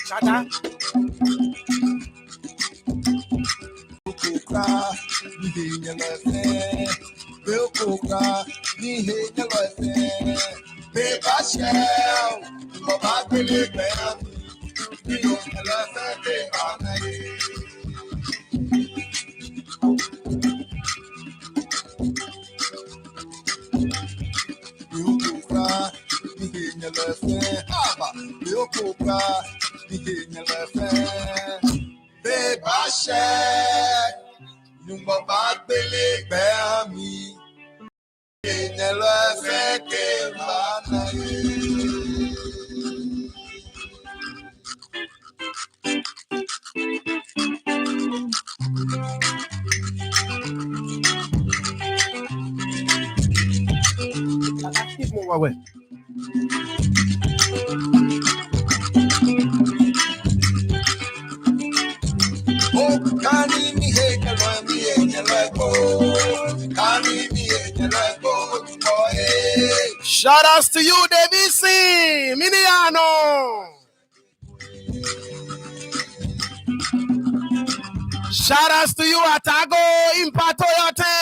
Shada. Keep moving away. Shout outs to you, Davisi, Miniano. Shout outs to you, Atago, Impatoyote.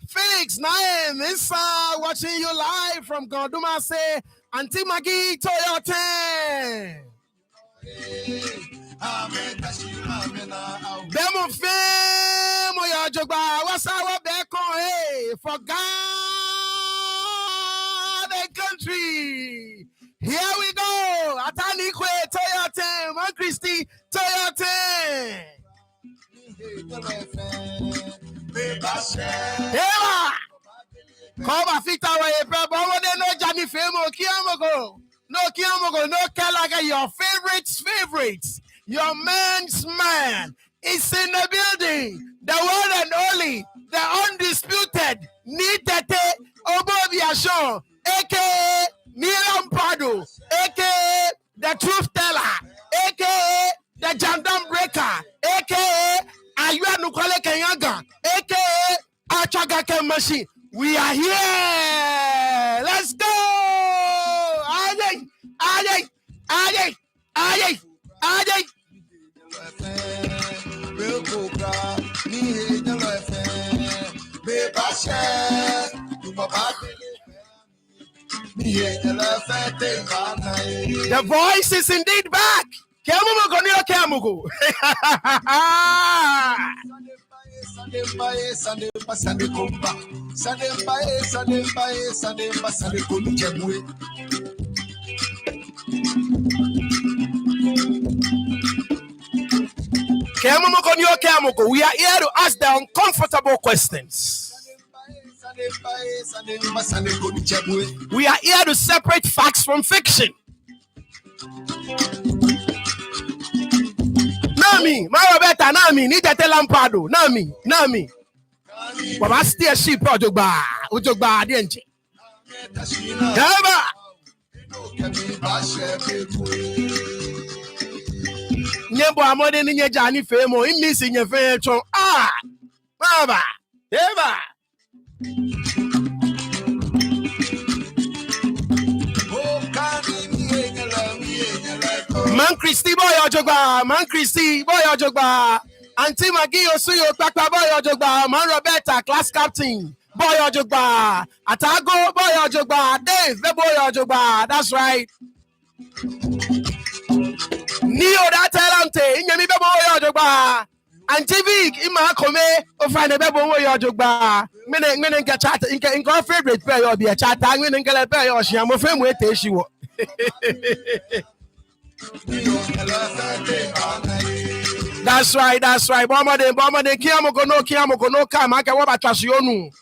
Felix Naim is watching you live from Goduma say Auntie Maggie Toyote. Demo fame or Jogba, what's our back on? Hey, for God and country. Here we go. Atanikwe Toyote, Man Christie Toyote. Eva, come a fit away, but no Johnny Famo, Kiamogo, no Kalaga, your favorites, your man's man is in the building, the one and only, the undisputed, Nitete Obobiashon, aka Milan Pado, aka the truth teller, aka the Jandam breaker, aka Ayua Nukole Kenyaga, aka Achagake machine. We are here. Let's go. The voice is indeed back. Kemugo. We are here to ask the uncomfortable questions. We are here to separate facts from fiction. Nami, Marabeta, Nami, Nita Lampado, Nami. But I still see Projogba, Ujogba, Denji. Nyebo amode ni nyejani femo, imisi nyefe chon. Ah, Baba, Eva. Man Christie boy Ojogba. Auntie Maggie Osuyo Papa boy Ojogba. Man Roberta class captain boy Ojogba. Atago boy Ojogba. Dave the boy Ojogba. That's right. Neo that talente Inyemi boy Ojogba. Auntie Big Ima Kome find a boy Ojogba. Mene get chat in favorite player or be a chat. I'm going to get a player or she am a friend with Teshiwo. That's right. Bomba de Kiamoko no come. I can walk at Tasionu.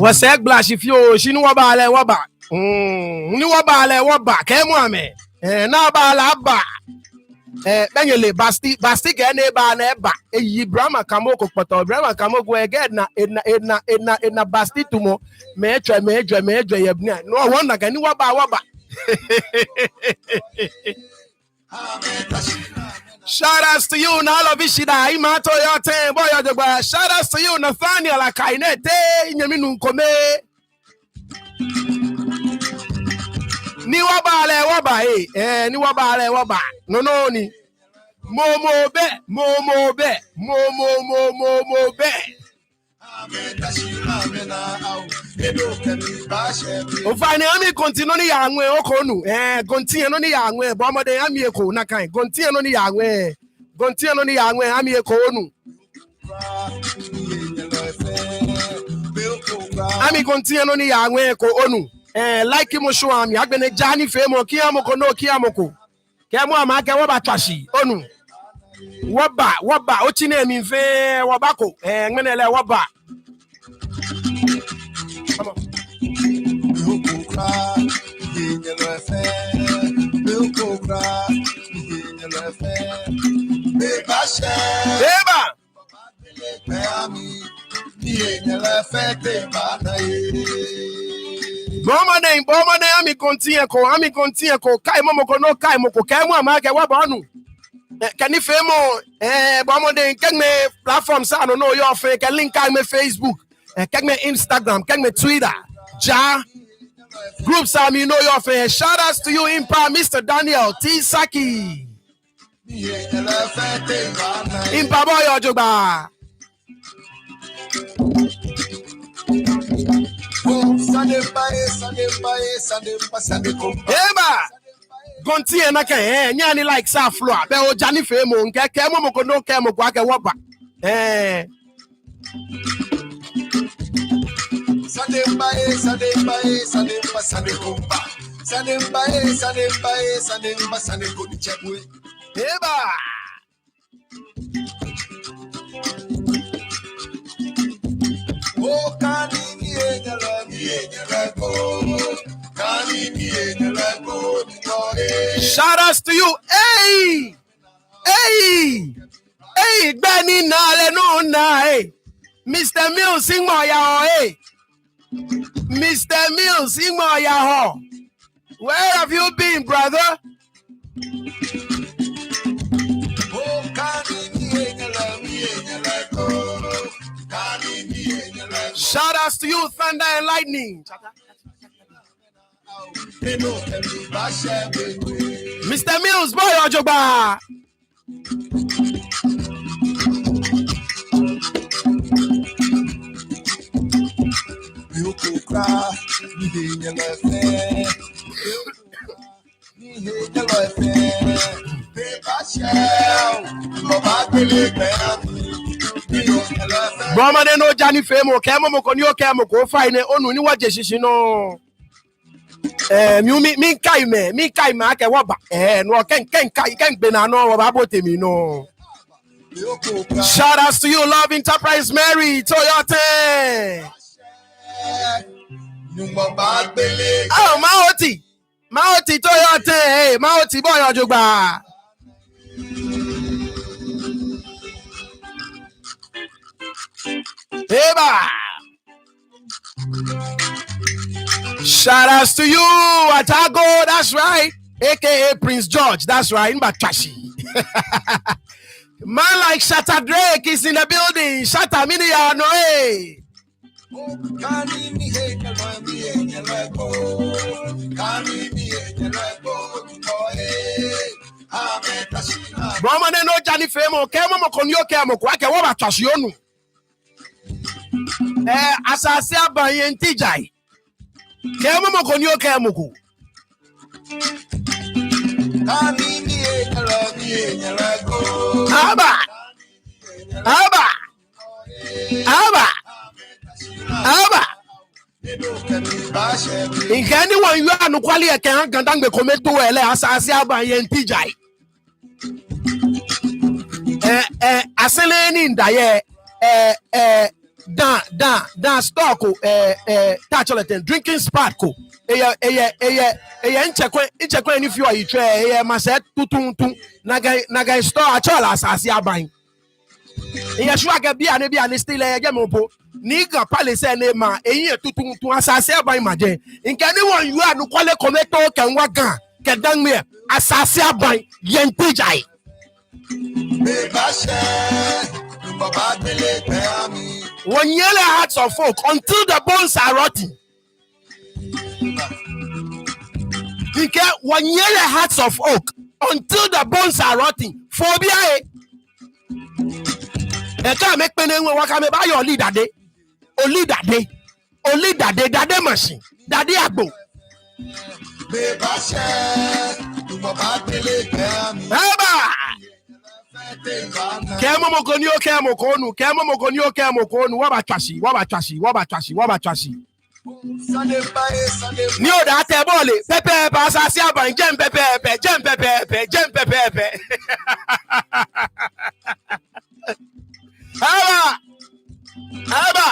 Was egg blash if you she knew about waba. Knew about waba. Came on me. Now about ba. Benjele basti kene ba neba. Yi Brahma kamoko poto Brahma kamoko again na basti tumo. Metre yebna. No wonder can you waba. Shout outs to you, Nala Vishida, Imato Yote, Boy. Shout outs to you, Nathaniel Akainete, Nyaminu Kome. Niwabale waba, Niwabale waba. No, ni. Momo be. Ofane ami continue ni yanwe okonu continue no ni yanwe bomode ami eko na kan continue no ni yanwe ami eko onu ami continue no ni yanwe eko onu like mo show ami agbene jani femo kiamoko no kiamoko kemo amake woba twashi onu woba ochine mi fe wobako ngenele woba. Bomade ami continue ko kai momoko no kai moko kai mo amake woba onu. Can you femo bomade can me platform sa no your fe can link me Facebook. Can me Instagram, can me Twitter, groups you know your face. Shout outs to you, Impa, Mr. Daniel T. Saki. Impa boy Ojoba. Gonti na ke nyani like sa floor. Be o jani fe mo nke mo ko no ke mo kwa ke woba. Shout outs to you. Hey, Benny Nale no na hey. Mr. Mills sing my yaho, hey. Mr. Mills sing my yaho. Where have you been, brother? Shout outs to you, Thunder and Lightning. Mr. Mills, boy, Ojoba. Brahma no Johnny Femo, Kamo Konyo Kamo, go find it on what no. Me kai ma ke waba. No can be no about me no. Shout outs to you, Love Enterprise Mary, Toyota. Oh, Maoti Toyota, hey, Maoti boy Ojoba. Eba. Shout outs to you, Atago, that's right. AKA Prince George, that's right, in Batashi. Man like Shatta Drake is in the building. Shatta Minia no hey. Brahma no Johnny Femo, Kemo Konyo Kemo, Kwake Waba Tashionu. Asasia Bayen Tijai. Kemo Konyo Kemoku. Aba. In anyone you are no quality can be commit to Asasia Bayen Tijai. Aseleni Daye Dan stock touch drinking spark ko inchekwe ni fi oyi twe mase tutuntu naga store achola asase aban sure ga bia ne still ye mopo ni ga palace ne ma eyin tutuntu asase aban maje nke ni won yu anu kwale kometo kenwa gan kedan me asase aban yentijai one yellow hearts of folk until the bones are rotting. You get one yellow hearts of oak until the bones are rotting. Phobia. I can't make me walk me by your leader day. Only that day, that day machine. That day agbo. Kemo mokonu waba trashi ni o da te bole pepe pasa si aban jem pepe aba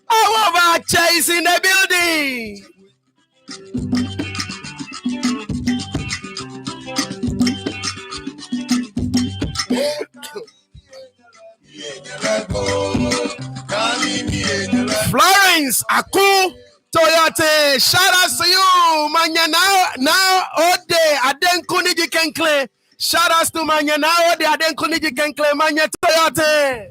our bache is in the building. Florence Aku Toyota, shout out to you, Manya. Now, Ode Adenkuniji Kenkle. Shout out to Manya. Now, Ode Adenkuniji Kenkle, Manya Toyota.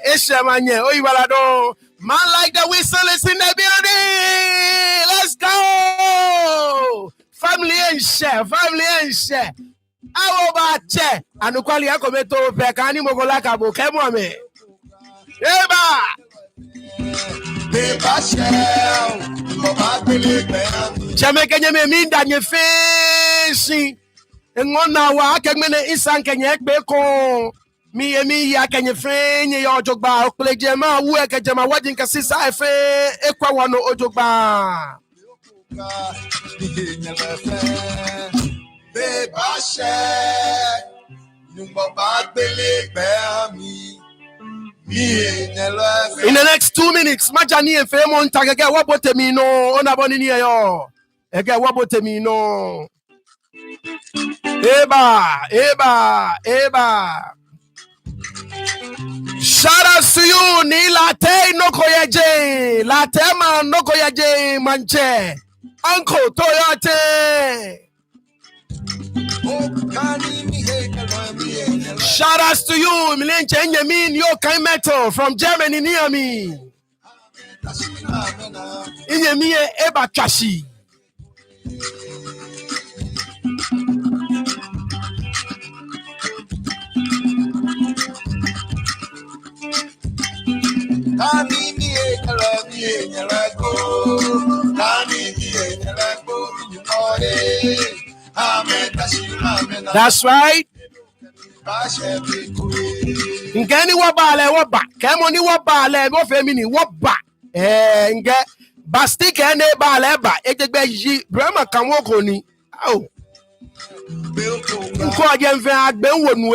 Eshamanye. Oh, you walado. Man like the whistle is in the building. Let's go. Family and share. Awo ba che. Anukwali akometo pekani mogolaka bo kemo me. Eba. Chame me minda nye fesi. Ngona wa kemene isan kenye beko mi ya kenye fenye yo ojogba oklejema wu ekejema wajin kasisa efe ekwa wono ojogba be ba she nyumba ba gbele gbe mi in the next 2 minutes majani efe mo ntagege wabotemi no onaboni ni yo ege wabotemi no Eba. Shout out to you, ni latte nokoyeje, latema nokoyeje manche, Uncle Toyota. Shout out to you, Milenche Enyamin, yo kind metal from Germany near me. Inyemie Eba Chashi. That's right. Ngeni waba. Kemoni wabale mo femini waba. Nge bastik ene bale ba egbe yi brema kanwoko ni. Oh. Nko agemfe agbe wonu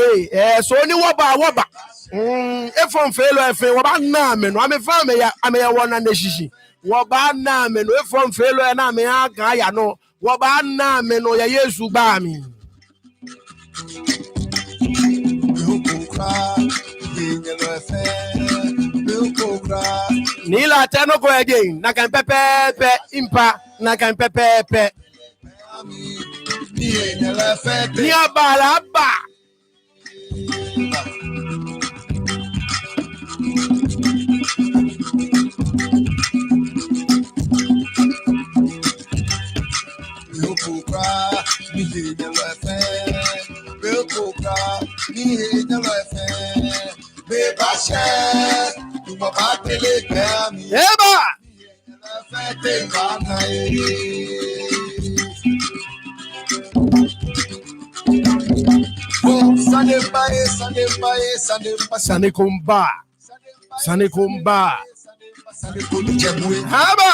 so ni waba. Efon felo efe waba na me no ame fa me ya wona na shishi. Waba na me no efon felo na me aga ya no. Waba na me no ya Yesu ba mi. Nila teno ko again na kan pepe impa na kan pepe ni abala ba Sanikumba. Haba.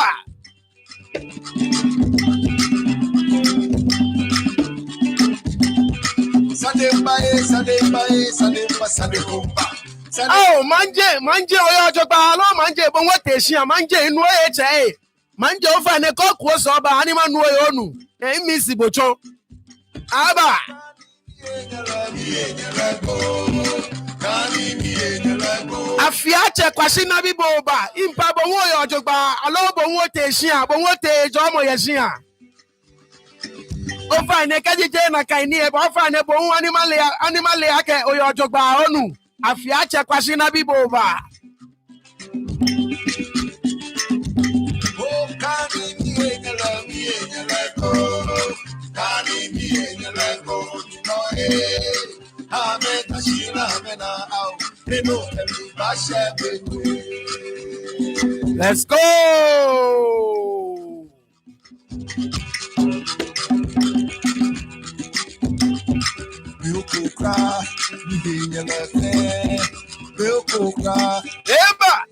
Oh, manje oyo jogba lo manje bo won te shin manje inu eche manje o fa ne koku o so ba ani manu oyo nu e mi si bocho aba afiache kwashi na bibo ba impa bo won oyo jogba alo bo won te shin bo won te jo mo ye shin o fa ne kajije na kaini e bo fa ne bo won animal ake oyo jogba onu afiache kwashi na bibo ba let's go. Eba.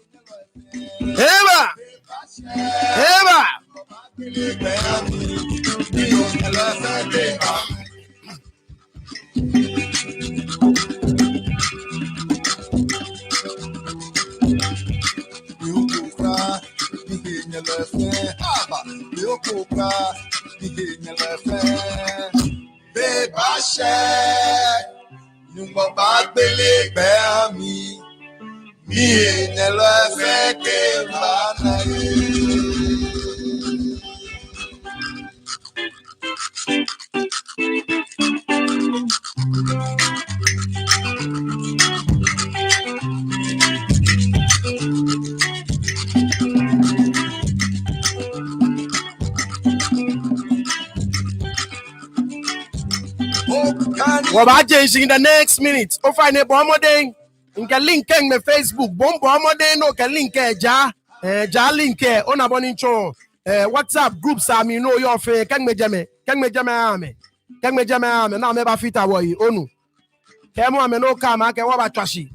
What about in the next minute? O find a bomoding. Inka link me Facebook. Bomode no ka link ja link on a bonincho. WhatsApp groups I mean no your fe can me jame ame. Can me jame ame na me ba fit away onu. Kemo ame no kama ke wa ba twashi.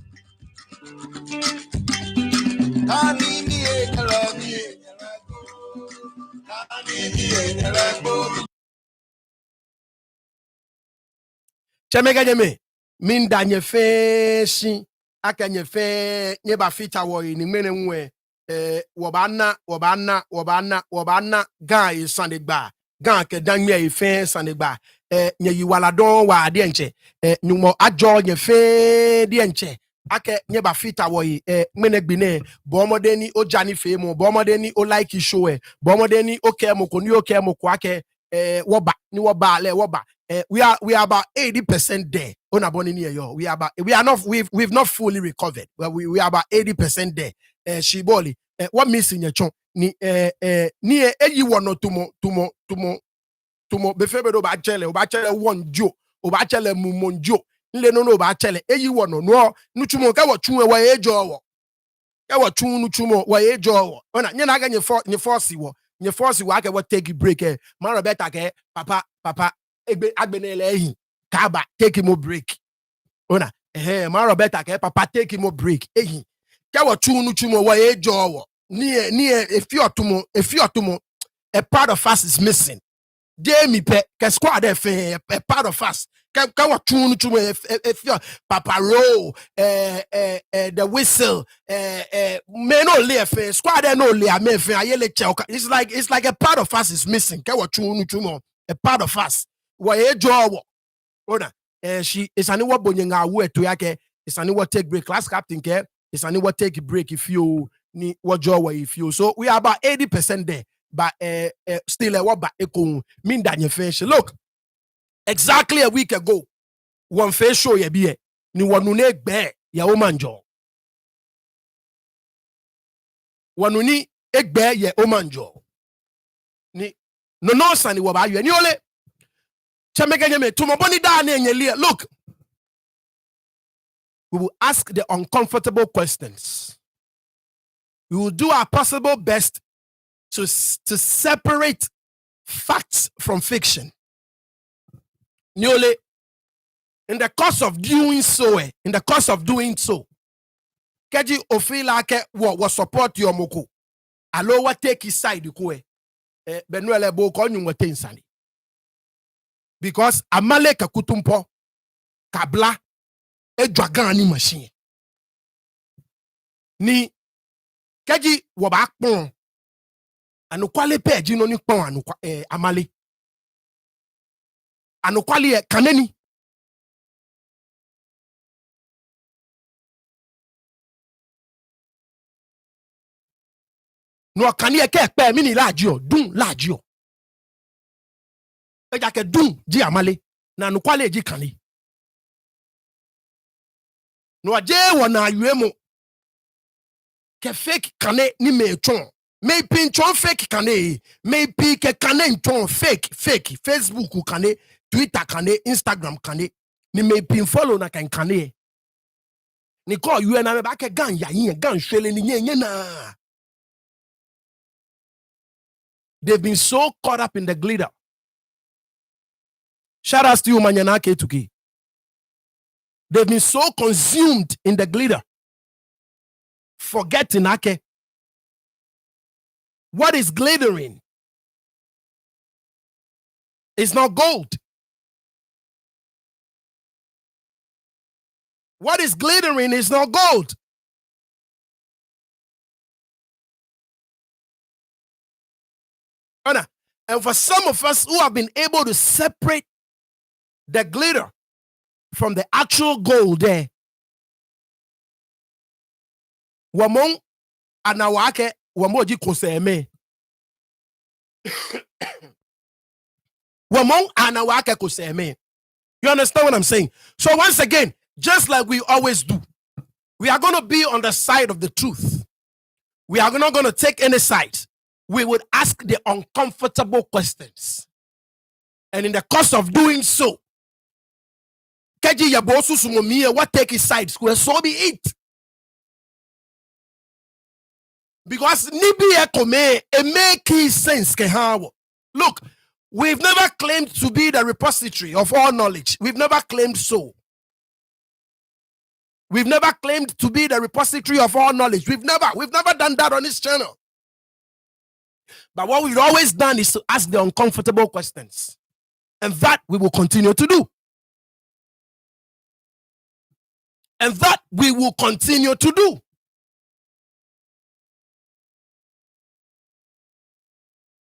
Chemega jeme minda nye fe shi aka nye fe nye ba fita wo ni mene nwe wobana gan sande gba gan ke dan me fe sande gba nye yiwala don wa de nche nyumo ajo nye fe de nche aka nye ba fita wo mene gbine bo omode ni o jani fe mo bo omode ni o like show bo omode ni o ke mo ko ni o ke mo ko ake woba le woba. We are about 80% there. On a bonnie near yo. We've not fully recovered. Well, we are about 80% there. Shiboli. What missing your chon? Ni you want no tumo befebe do ba chele one jo o ba chele mumonjo nle no ba chele you want no chumo ka wa chun wa ejo wo chun nu chumo wa ejo ona nye na ga nye force wo ake what take break man Roberta ke papa agbenele kaba take him break ona man Roberta ke papa take him break ka wa chunu chumo wa ejo ni if you otumo a part of us is missing Jamie pe ke squad a part of us ka wa chunu chumo if you papa roll the whistle me no le squad no le me ayele check it's like a part of us is missing ka wa chunu chumo a part of us wa ejo ona she is ani wa bonyenga wo eto yake is ani wa take break class captain ke is ani wa take break if you ni wa jo if you so we are about 80% there but still a what ba ekon mean that you finish look exactly a week ago one face show ye bi ni wonu na egbe ya Omanjor wonu ni egbe ye Omanjor ni no sani wo ba ye ni ole look, we will ask the uncomfortable questions. We will do our possible best to separate facts from fiction. Nyole, In the course of doing so, Keji ofila ke wo support your moko. Alo wa take his side ko benuele bo ko nyun insani. Because amale ka kutumpo kabla edwagan ni machine. Ni keji wo ba pon anukwale page no ni pon anukwa amale. Anukwale kaneni. No kanye ke pe mi ni lajio dun lajio. Eja ke dun ji amale na anukwale ji kani. No aje wona yuemo ke fake kane ni mechon. Me pinchon fake kane, me pi ke kane nchon fake Facebook kane, Twitter kane, Instagram kane, ni me pin follow na kan kane. Ni call you na me ba ke gan ya yin gan hwele ni nye na. They've been so caught up in the glitter. Shout out to you Manyana K2K. They've been so consumed in the glitter. Forgetting ake. What is glittering? It's not gold. What is glittering is not gold. And for some of us who have been able to separate the glitter from the actual gold there, wamong anawake wamoji koseme. Wamong anawake koseme. You understand what I'm saying? So once again, just like we always do, we are going to be on the side of the truth. We are not going to take any side. We would ask the uncomfortable questions. And in the course of doing so, Keji Yabosu Sumomiye, what take his side? So be it. Because Nibi Ekome, it make sense. Look, we've never claimed to be the repository of all knowledge. We've never claimed so. We've never claimed to be the repository of all knowledge. We've never done that on this channel. But what we've always done is to ask the uncomfortable questions. And that we will continue to do. And that we will continue to do.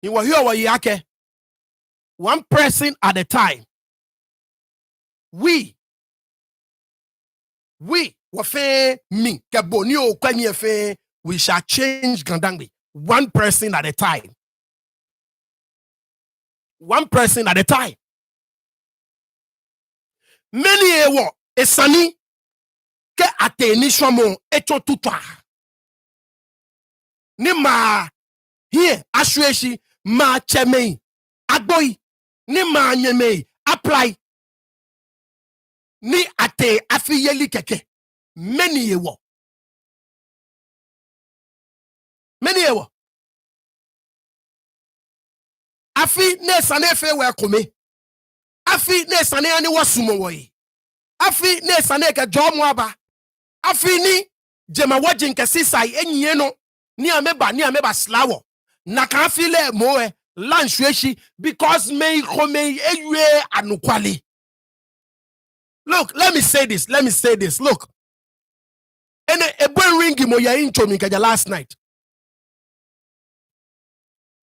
You will hear one person at a time. We wafe me kabonio kwenye fe, we shall change Gandangbi one person at a time. One person at a time. Many ewo esani ke ateni shomo echo tutwa. Ni ma here ashweshi ma chemei agboy ni ma nyemei apply ni ate afiyeli keke. Many ewo. Afi ne sane fe we kome. Afi ne sane ani wasumo woyi. Afi ne sane ke jomo aba. Afi ni jema wajin ke sisai enye no ni ameba slawo. Na kan fi le moe lanshweshi because me kome ewe anukwali. Look, let me say this. Look. And a boy ringi mo ya intro mi kaja last night.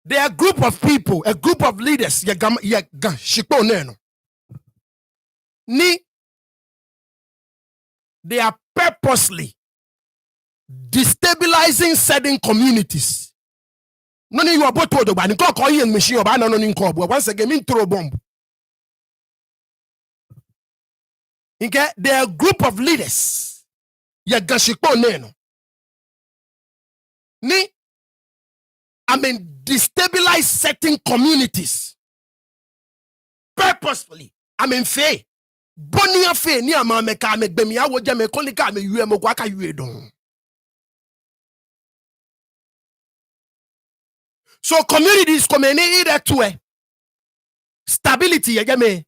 There are a group of people, a group of leaders, they are purposely destabilizing certain communities. No, you are both told about the machine of once again, intro bomb. There are a group of leaders. Destabilize certain communities purposefully. Fair. Bonia fe ni amame ka me gbemi awo je me konika me yue mo kwa ka yue don. So communities come any either to stability ye me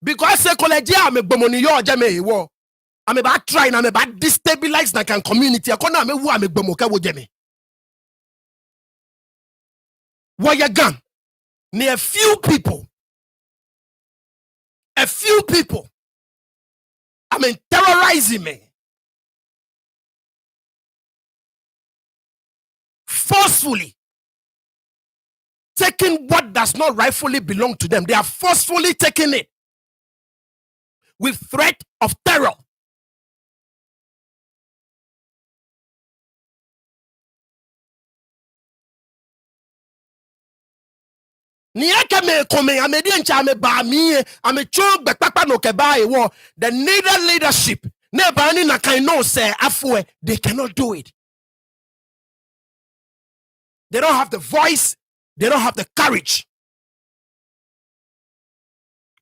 Because psychology I'm a bomoni yo jame wo. I'm about trying, I'm about destabilize na kan community. Akona me wo am gbomoka wo jame. What you gun? Near few people. A few people. I mean terrorizing me. Forcefully taking what does not rightfully belong to them. They are forcefully taking it with threat of terror. The neither leadership, they cannot do it. They don't have the voice, they don't have the courage.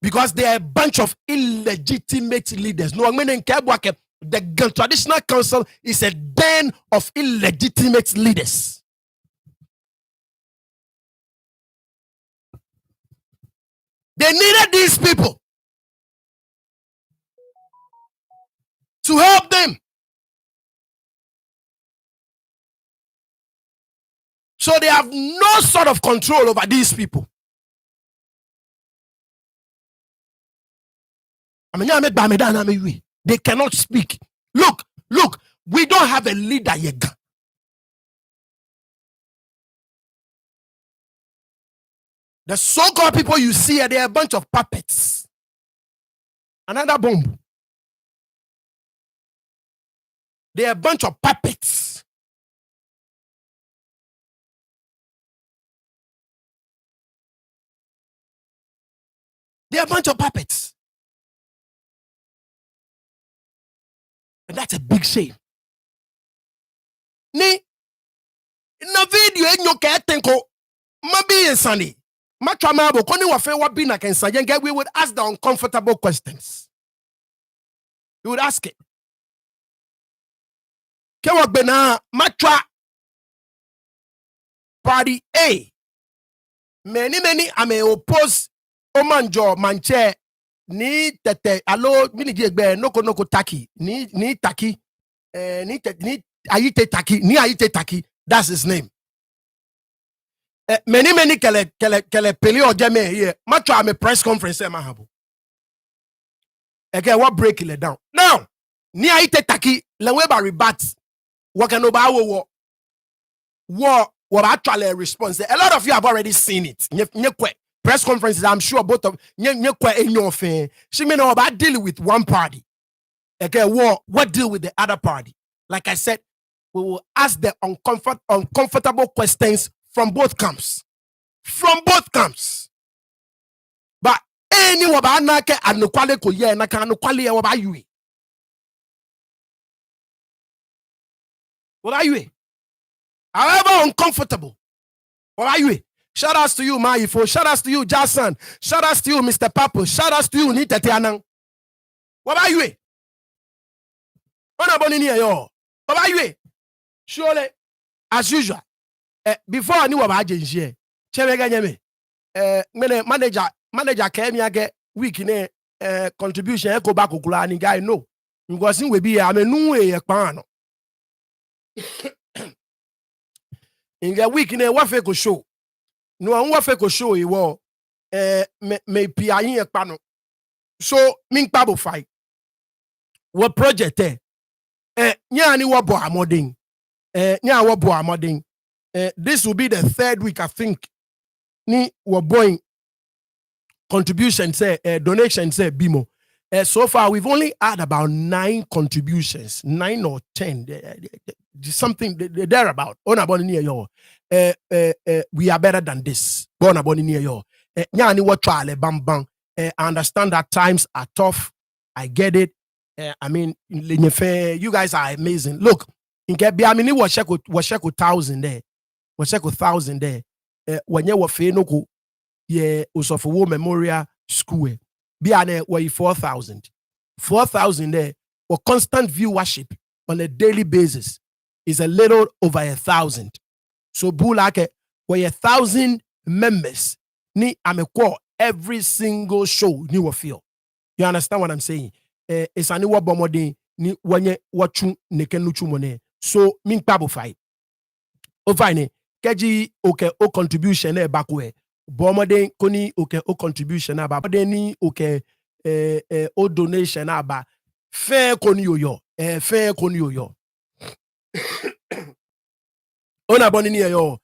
Because they are a bunch of illegitimate leaders. No, the traditional council is a den of illegitimate leaders. They needed these people to help them. So they have no sort of control over these people. They cannot speak. Look, we don't have a leader yet. The so-called people you see, they are a bunch of puppets. Another bomb. They are a bunch of puppets. They are a bunch of puppets. And that's a big shame. Ni na video enyo ka tenko mabi ensani matwamabo koni wafe wabi na kensaje, we would ask the uncomfortable questions. We would ask it. Kewagbena matwa party A. Many ame oppose Omanjor manche ni tete alo mini diegbe noko taki ni taki ni ayite taki, that's his name. Many kele peli ojeme here matwa ame press conference e mahabo again what break it down now ni ayite taki lewe ba rebat working ba wo actually response. A lot of you have already seen it. Press conferences, I'm sure both of she may know about dealing with one party. Okay, what deal with the other party? Like I said, we will ask the uncomfortable questions from both camps. From both camps. But anyone about nake anukwale ko ye naka anukwale e about you. What are you? However uncomfortable. What are you? Shout outs to you, Maifo. Shout outs to you, Jason. Shout outs to you, Mr. Papo. Shout outs to you, Nitetianang. What are you? What are you? Surely, as usual, before I knew about agency, manager came here get week in contribution go back to guy no. Because we be I mean no way in the week in a wafe ko show. No one wafe ko show you me pia yin ekpa no. So min pabo fight. What project nya ni wo bo amodin. Nya wo bo amodin. This will be the third week I think. Ni wo boy contribution say donation say bimo. So far we've only had about 9 contributions, 9 or 10. Something thereabout. On about near yo. We are better than this. Born about near yo. Nyani what trial bam bam. I understand that times are tough. I get it. I mean, you guys are amazing. Look, in Gabi, I mean, was check 1,000 there. Was check 1,000 there. When you were fair, no go, yeah, Osofowo Memorial School. Be an 4,000. 4,000 there. For constant viewership on a daily basis is a little over 1,000. So, Bulake, where 1,000 members, ni amekwo every single show ni wa feel. You understand what I'm saying? It's ani wa bomode ni wanye wachu neke nuchu mone. So min pabo fight. O fine. Keji okay o contribution e bakwe. Bomode koni okay o contribution aba. Bomode ni okay o donation aba. Fair koni yo. Fair koni yo. Ona bonini yo.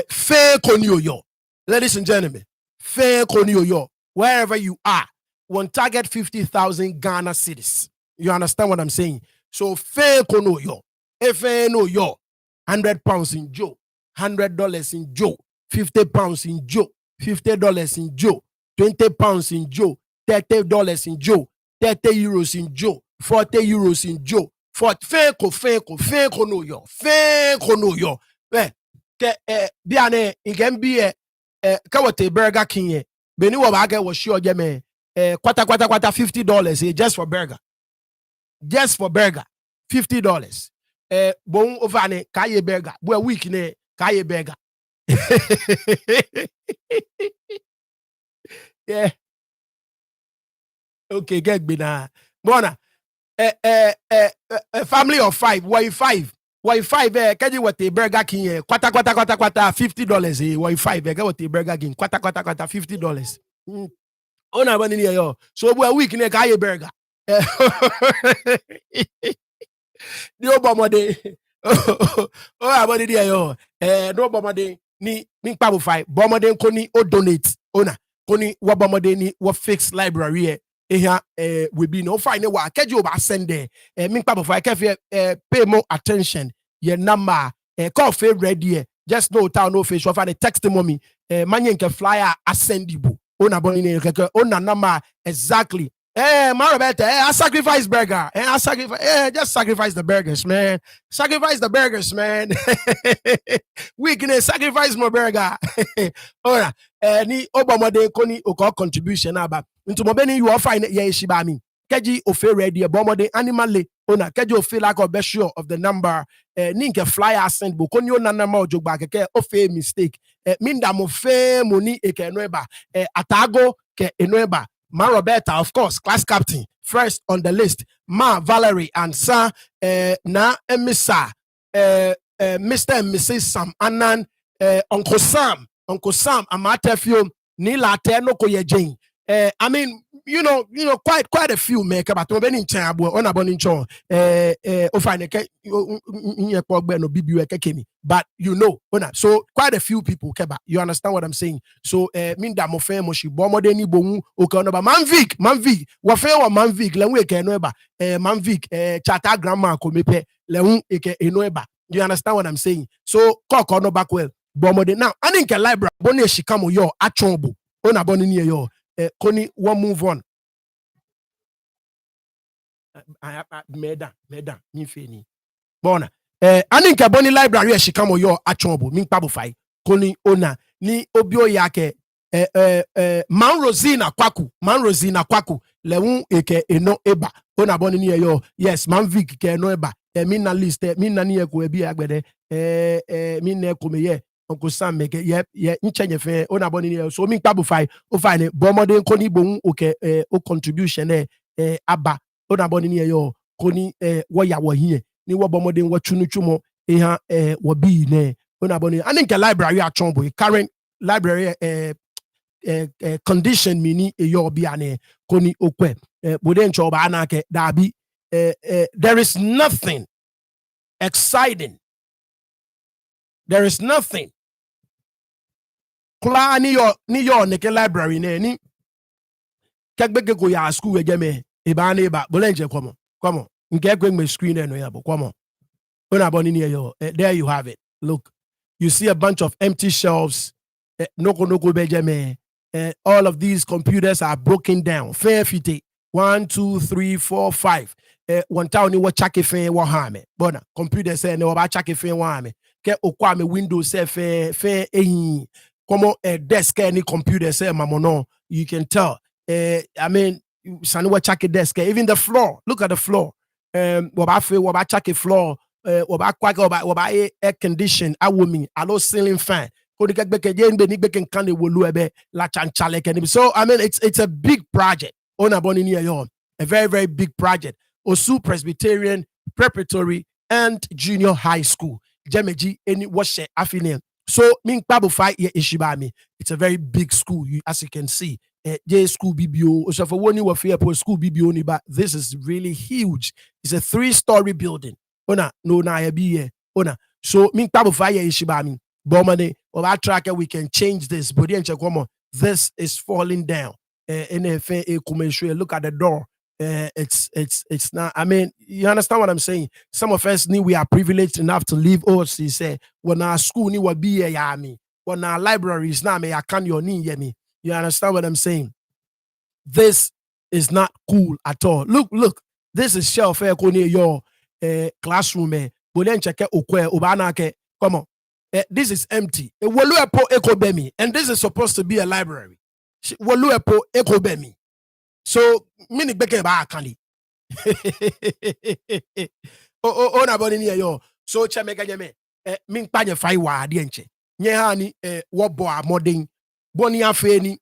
Fair koni yo. Ladies and gentlemen, fair koni yo. Wherever you are, one target 50,000 Ghana cedis. You understand what I'm saying? So fair kono yo. Fair no yo. £100 in Joe. $100 in Joe. £50 in Joe. $50 in Joe. £20 in Joe. $30 in Joe. €30 in Joe. €40 in Joe. Fair kono yo. Fair kono yo. Biane, it can be Kawate Burger King. Beni wabaga was sure jeme kwata $50 just for burger. Just for burger. $50. Bon ovane kaye burger. Boy week ne kaye burger. Yeah. Okay, get bina. Bona. A family of 5. Why 5? Why 5? Can you what the Burger King? Kwata $50. Why 5? Get what the Burger King? Kwata $50. Ona bani ni yo. So we week ne kaye burger. Ni obamode. Oh abani ni yo. No obamode ni pabo 5. Bomode koni o donate. Ona koni wa bomode ni wa fix library we be no fine wa keji oba send there min pabo 5 kefe pay more attention your number call favorite there just no town no face for the text mommy manye nke flyer ascend ibu ona boni ni keke ona number exactly Marabeta, I sacrifice burger. I sacrifice, just sacrifice the burgers, man. Sacrifice the burgers, man. We can sacrifice my burger. Ora, ni Obama de koni oko contribution aba. Into mobeni you offer ye shibami. Keji ofe ready Obama de animal ona keji ofe like or sure of the number. Ninke flyer send bo konyo na number ojogba keke ofe mistake. Minda mo fe moni eke noeba. Atago ke enoeba. Ma Roberta, of course, class captain, first on the list. Ma Valerie and Sa na Emisa, Mr. and Mrs. Sam Anan, Uncle Sam, Amatefio, Nila Tenoko Jane. I mean, you know, quite a few make about Tobin Chabo on a bonincho, but you know, so quite a few people keba. You understand what I'm saying? So minda mo fe mo shi bomo de ni bomu okonoba manvik wafe wa manvik lenwe ke noeba manvik chata grandma ko mepe lewu eke enoeba. You understand what I'm saying? So koko no back well bomo de now I think a library boni shikamo yo achombo ona boni ni yo Koni, one move on. Meda, mi feni. Bona. Aninka boni library shikamo yo achombo min pabo fai. Koni ona ni obio yake Man Rosina kwaku lewu eke eno eba. Ona boni ni yo. Yes, man Vic ke eno eba. Min na list min na ni eko ebi agbede. Min ne komeye. Uncle Sam make nchenye fe ona boni ni so min pabo fai o fine bomode koni bon okay o contribution aba ona boni ni yo koni wo ya wo hie ni wo bomode wo chunu chumo ha wo bi ne ona boni I think library a chombo current library condition mini yo bi ane koni okwe bode ncho ba na ke dabi there is nothing exciting. There is nothing. Kula ni yo neke library ne ni kagbege go ya school we game eba na eba bolenje come on nke go me screen no ya bo come on una boni ni yo there you have it. Look, you see a bunch of empty shelves. No go be all of these computers are broken down. Fair fite 1 2 3 4 5 one town ni wo chake fe wo ha me bona computer say ne wo ba chake fe wo ha me ke okwa me windows say fe ehin como a desk any computer say mamono you can tell I mean sani check a desk even the floor, look at the floor what check a floor what air condition a woman allo ceiling fan so I mean it's a big project. Onaboni near yo. A very, very big project. Osu Presbyterian Preparatory and Junior High School. Jemeji any washe afine. So Ming Babu fight ye Ishibami. It's a very big school, as you can see. J school BBO. So for one you for school BBO ni, but this is really huge. It's a 3-story building. Ona no na be ona. So Ming Babu fight ye Ishibami. Bomane of our tracker, we can change this. But this is falling down. Look at the door. It's not. I mean, you understand what I'm saying? Some of us we are privileged enough to leave OC. Say when our school will be a yami, when our libraries now may I can your knee yemi. You understand what I'm saying? This is not cool at all. Look. This is shelf near your classroom. Come on. This is empty. And this is supposed to be a library. So, mini beke ba kandi. Oh, na boni ni yo. So chameka jeme. Min panye fai wa adi enche. Nye hani wabo a modern. Boni afe ni.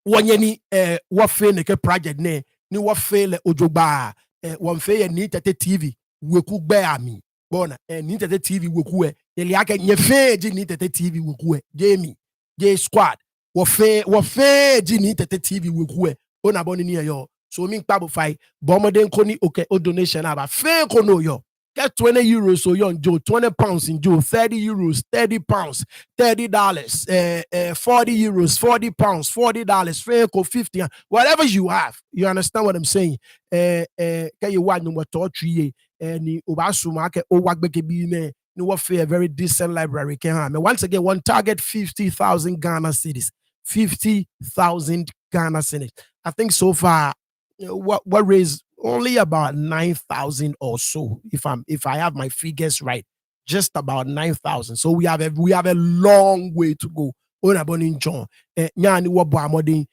Wanye ni wafe ne ke project ne. Ni wafe le ojogba. Wamfe ye ni tete TV. Weku be ami. Bona ni tete TV weku e. Yeli ake nye fe ji ni tete TV weku e. Jamie. J squad. Wafe ji ni tete TV weku e. Onaboni ni yo. So Ming Babu fight. Bomoden koni okay o donation aba. Fe kono yo. Get 20 euros so young Joe, 20 pounds in Joe, 30 euros, 30 pounds, $30, 40 euros, 40 pounds, $40, Franco 50, whatever you have. You understand what I'm saying? Can you want no more tree and Obasu market or Wagbeke Bine, no a very decent library can have. Once again, one target 50,000 Ghana cities. 50,000 Ghana cedis. I think so far what raised only about 9,000 or so, if I have my figures right, just about 9,000. So we have a long way to go. Ona bonin John, nyani wabo amodin,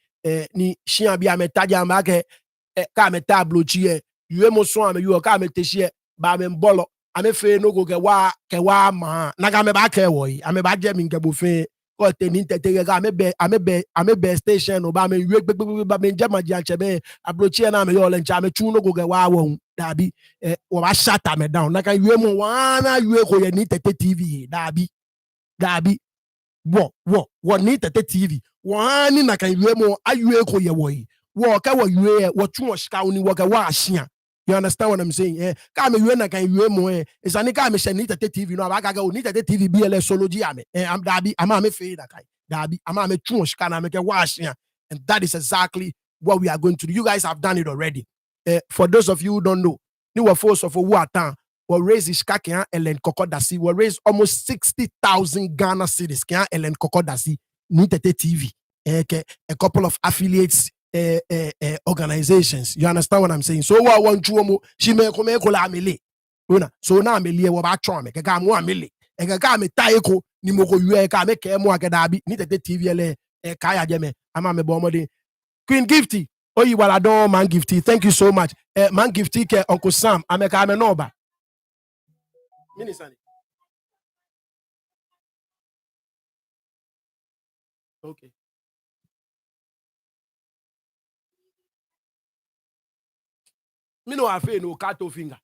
ni shiabi ametaja make, ka metablo chie, yuemo so ame yu ka meteshie, ba me mbolo, ame fe no go ke wa ma, naga me ba ke woyi, ame ba je min ke bo fe. Ame be station or ba me jama janchebe abrochi na me yo lencha me chu no go ge wa won dabi wa shut me down na kan yue mo wana yue ko ye ni tete TV dabi wo ni tete TV wani na kan yue mo ayue ko ye wo yi wo ka wo yue wo chu o shika oni wo ka wa ahia. You understand what I'm saying? Ka me yue na kan yue mo is ani ka me she ni tete TV no aba ga ni tete TV BLS solo ji ame am dabi ama me fe da kai dabi ama me chu shika na me ke wa ahia. And that is exactly what we are going to do. You guys have done it already. For those of you who don't know, ni wa force of Wuatan will raise shika ke Ellen Kokodasi will raise almost 60,000 Ghana cedis ke Ellen Kokodasi ni tete TV. A couple of affiliates organizations. You understand what I'm saying? So what one chuomo she me ko la amele. So na amele wo ba twa me ke ga mo amele. E ga me taiko ni mo ko yue ka me ke mo agada bi ni tete TV ele ka ya je me ama me bo mode. Queen Gifty. Oh you wala don man Gifty. Thank you so much. Man Gifty ke Uncle Sam ameka me no ba. Minisani. Okay. Me no afe no cut off finger.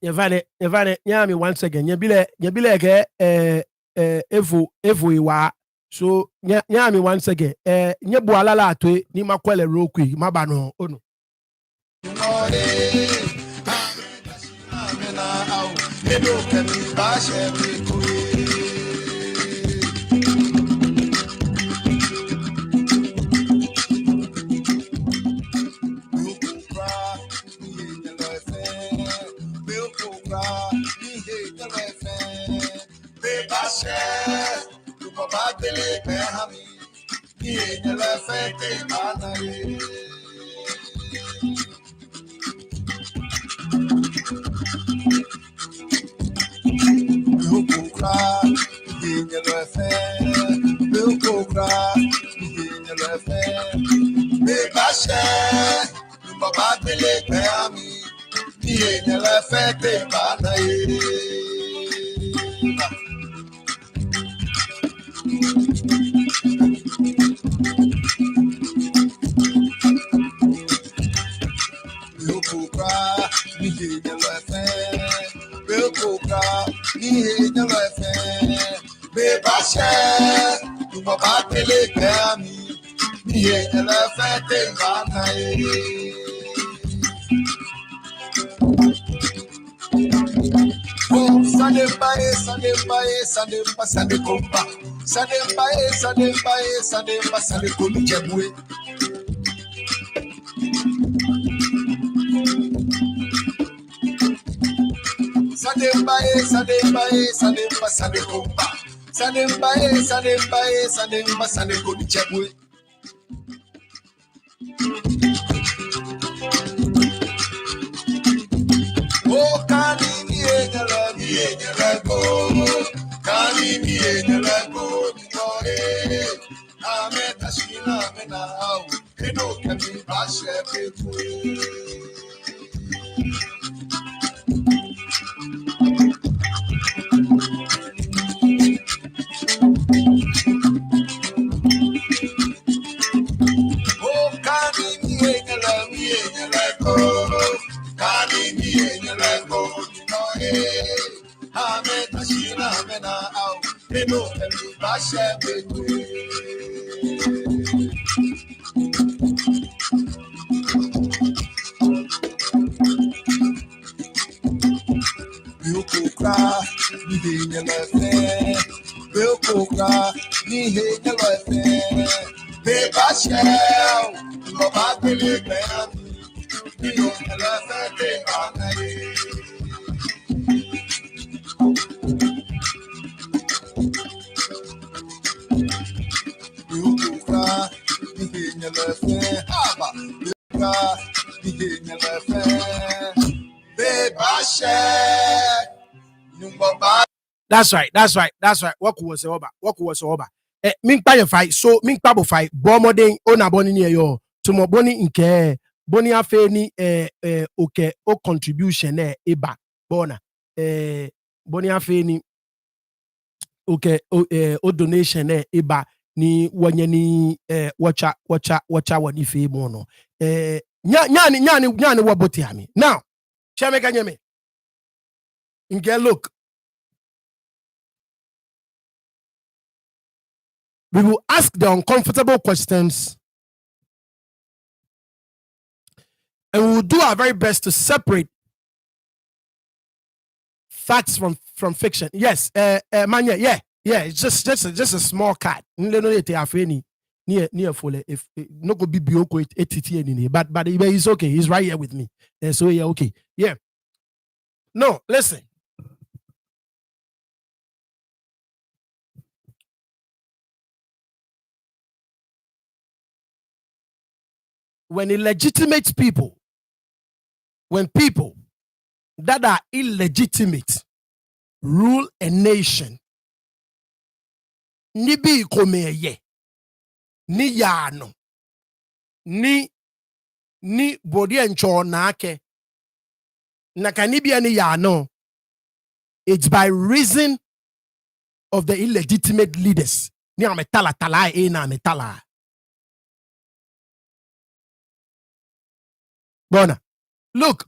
Evane, nyami once again. Nyabile ke efu iwa. So nyami once again. Nyebu alala atwe ni makwele rokwi mabano ono. That's right. What was over? Mink by fight, so mink pabo fight, bomoding on a boni near yo, to mo boni in care, boni afeni, okay, o contribution, eba, bona, boni afeni, okay, o donation, eba, ni wanyani, watcha, wani fe mono, nyani, waboti ami. Now, chame kanyeme, inke look. We will ask the uncomfortable questions and we will do our very best to separate facts from fiction. Yes, man, yeah. It's just a small cat. Near fully if no go be bioko it but he's okay. He's right here with me. So yeah, okay. Yeah. No, listen. When people that are illegitimate rule a nation, ni bi komeye, ni yano, ni body and nake, nakanibia ni yano, it's by reason of the illegitimate leaders. Ni ametala tala na ametala. Bona, look,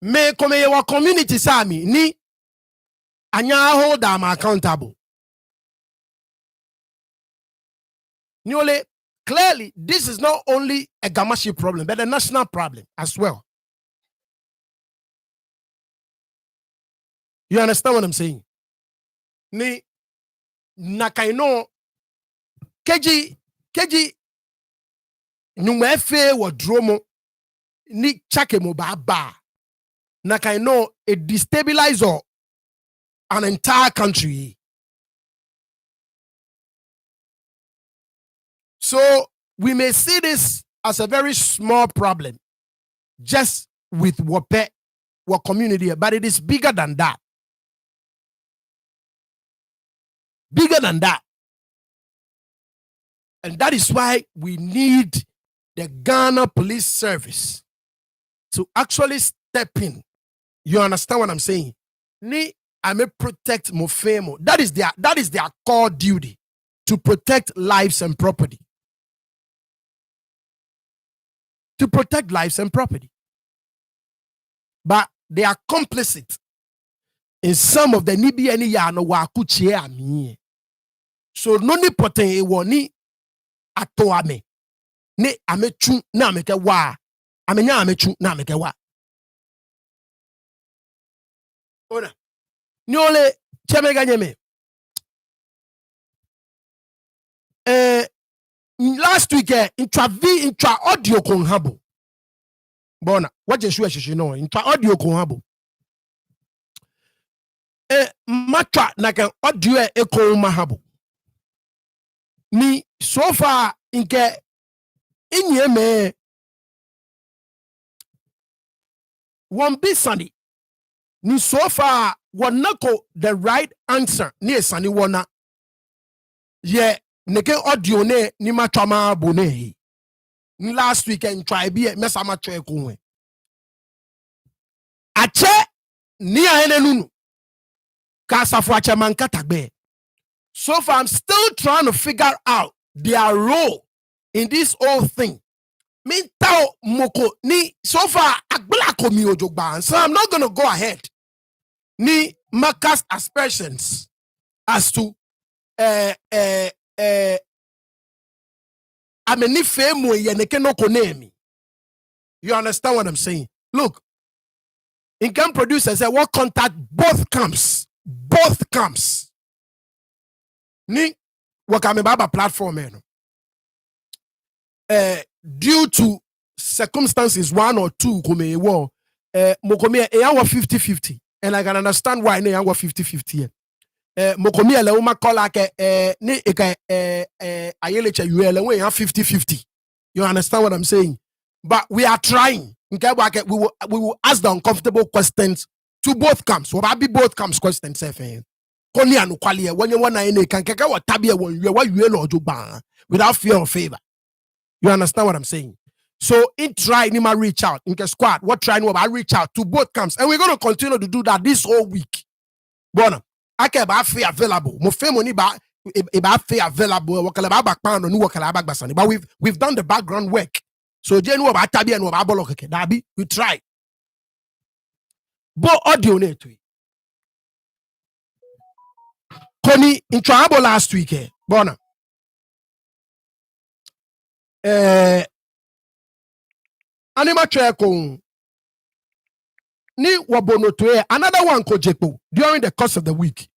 me komeye wa community sami ni anya hold them accountable. Niole, clearly, this is not only a Gamashi problem, but a national problem as well. You understand what I'm saying? Ni nakaino keji numwefe wa dromo ni chake mo ba nakaino it destabilize an entire country. So we may see this as a very small problem just with what community, but it is bigger than that. Bigger than that. And that is why we need the Ghana Police Service to actually step in. You understand what I'm saying? Ni I may protect Mofemo. That is their core duty, to protect lives and property. To protect lives and property. But they are complicit in some of the nibi any ya no wakuchie ami. So no ni poten e woni ato ame. Ne amechu na ameke wa. Amenya amechu na ameke wa. Ona. Nyole chemega nyeme. Last week intra audio konhabo. Bona, what you should know intra audio konhabo. Matra naka audio eko mahabo. Ni so far inke inye me one bisani. Ni so far wanako the right answer ni esani wana. Ye neke audio ne ni matama bone. Last weekend try be mesama try kunwe. Ache ni ene nunu. Kasafu ache mankatagbe. So far I'm still trying to figure out their role in this whole thing. Mintao moko ni so far agbala komi ojogba. So I'm not gonna go ahead. Ni makas aspersions as to ameni femu yeneke no konemi. You understand what I'm saying? Look, income producers say what contact both camps. Both camps. Ni wakame baba platform due to circumstances one or two kome wo mokomi e 50-50 and I can understand why ne 50-50. Mokomi ele uma call ke ni ayelecha yuele we 50-50. You understand what I'm saying? But we are trying. We will ask the uncomfortable questions to both camps. What be both camps questions without fear or favor. You understand what I'm saying? So in try Nima reach out in the squad. What try I reach out to both camps, and we're gonna continue to do that this whole week. Bona, I can be available. Mo fe money ba available. But we've done the background work. So we try. But audio netwe. Koni in trouble last week. Bona. Anima Cheko ni wabono to another one kojepo during the course of the week.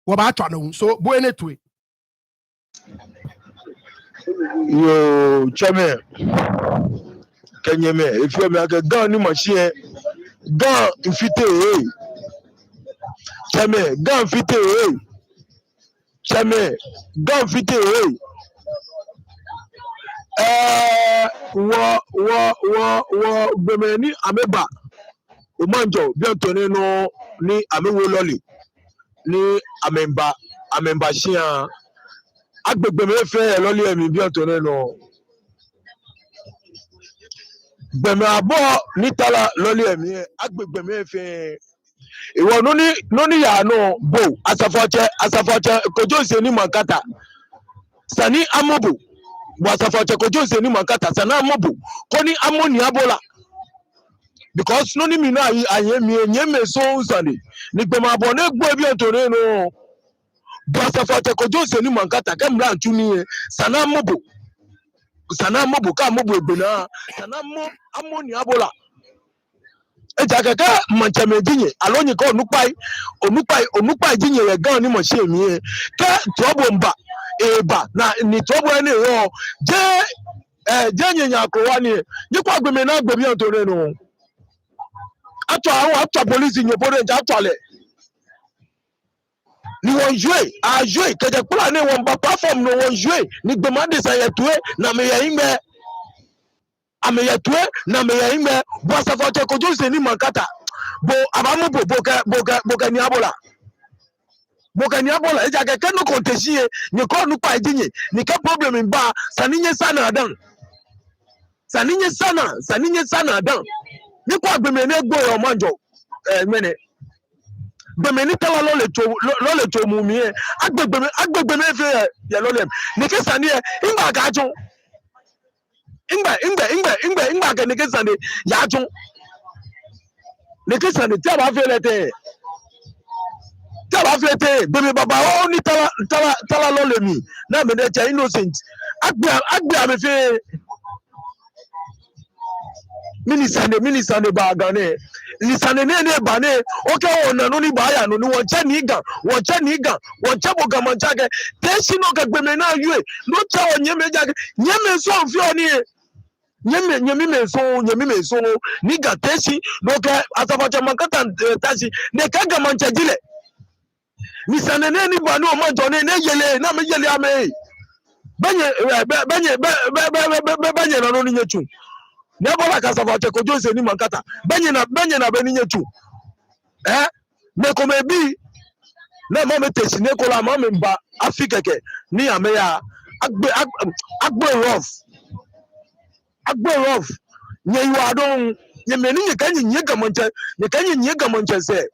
Wabatano so buene to yo chame kenyeme if you make a gun ni machine gun ifite chame gun fite chame gun fite wo gbemeni ameba Omanjor bientone no ni amewo loli ni amemba shia agbegbe me fe loli emi bientone no gbeme abo ni tala loli emi agbegbe me fe iwo no ni ya no bo asafoche kojo se ni mankata sani amobu asafoche kojo se ni mankata sana amobu koni amoni abola because no ni mi na ayemi so Sunday ni gbeme abo na egbo bientone no asafoche kojo se ni mankata kemra antuni sana amobu ka amobu egbena sana amoni abola ejakaka manchame jinye alonyi ko onupai jinye we gan ni mo se mi ke trouble mba eba na ni trouble eni ro je nyenya akrowa ni je kwa gbeme na gbebi antore no atwa police nyo pore nja atwale ni won jouer ke je plan ni won ba platform no won jouer ni gbema de sa yetue na me ye ameyetue na meyime bosa fote kojo se ni mankata bo abamu boka ni abola eja ke no kontesie ni ko nu pa ejinye ni ka problem mba saninye sana adan ni ko agbeme na egbo Omanjor mene gbeme ni tala lo le to mu mi e agbegbe me fe ye lo le ni ke sani e ingba ga jo ingba ke ni ke sani ya jo ni ke sani ti ba fe le te gbeme baba o ni tala lo le mi na me de cha innocent agbe ame fe minisane ba gane lisane ne ba ne oke ona no ni ba ya no ni won che ni gan won che bo gan man cha ke te si no ka gbeme na yue no cha onye me ja nyeme so fi oni nyeme me so ni ga te si no ka asafa cha man kata tashi ne ka ga man cha jile lisane ne ni ba no Omanjor ne yele na me yele ame benye na no ni nyechu nebola kasafa che kojo se ni mankata benye na beni nyechu me kome bi na mame tesi ne kola mame mba afikeke ni ameya agbe rough nye yiwa don nye me ni kanyi nye gamonche se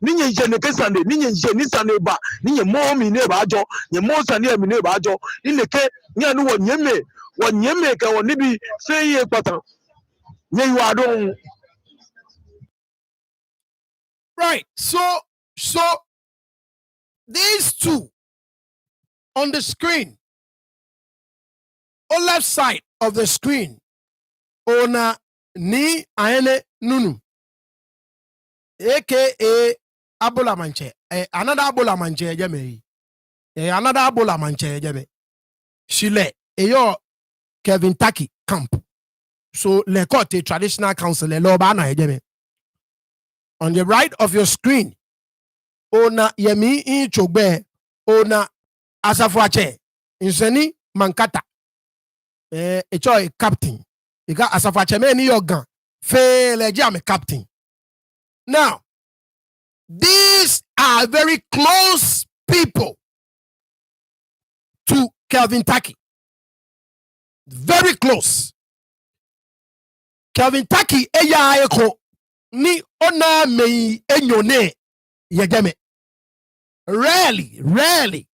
ni nye je ne kesande ni nye je ni sane ba ni nye mo mi ne ba jo nye mo sane mi ne ba jo ni ne ke nya nu wo nyeme ka wo ni bi fe ye patan nye yiwa don. Right. So these two on the screen, on left side of the screen, ona ni aene nunu, aka Abola Manche, another Abola Manche jeme, another Abola Manche jeme. Shile eyo Kevin Taki camp. So le kote traditional council le lo ba na jeme. On the right of your screen, ona Yemi Inchogbe, ona Asafuache, Inseni Mankata, a captain. You got Asafuache me ni yogan, fe legiame captain. Now, these are very close people to Kelvin Taki. Very close. Kelvin Taki eya eko ni ona mei enyone yegeme. Rarely.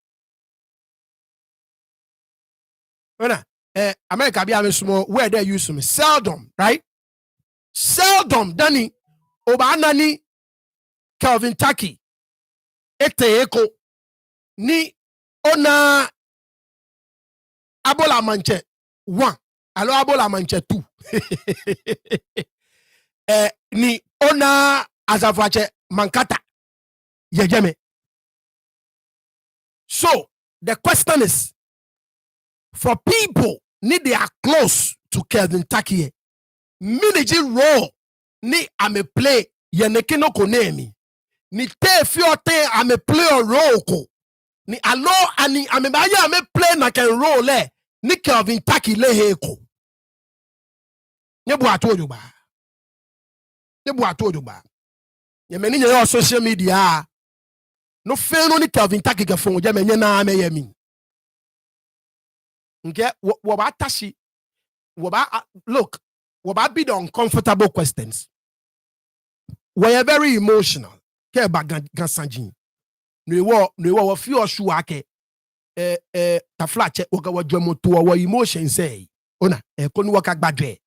America be a small where they use me. Seldom, right? Seldom, Danny, Obanani, Kelvin Taki, Ete Eko, ni ona Abola Manche 1, alo Abola Manche 2. Ni ona Asafuache Mankata, yegeme. So the question is, for people they are close to Kelvin Taki, miniji role ni ame play yeneke no konemi ni te fiote ame play a role ko ni alo ani ame baye ame play na ken role le ni Kelvin Taki le he ko nyebu atojo ba ye meni nye social media no fe no ni Kelvin Taki ke fon je menye na ame yemi nke wo ba tashi look, what about be the uncomfortable questions? We're very emotional. Ke ba gansanjin. No feel sure ake ta flache oga wa dwemo to our emotion say. Ona konu waka gbadwe.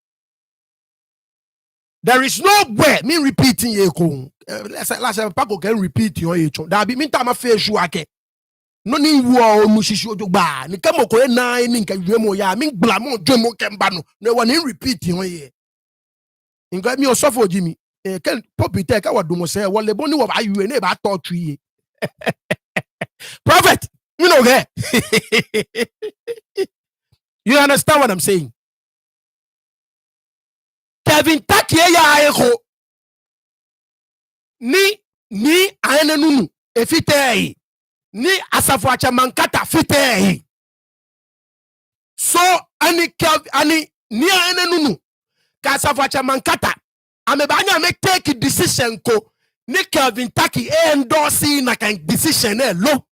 There is no way me repeating ye ko. Let's Paco can repeat your echo. That be mean time face sure ake. No ni wo mushishi ojogba ni kemo ko na ni nka dwemo ya mi blamo dwemo kemba no wa ni repeat yon ye nka mi osofo jimi ken popite ka wadumo se wo le boni wo ba yu ne ba talk to ye prophet you know that. You understand what I'm saying? Kevin Taki ya eko ni ane nunu efite ni Asafuache Mankata fite. So ani ni ane nunu ka Asafuache Mankata amebanya me take decision ko ni Kelvin Taki endorse na kan decision lo.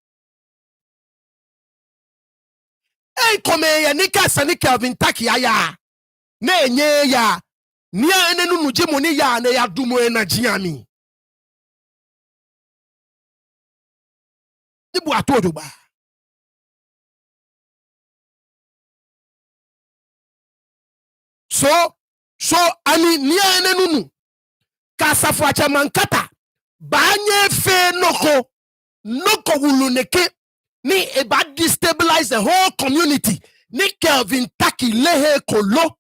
Kome ya ni ka sani Kelvin Taki aya na enye ya ni ane nunu jimu ni ya na ya dumo energy ami. Nibu atoduba. So ani niya enenunu kasafo achamankata banye fe noko wuluneke ni eba destabilize the whole community ni Kelvin Taki lehe kolo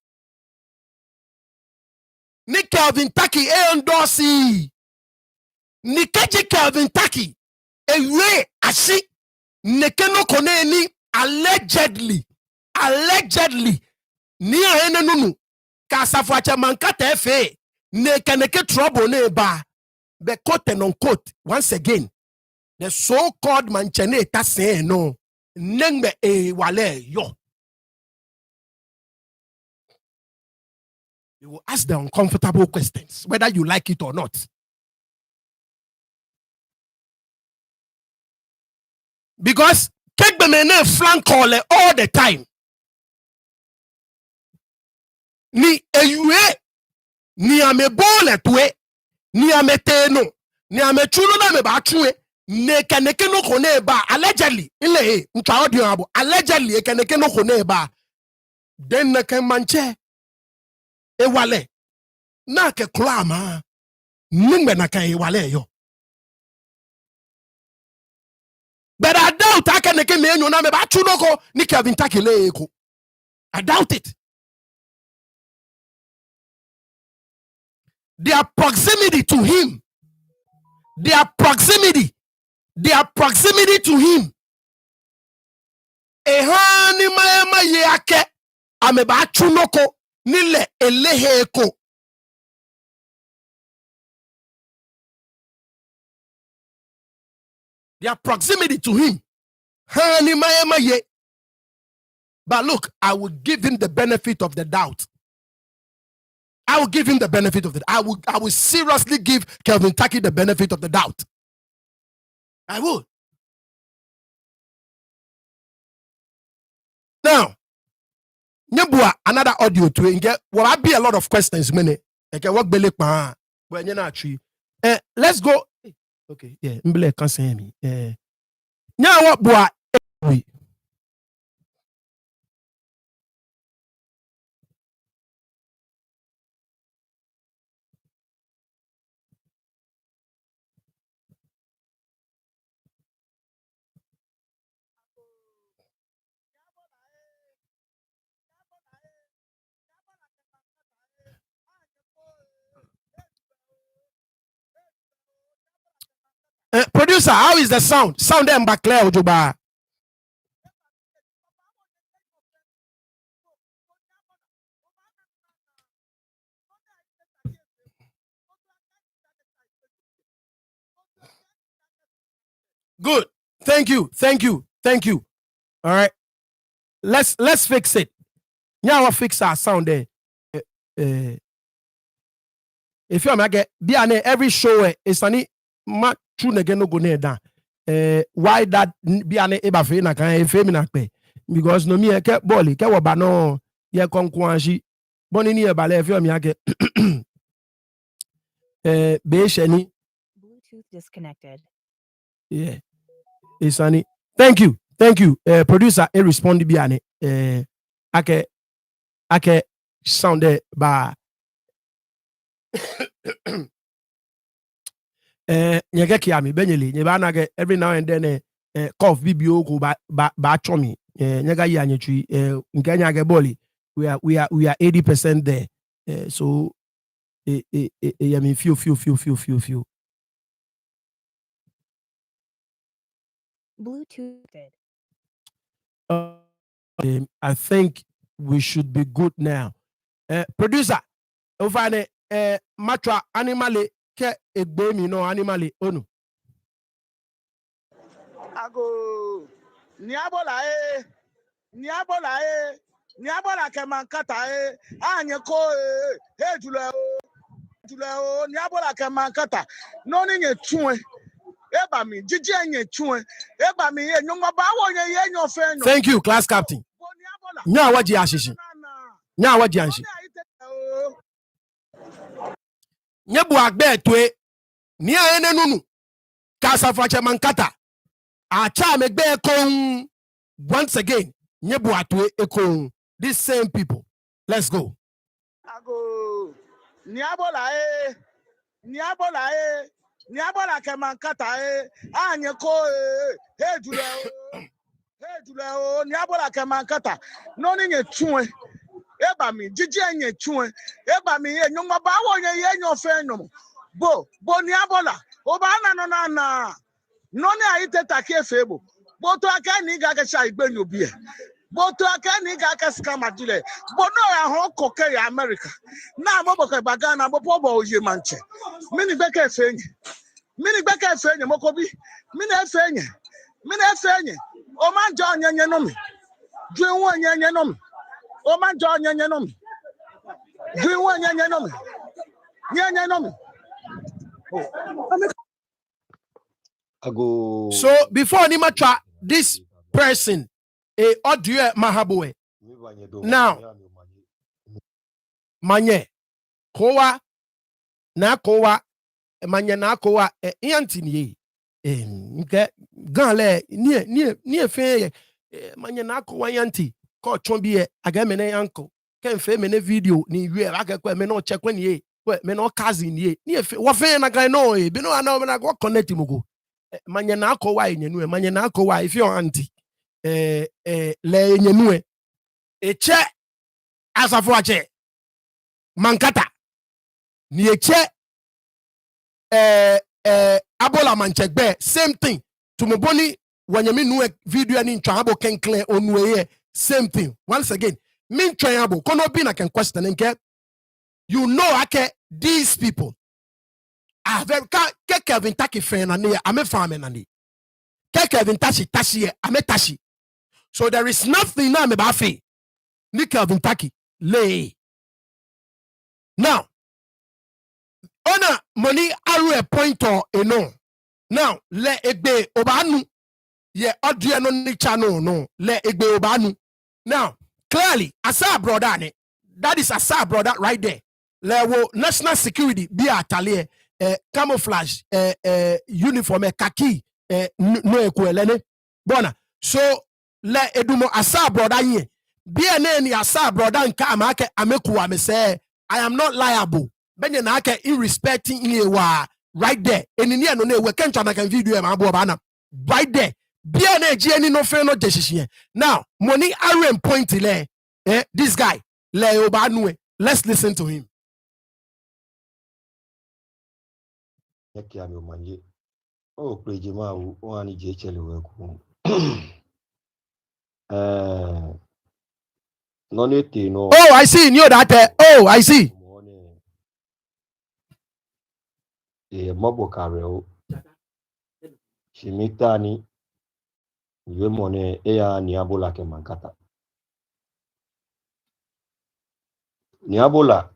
ni Kelvin Taki endorsi ni keji Kelvin Taki ewe ashi nekeno kone ni allegedly ni enenunu kasafo achamankata efe nekeneke trouble ne ba be quote and unquote once again the so-called manchene ta say no nengbe e wale yo. You will ask the uncomfortable questions whether you like it or not, because kegbemene flank call all the time ni ewe ni ame bole twe ni ame teno ni ame chulo na me ba twe nekeneke no kone ba allegedly ile ntwa audio abo allegedly ekeneke no kone ba den neke manche e wale na ke klama nimbe na kan e wale yo. But I doubt I can make me no na me ba chulo ko ni Kelvin Taki le eko. I doubt it. Their proximity to him, their proximity to him. Ehani ma ye ake ameba chunoko nile eleheko. Their proximity to him. Hani ma ye. But look, I will give him the benefit of the doubt. I will give him the benefit of the doubt. I will seriously give Kelvin Taki the benefit of the doubt. I will. Now, nyebua another audio to get will I be a lot of questions many. Okay, what bele pa when you not tree. Let's go. Okay, yeah, mbele can say me. Now what boy? Producer, how is the sound? Sound them back clear, Ojuba. Good. Thank you. All right. Let's fix it. Now we'll fix our sound there. If you make be every show is any ma true again no go near down. Why that be an eba fe na kan fe mi na pe because no me ke boli ke wo ba no ye konkwanshi boni ni e ba le if you make be sheni Bluetooth disconnected. yeah isani thank you producer e respond bi ane ake sound there ba nyege kiami benyeli nye ba na every now and then cough bibio ko ba chomi nyega yi anyetwi nke nyage boli we are 80% there so I mean few Bluetooth. I think we should be good now. Producer over matra animale ke egbe mi no animale onu ago niabola ke mankata anye ko julo niabola ke mankata no ni nye tun eba mi jiji nye tun eba mi ye nyoma ba wo ye nyo fe no. Thank you class captain nya waji ashishi nya waji anshi nye bu agbe etwe ni enenunu kasa fache mankata Acha me be ekong once again. Nyebu atwe ekong. These same people. Let's go. Ago niabola niabola kemankata anye ko hejule niabola kemankata no nye tue eba mi jiji anye tue eba mi ye nyoma ba wo ye nyo fe no bo niabola oba na no ne ayite take febo bo to aka ni ga ka sha igbe nyobi e bo to aka ni ga ka scam adile bo no ya ho koke ya America na mo boka baga na bo oye manche mini beka efenye mokobi mini efenye Omanjor nyenye no mi dwinwo nyenye no mi Omanjor nyenye no mi dwinwo nyenye no mi So before Nimatra, this person, a audio mahabue. Now, manye kowa na kowa manye na kowa yantini nke ganle nie fe manye na kowa yanti ko chombi aga mene yanko ken fe mene video ni wie aga kwa me no check ni me no cousin ni fe wo fe na gan no bi no ana na go connect mugo manye na kowa enyenu manye na kowa if your auntie le enyenu eche asafo ache mankata ni eche abola manchegbe same thing tumoboni wanyami nu video ni ntwabo kenkle onue same thing once again min twabo kono bi na ken question nke you know ake these people are very Kevin Taki fan na ne ame farm na ne Kevin tashi ame tashi so there is nothing na me ba fe ni Kevin Taki lay now ona money aru a point or no now le egbe obanu ye audio no ni channel no le egbe obanu now clearly asa brother ne that is asa brother right there le wo national security be atale camouflage uniform khaki no ekwelene bona so le edumo asa brother yin be na ni asa brother nka amake amekuwa me say I am not liable benye na aka irrespecting ilewa right there enini no na ewe kencha na kan video e ma bo ba na right there bia na eji eni no fe no deshishiye now money arem point le this guy le oba nu let's listen to him yake ame omanje o preje ma o ani je chele we ku no nete no oh I see you that oh I see mabo kareo shimitani ywe mone ya niabola ke mankata niabola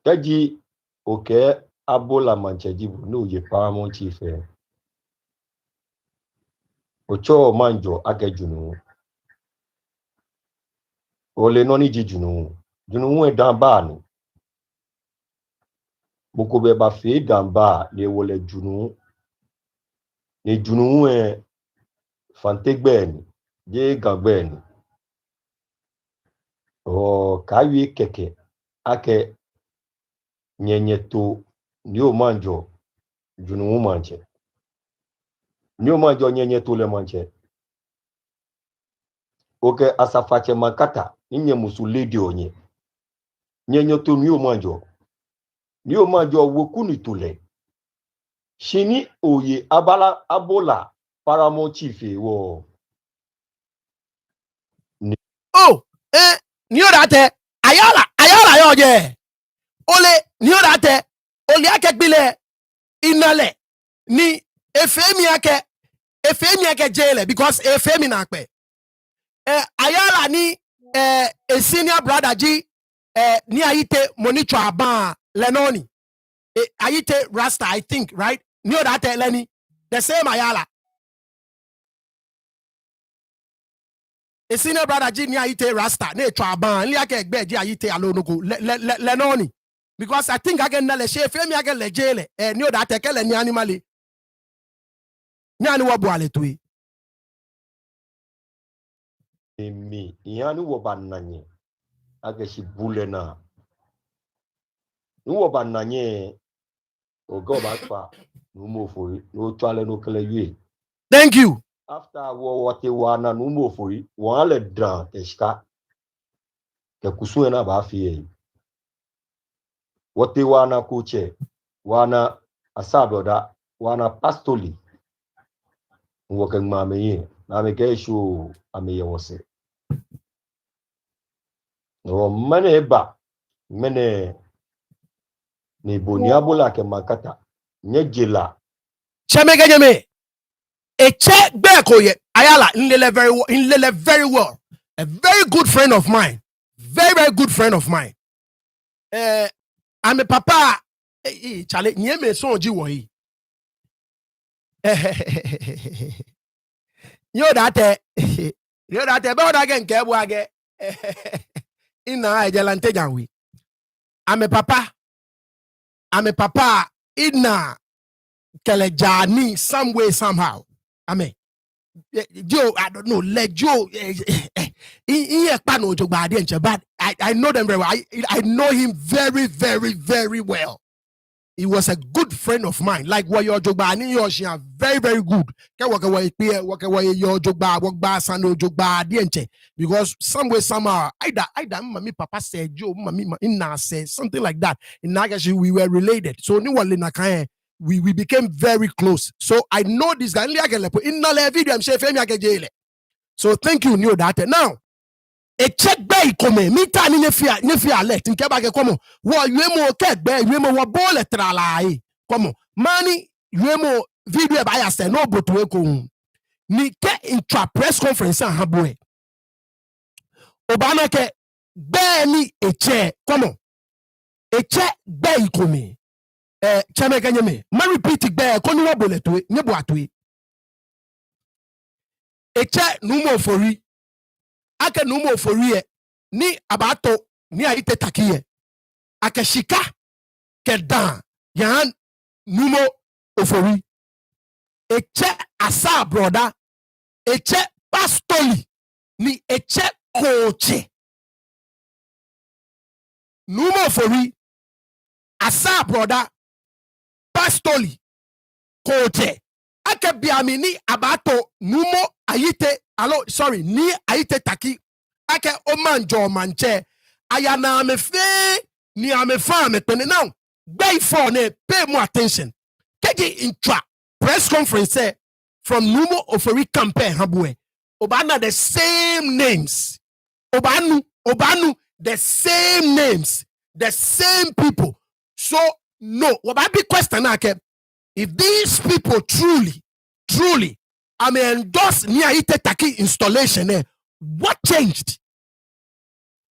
taji oke abola manchejibu no ye paramount chief ocho manjo agejunu ole noni jijunu junu dan ba ni boko be ba fe dan ba le wole junu ni junu fantegbe ni je gagbe ni o kawi keke ake nyenyeto ni Omanjor junu manche ni Omanjor nyenyeto le manche oke asafache makata ninye musulidi onye nyenyeto ni Omanjor wokuni tule shini oye abola paramount chief wo oh niodate ayala yoje ole niodate ole ake gbile inale ni efemi ake jele because efemi na pe ayala ni a senior brother ji ni ayite monitor aban lenoni ayite rasta I think right niodate leni the same ayala a senior brother ji ni ayite rasta ne traban li ake egbe ji ayite alonugo lenoni because I think again na le she femi age le jele ni o da te kele ni animally nyani wa boale tuwe mi yani wo bananye agashi bulena wo bananye ogo ba twa no mo fori no twale no kala yue. Thank you. After wo wote wana no mo fori won le dran teshka ke kusu na ba fie wote wana kuche wana asaboda wana pastoli wo kan mame ye na me ke shu ame ye wose no mane ba mene ni boniabola ke makata nyejela Chemege nyeme eche beko ye ayala nlele very well. A very good friend of mine. Very good friend of mine. I'm a papa chale nyeme sonji wo yi. Yo that be oda gen ke bu age ina ejelante janwi. I'm a papa ina kelejani some way somehow. I mean Joe, I don't know, let Joe but I know them very well. I know him very well. He was a good friend of mine. Like what your jogba ni your very good. Because some way somehow either mami papa said Joe mami inna said something like that. In Nagashi we were related. So ni wale na kae we became very close. So I know this guy. So thank you, knew that. Now, a check bay come, me tani nefia alert, in kebake come, what you mo cat bay, you mo ball at tralai. Come, money, you mo video by us, no but we come. Ni ke intra press conference and habwe. Obama ke bay ni a chair, come on. A check bay come. Chameka nyeme ma repeat gbe ko ni wo boletwe nye bo atwe eche numo fori ake numo fori e ni abato ni aite takiye ake shika ke dan yan numo ofori eche asa broda eche pastoli ni eche koche numo fori asa broda pastoli koche ake biami ni abato numo ayite ni ayite taki ake omanjor manche ayana me fe ni ame fa me pene now bay for ne pay more attention keji intra press conference from numo ofori campaign habwe obana the same names obanu the same names the same people. So no what big question ake if these people truly, I mean, endorse Niaite Taki installation, what changed?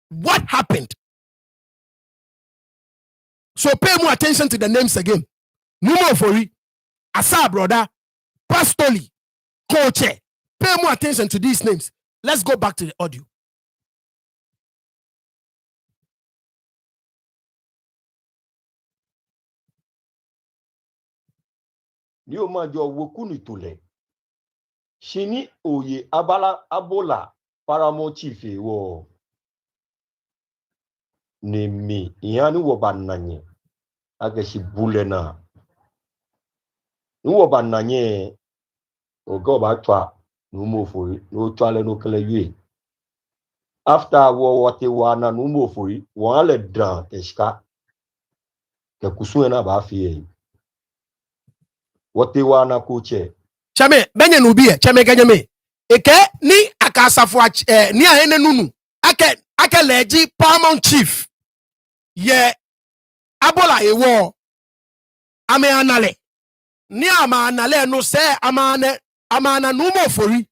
What happened? So pay more attention to the names again. Numo Fori, Asa brother, Pastoli, Koche. Pay more attention to these names. Let's go back to the audio. ni Omanjor wokuni tole shini oye abola paramount chief wo ni mi yani wo bananye agashi bulena ni wo bananye ogo ba twa no mo fori no twale no kala yue. After wo wote wana no mo fori won le dran teshka ke kusu na ba fie wote wana kuche Chame benye nubi chame ganyame eke ni akasafo ni ahene nunu ake leji paramount chief ye abola ewo ame anale ni ama anale no se amana numo fori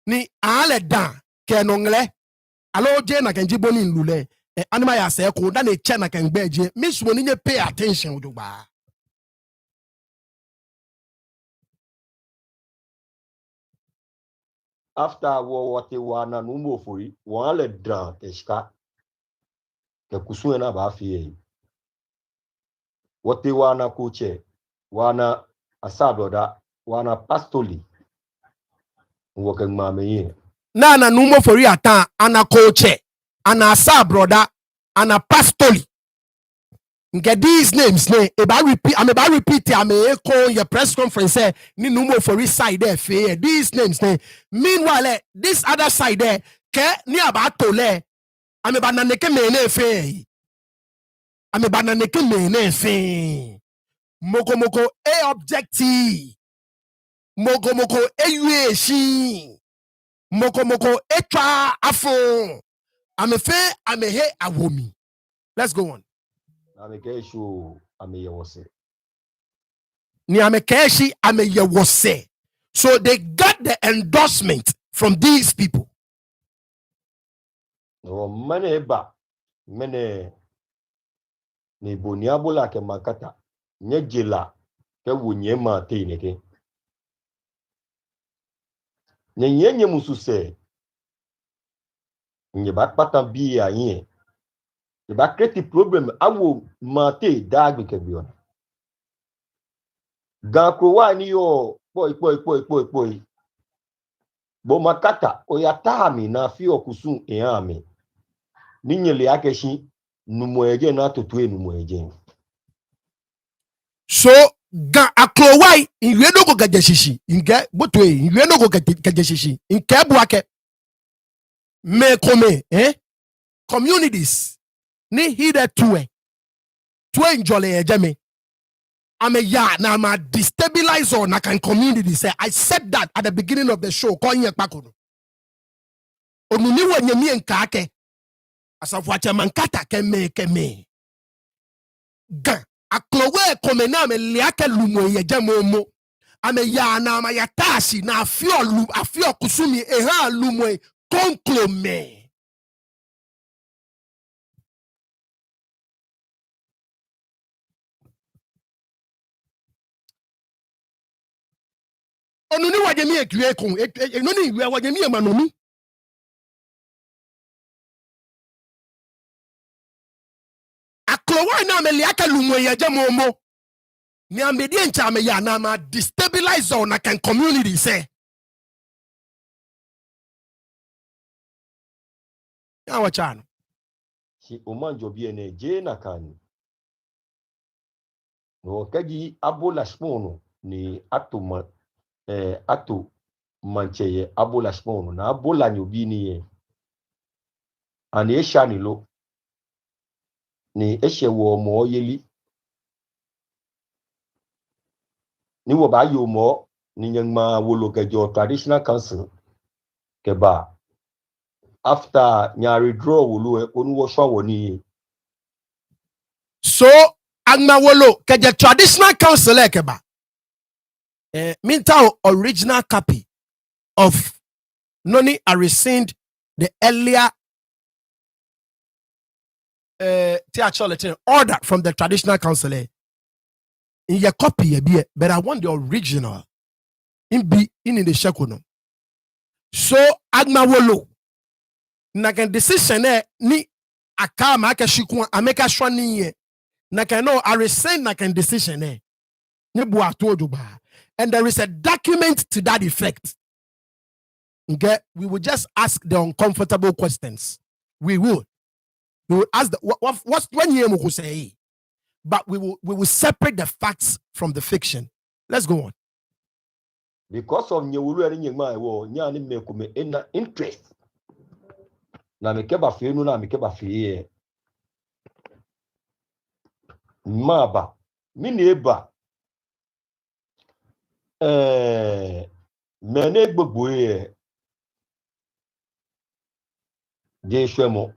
ni ale dan ke nongle alo je na kenji boni nlule anima ya se ko da na che na kan gbeje miss woni nye pay attention odugba. after wo wote wana no mo fori won le dran teshka ke kusu na ba fie wote wana kuche wana asaboda wana pastoli woke mame na numo for ata ana coach ana sa brother ana pastoli. Get these names ne about repeat I'm about repeat I'm call your press conference ni numo for this side there fair these names ne. Meanwhile this other side there ke ni about to le I'm about na neke mene fe I'm about na neke mene fe moko a objective moko a yueshi moko etwa afo I'm a fair I'm a he awomi. Let's go on. I'm sure I'm a yawase. Ni amekeshi ameyewose. So they got the endorsement from these people. No mane ba mene ni boniabola ke makata nyejela ke wunyema te neke nyenye mususe nye ba pata bi ayin e ba create problem awo mate dagbe ke bi ona gakro wa ni yo poi bo makata oyatami na fi okusun ehami ninyele akeshi numoeje na totue numoeje. So ga aklowai inwe no go gajeshishi inge botwe inwe no go gajeshishi inke buake me kome communities ni hide tuwe njole ejeme ame ya na ma destabilize or na can community say I said that at the beginning of the show konye kpakono onuni wanyemi nkake asafu achamankata keme ga aklowe kome na me liake lumo yejemomo ame ya na ma yatashi na afio kusumi eha lumo konklome onuni wanyemi ekwe kon enoni wanyemi emanomi aklowe na me liake lumo yejemomo ni amedie nchame ya na ma destabilize on na can community say ya wachano Si Omanjor bi ene je na kani no kaji abola spono ni atu mancheye abola spono na abola nyobi ni ye ani eshani lo ni eshewo mo yeli ni wo ba yo mo ni nyangma wolo kejo traditional council keba after nyari draw wolo onwo so ni. so agmawolo keje traditional council ekeba minta original copy of noni I rescind the earlier order from the traditional council in your copy but I want the original in the shakuno. So agmawolo na can decision ni akama aka shikwa ameka shwani ye na can no I rescind na can decision ni bua tojuba and there is a document to that effect. Okay, we will just ask the uncomfortable questions. We will ask what's when you say, but we will separate the facts from the fiction. Let's go on. Because of nyewulu eri nyegma ewo nya ni mekume ena interest na mekeba fe nu na mekeba fe maba mini eba mene gbogbo je swemo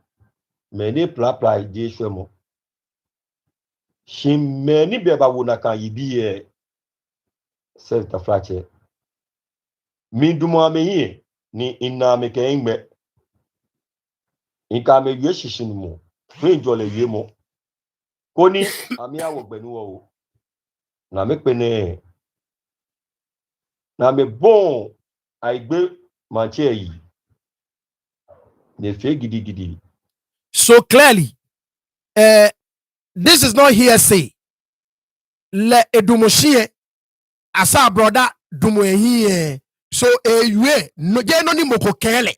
mene plapla je swemo shin meni beba wona kan yibi self taflache mi dumo ameyi ni ina meke ngbe inka me ye shishin mo fun jole ye mo koni ami awo gbenu o na me pene na me bon aigbe manche yi ne fe gidi. So clearly this is not hearsay. Le edumoshie asa brother dumo here. So no je no ni moko kele.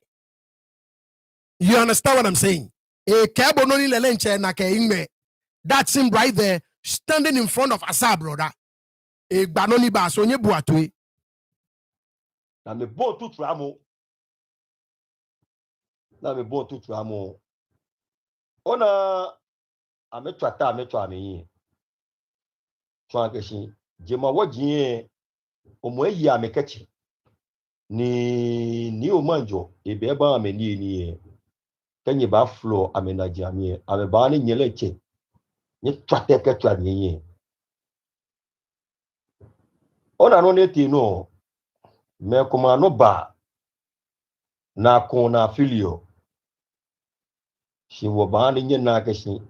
You understand what I'm saying? A cabo no ni lelenche na ke ingme. That's him right there, standing in front of Asa, brother. A banoni ba so nye buatwe. Na me bon tout ramo. Na me bon tout ramo. Ona ametwata ametwa me. Twa keshi. Jema wajie omo yi amekechi. Ni Omanjor ebe ba ameni ni kenye ba floor amenaji ami ame ba ni nyeleche. Ni twate ketwa ni. Ona no neti no me kuma no ba na kona filio shi wo ba ni nyena keshi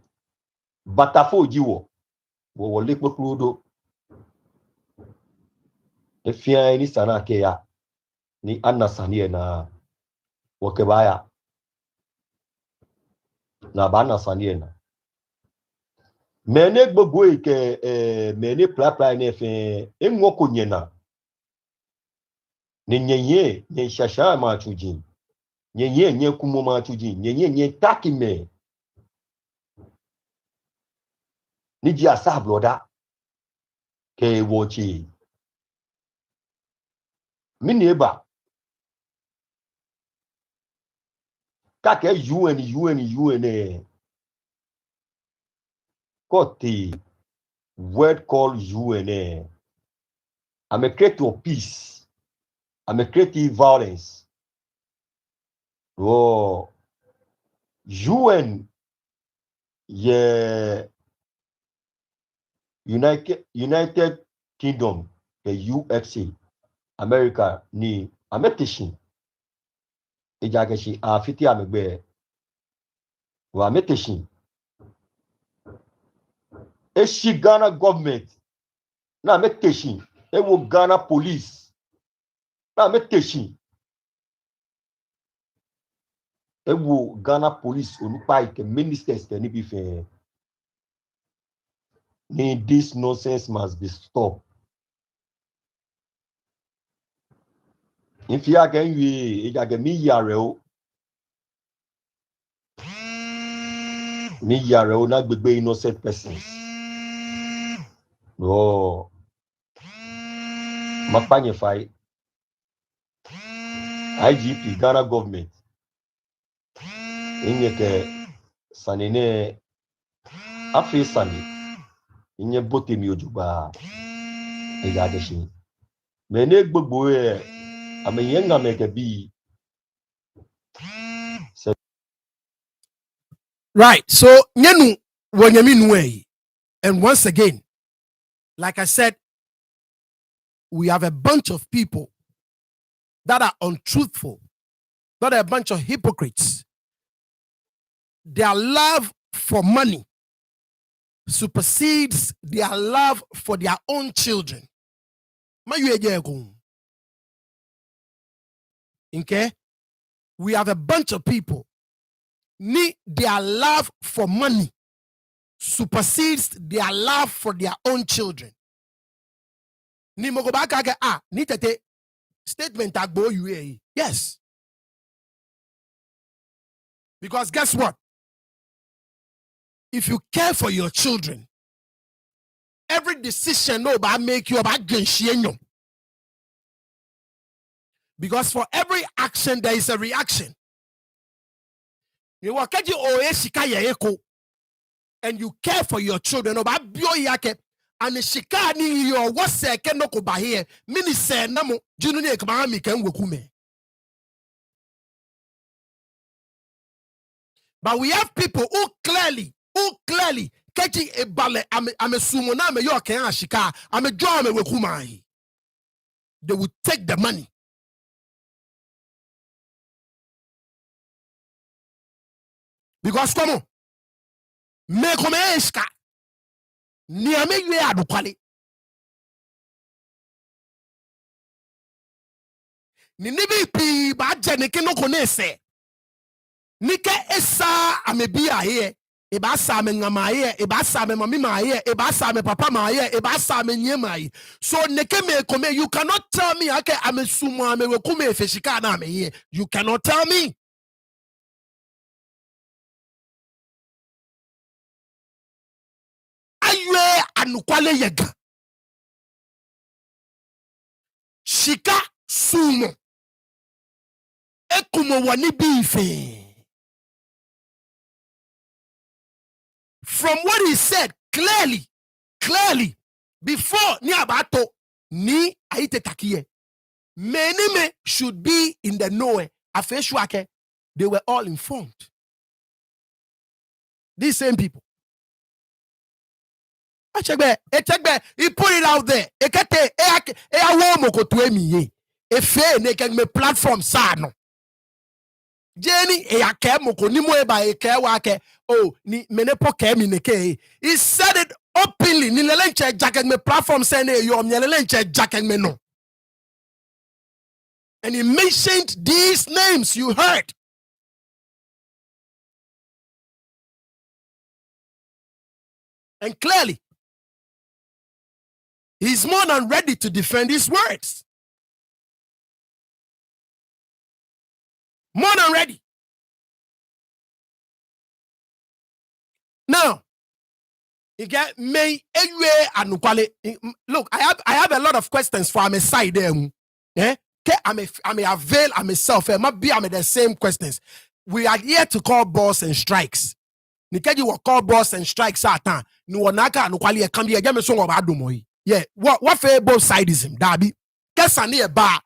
batafo jiwo wo le kpokrudo efia ni sana ke ya ni anasanie na wakebaya na bana sanie na mene gbogbo ike mene plapla ni efe enwo konyena ni nyenye nye shasha ma chuji nyenye nye kumo ma chuji nyenye takime ni ji asa bloda ke wochi mini eba kake UN kote word called UN I'm a creator of peace. I'm a creative violence. Oh, UN, yeah, United Kingdom, the USA, America, ni ametishin. Ejageshi afiti amegbe. Wa ametishin. Eshi Ghana government. Na ametishin. Ewo Ghana police. Na ametishin. Ewo Ghana police onipa ike ministers ke ni bife. Ni this nonsense must be stopped. If you again we again me yare o na gbegbe innocent persons. No. Mapanye fai IGP Ghana government. Inyeke sanene afi sani. Inye bote mi ojuba egadeshi. Mene gbogbo amenyenga meke bi. Right. So nyenu wonyami nuwe. And once again, like I said, we have a bunch of people that are untruthful, that are a bunch of hypocrites. Their love for money supersedes their love for their own children. Okay? We have a bunch of people. Their love for money supersedes their love for their own children. Statement agbo UAE. Yes. Because guess what? If you care for your children, every decision no ba make you about genshienyo. Because for every action there is a reaction. And you care for your children, and the shikani your what's second no ba here. Mini say namo jununi ekmami ken wokume. But we have people who clearly catching a ballet. I'm a sumo na me yo ken ashika. I'm a draw me wokumai. They will take the money. Because come on, me come eska. Ni ame yue adukwale. Ni nibi pi ba jene ke no konese. Nike esa amebi here. Eba sa me ngamaye, eba sa me mami maye, eba sa me papa maye, eba sa me nye maye. So neke me kome, you cannot tell me okay, I'm a sumo, I'm a kume feshika na me ye. You cannot tell me. Aywe anukwale yega. Shika sumo. Ekumo wani bife. From what he said clearly, before ni abato ni aite takiye, many should be in the know. Afeshuake, they were all informed. These same people. He put it out there. Me platform sano. Jenny moko ni mo eba wake oh ni menepo kemi neke. He said it openly. Ni lelenche jacket me platform send yo ni lelenche jacket me no. And he mentioned these names you heard. And clearly, he's more than ready to defend his words. More than ready. Now, you get me anukwale. Look, I have a lot of questions for my side there. Eh? I may avail myself. I'm the same questions. We are here to call balls and strikes. Nikeji will call balls and strikes at time. No naka anukwale come here. Get me some of adumoyi. Yeah, what for both sidism? Dabi. Guess I need a bar.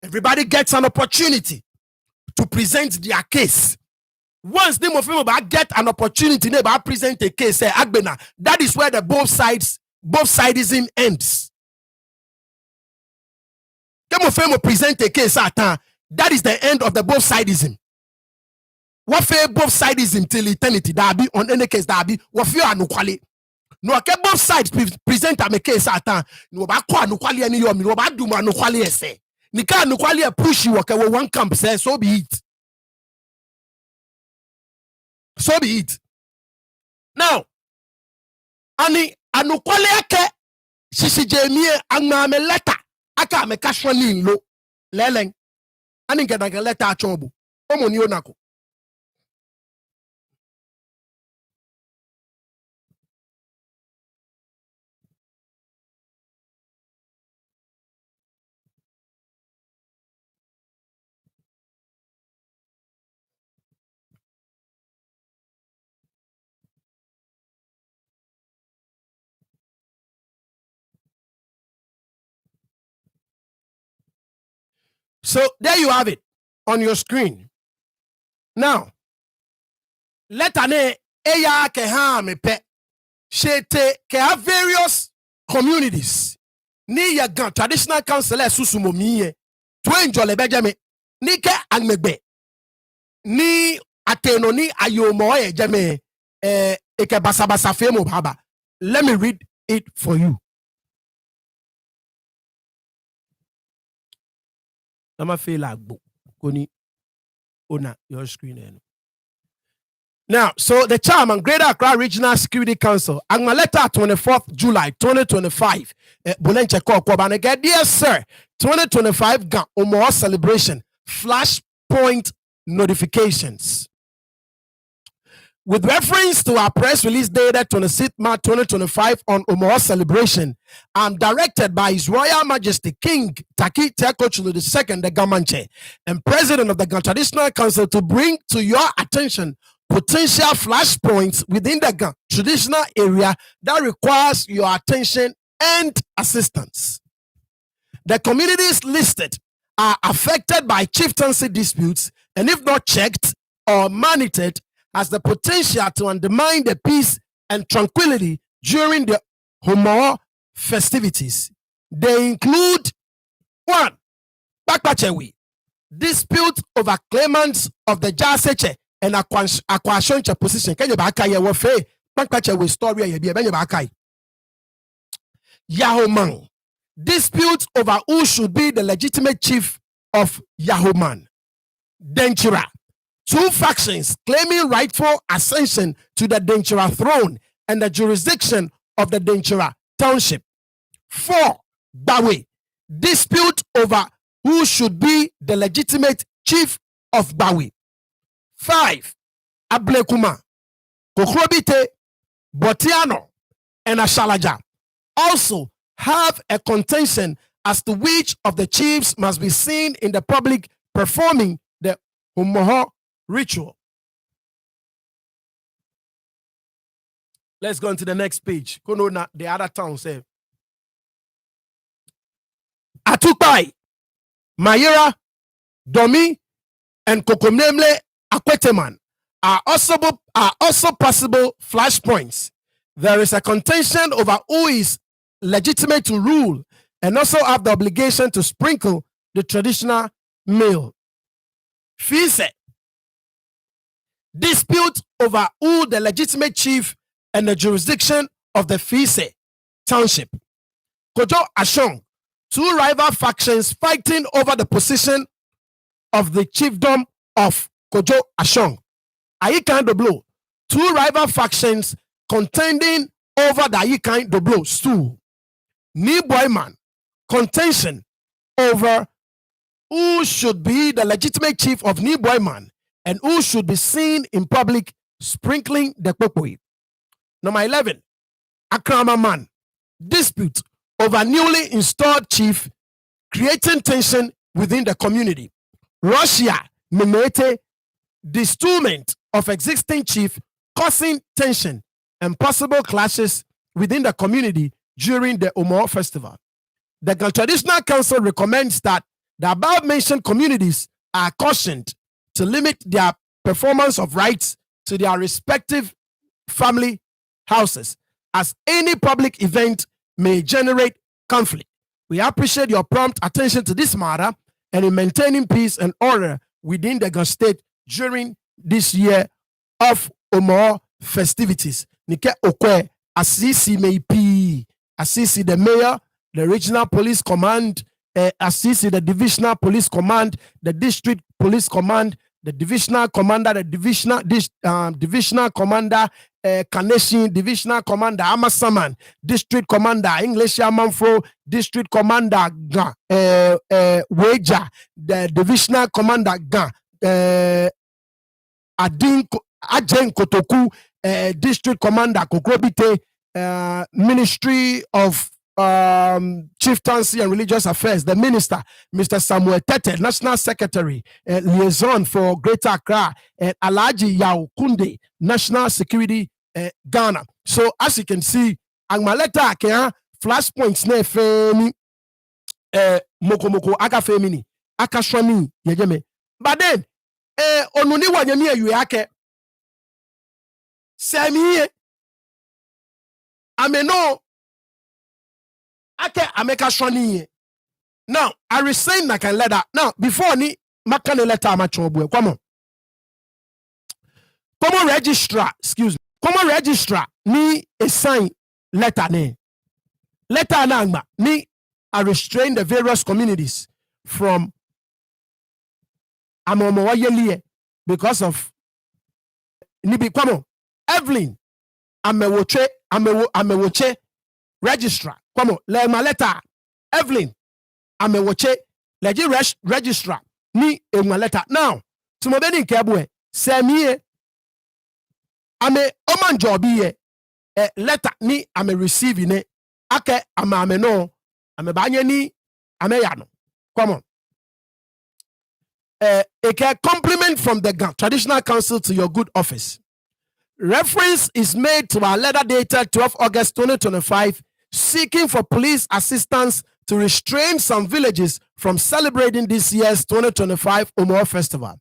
Everybody gets an opportunity to present their case. Once the Mofimo get an opportunity to present a case, say Agbena, that is where the both sidism ends. The Mofimo present a case at that is the end of the both sidism. What for both sidism till eternity? Dabi on any case, Dabi. What for anukwale? No, okay, both sides present a case at no ba kwa anukwale any yomi, no ba do anukwale ese. Nika anukwale push you okay one camp says so be it. So be it. Now, ani anukwale ake sisi jemie angame letter aka me kashwani lo leleng ani ngeda letter achobu omoni onako. So there you have it on your screen. Now, letter ne eya ke ha me pe shete ke have various communities. Ni ya gan traditional council susumo miye to enjoy le bejame ni ke angmegbe ni ateno ni ayomo e jame eke basabasa femo baba. Let me read it for you. I'ma feel like Koni Ona your screen. Now, so the chairman, Greater Accra Regional Security Council, Angma letter 24th July 2025. Bulenche Kokobane, dear sir, 2025 Ga Homowo celebration, flashpoint notifications. With reference to our press release dated 26th March 2025 on Homowo celebration, I'm directed by His Royal Majesty King Taki Tekochulu II, the Gamanche, and President of the Gan Traditional Council to bring to your attention potential flashpoints within the Gan traditional area that requires your attention and assistance. The communities listed are affected by chieftaincy disputes, and if not checked or monitored, has the potential to undermine the peace and tranquility during the Homowo festivities. They include 1. Bakpachewi, dispute over claimants of the Jaseche and Akwashonche position. Can you back a wafe? Bakpachewi story ye be bakai. Yahoman, dispute over who should be the legitimate chief of Yahoman. Denchira, 2 factions claiming rightful ascension to the Denchira throne and the jurisdiction of the Denchira township. 4. Bawe, dispute over who should be the legitimate chief of Bawe. 5. Ablekuma, Kokrobite, Botiano, and Ashalaja also have a contention as to which of the chiefs must be seen in the public performing the Homowo ritual. Let's go on to the next page. The other town say Atupai, Mayera, Domi, and Kokomnemle Akweteman are also possible flashpoints. There is a contention over who is legitimate to rule and also have the obligation to sprinkle the traditional meal. Fise, dispute over who the legitimate chief and the jurisdiction of the Fise township. Kojo Ashong, 2 rival factions fighting over the position of the chiefdom of Kojo Ashong. Ayikan Doblo, 2 rival factions contending over the Ayikan Doblo stool. Ni Boyman, contention over who should be the legitimate chief of Ni Boyman and who should be seen in public sprinkling the Kwekwe. Number 11, Akrama Man, dispute over newly installed chief creating tension within the community. Russia, Memete, destulment of existing chief causing tension and possible clashes within the community during the Homowo festival. The Traditional Council recommends that the above-mentioned communities are cautioned to limit their performance of rites to their respective family houses, as any public event may generate conflict. We appreciate your prompt attention to this matter and in maintaining peace and order within the Gun State during this year of Homowo festivities. Nike Okwe, Asisi Meipi, Asisi the mayor, the regional police command, Asisi the divisional police command, the district police command, the divisional commander, the divisional commander, Kaneshi, divisional commander Amasaman, district commander English Yamanfro, district commander Ga, Weja, the divisional commander Ga, Ajen Kotoku, district commander Kokrobite, Ministry of Chieftaincy and Religious Affairs, the minister, Mr. Samuel Tete, National Secretary, Liaison for Greater Accra, Alaji Yao Kunde, National Security, Ghana. So as you can see, Angmaleta Akea, flashpoints ne femi, Moko aka femini, aka shwani, yejeme. But then, onuni wanyemi yuyake, semi, ameno, ake ameka shwani. Now, I resign na can letter. Now, before ni makane letter amachobwe. Come on. Come registrar, excuse me. Come registrar ni a sign letter ne. Letter anangma ni I restrain the various communities from amomowayelie because of nibi come on. Evelyn amewoche registrar. Come on, le ma letter. Evelyn amewoche leji registrar ni enwa letter. Now, tumobeni nkebwe semie ame Omanjor biye letter ni ame receive ne ake ame no ame banye ni ame ya no. Come on. A compliment from the Traditional Council to your good office. Reference is made to our letter dated 12 August 2025 seeking for police assistance to restrain some villages from celebrating this year's 2025 Homowo Festival.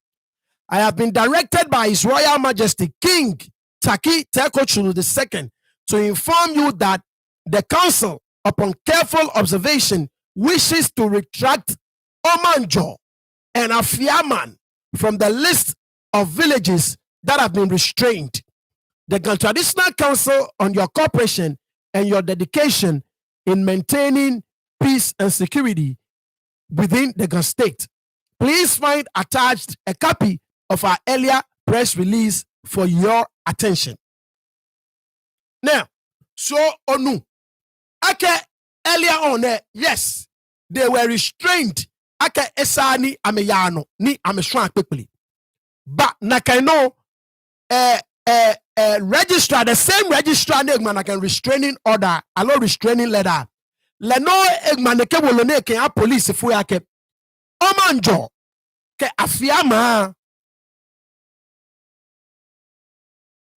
I have been directed by His Royal Majesty King Taki Tekochulu II to inform you that the council, upon careful observation, wishes to retract Omanjor and Afiaman from the list of villages that have been restrained. The Traditional Council on your cooperation and your dedication in maintaining peace and security within the Gun State. Please find attached a copy of our earlier press release for your attention. Now, so onu, okay, earlier on, yes, they were restrained. Okay, esani ameyano ni ameshwan quickly, but nakano registrar, the same registrar negman can restraining order, allow restraining letter. Leno egmaneke wolone ke a police fu yake Omanjor ke afiama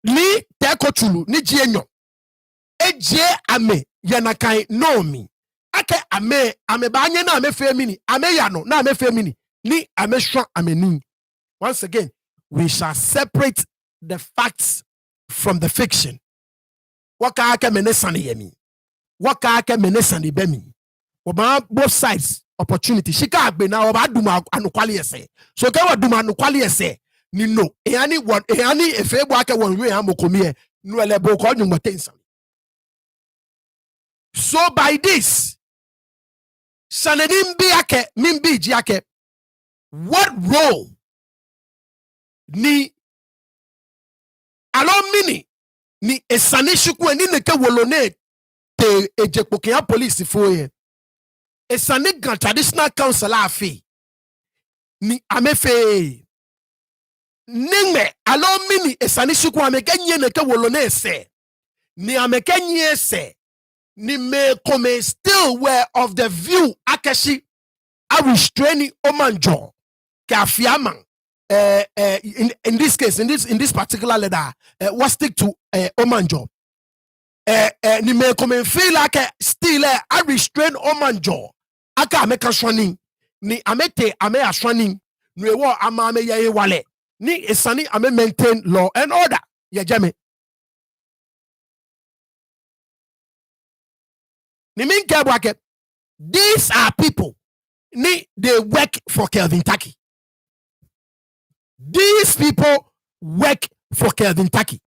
ni tekotulu ni jienyo eje ame yanakai no mi ake ame banye na ame femini ame yano na ame femini ni ame shwa ameni. Once again, we shall separate the facts from the fiction. Waka ake menesani yemi, waka ake menesani bemi. Oba both sides opportunity. Shika agbe na oba duma anukwali ese. So ke wa duma anukwali ese ni no. Ehani efebo ake wonwe ha mokomie no elebo ko nyumba tensa. So by this, sanedimbi ake mimbi ji ake, what role ni alomini ni esanishiku ni neke wolone te ejekpokia police foye. Esanigan traditional council afi ni amefe ningme alomini esanishiku amekenye neke wolone ese ni amekenye ese ni me come still were of the view akeshi a restraining Omanjor kafiaman. In this case, in this particular letter, what stick to Omanjor. Ni me come feel like still I restrain Omanjor. Aka ameka shwani ni amete ame ashwani ni wo ama ame ye wale ni esani ame maintain law and order ye jame ni min kebwake. These are people ni they work for Kelvin Taki. These people work for Kelvin Taki.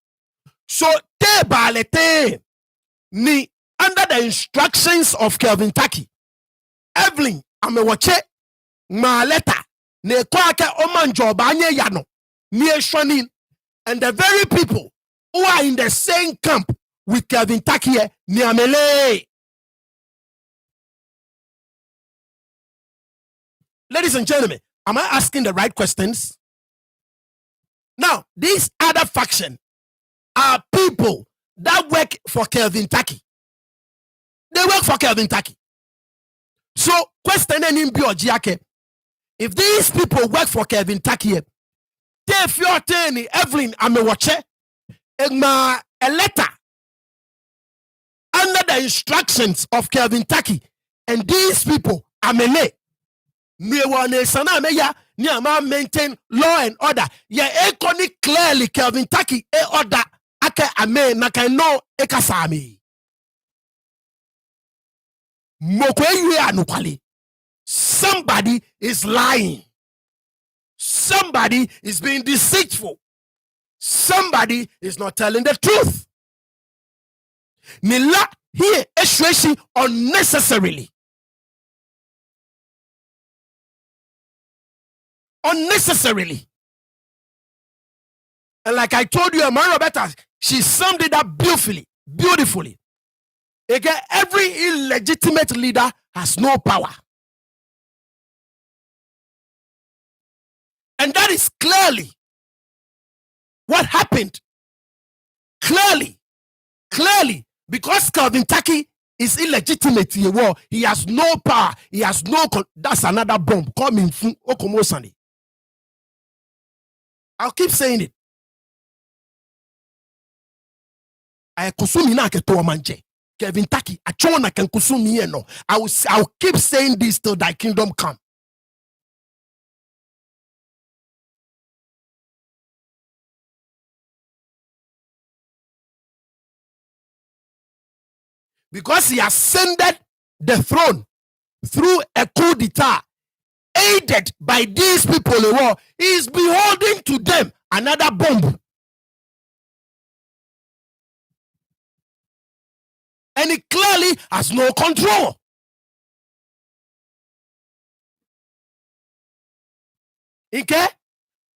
So te balete ni under the instructions of Kelvin Taki. Evelyn amewache ma letter ne kwake Omanjor banye yano ni eshwanin, and the very people who are in the same camp with Kelvin Taki ni amele. Ladies and gentlemen, am I asking the right questions? Now, these other faction are people that work for Kelvin Taki. They work for Kelvin Taki. So, question in Biojiake, if these people work for Kelvin Taki, if you're telling Evelyn Amewache, a letter under the instructions of Kelvin Taki, and these people amele mewane sana meya ni ama maintain law and order. Ye ekoni clearly Kelvin Taki order ake ame na kan no ekasami. Mokwe anukwali. Somebody is lying. Somebody is being deceitful. Somebody is not telling the truth. Nila here esweshi unnecessarily. Unnecessarily. And like I told you, Mama Roberta, she summed it up beautifully. Again, every illegitimate leader has no power. And that is clearly what happened. Clearly, because Kelvin Taki is illegitimate. He has no power. He has no. That's another bomb coming from Okomosani. I'll keep saying it. I kusumi na ke to manje. Kelvin Taki, achona can kusumi no. I'll keep saying this till thy kingdom come. Because he ascended the throne through a coup d'etat, aided by these people, he is beholding to them another bomb. And he clearly has no control. Okay?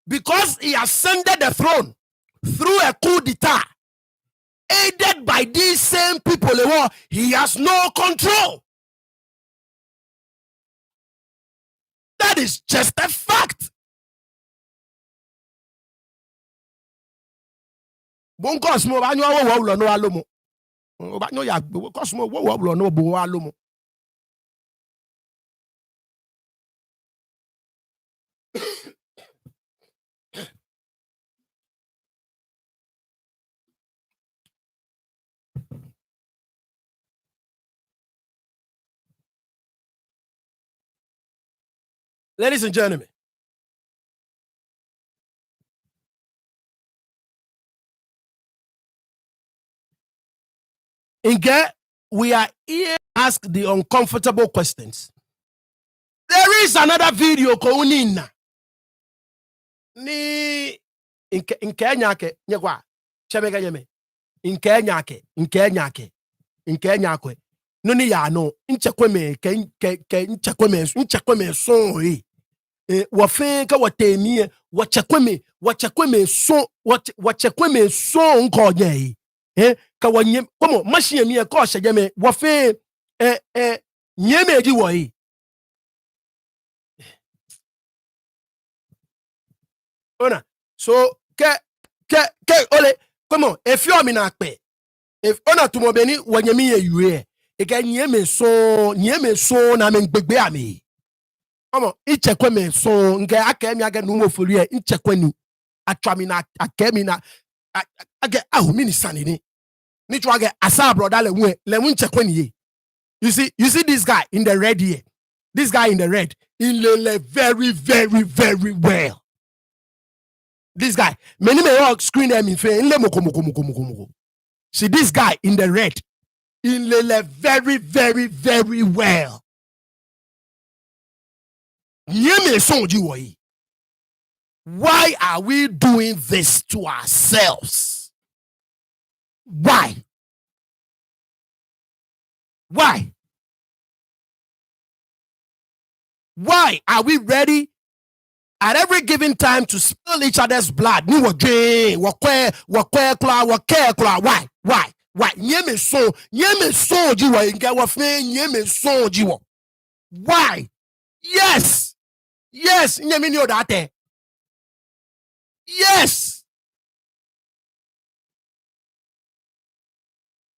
because he ascended the throne through a coup d'etat, aided by these same people, he has no control. That is just a fact. Bon cosmo ba nyo wo no alomo. Ba nyo ya cosmo wo no bo alomo. Ladies and gentlemen, we are here to ask the uncomfortable questions. There is another video kounina. Ni nke nyake nyekwa chemega nyeme nke nyake no ni ya no nchekweme ke nchekweme so wo fe ka watemi wo chekweme so nko nye ka wanyem komo machine mi e ko hyegeme wo fe nyeme di wo yi. Ona so ke ole komo if you mi na pe if ona tumo beni wanyemi ye yue e ka nyeme so na me gbegbe ami komo ichekwe me so nke aka mi aga no mofori e ichekwe ni atwa mi na aka mi na aga ahumi ni sanini ni twa aga asa brother le wu ichekwe ni ye. You see this guy in the red here, this guy in the red in le very very very well. This guy, many may walk screen them in fair. See this guy in the red, in the very, very, very well. Why are we doing this to ourselves? Why? Why? Why are we ready at every given time to spill each other's blood? Why? Nyeme so jiwa inga wafe nyeme so jiwa. Why? Yes, nyeme ni odate. Yes.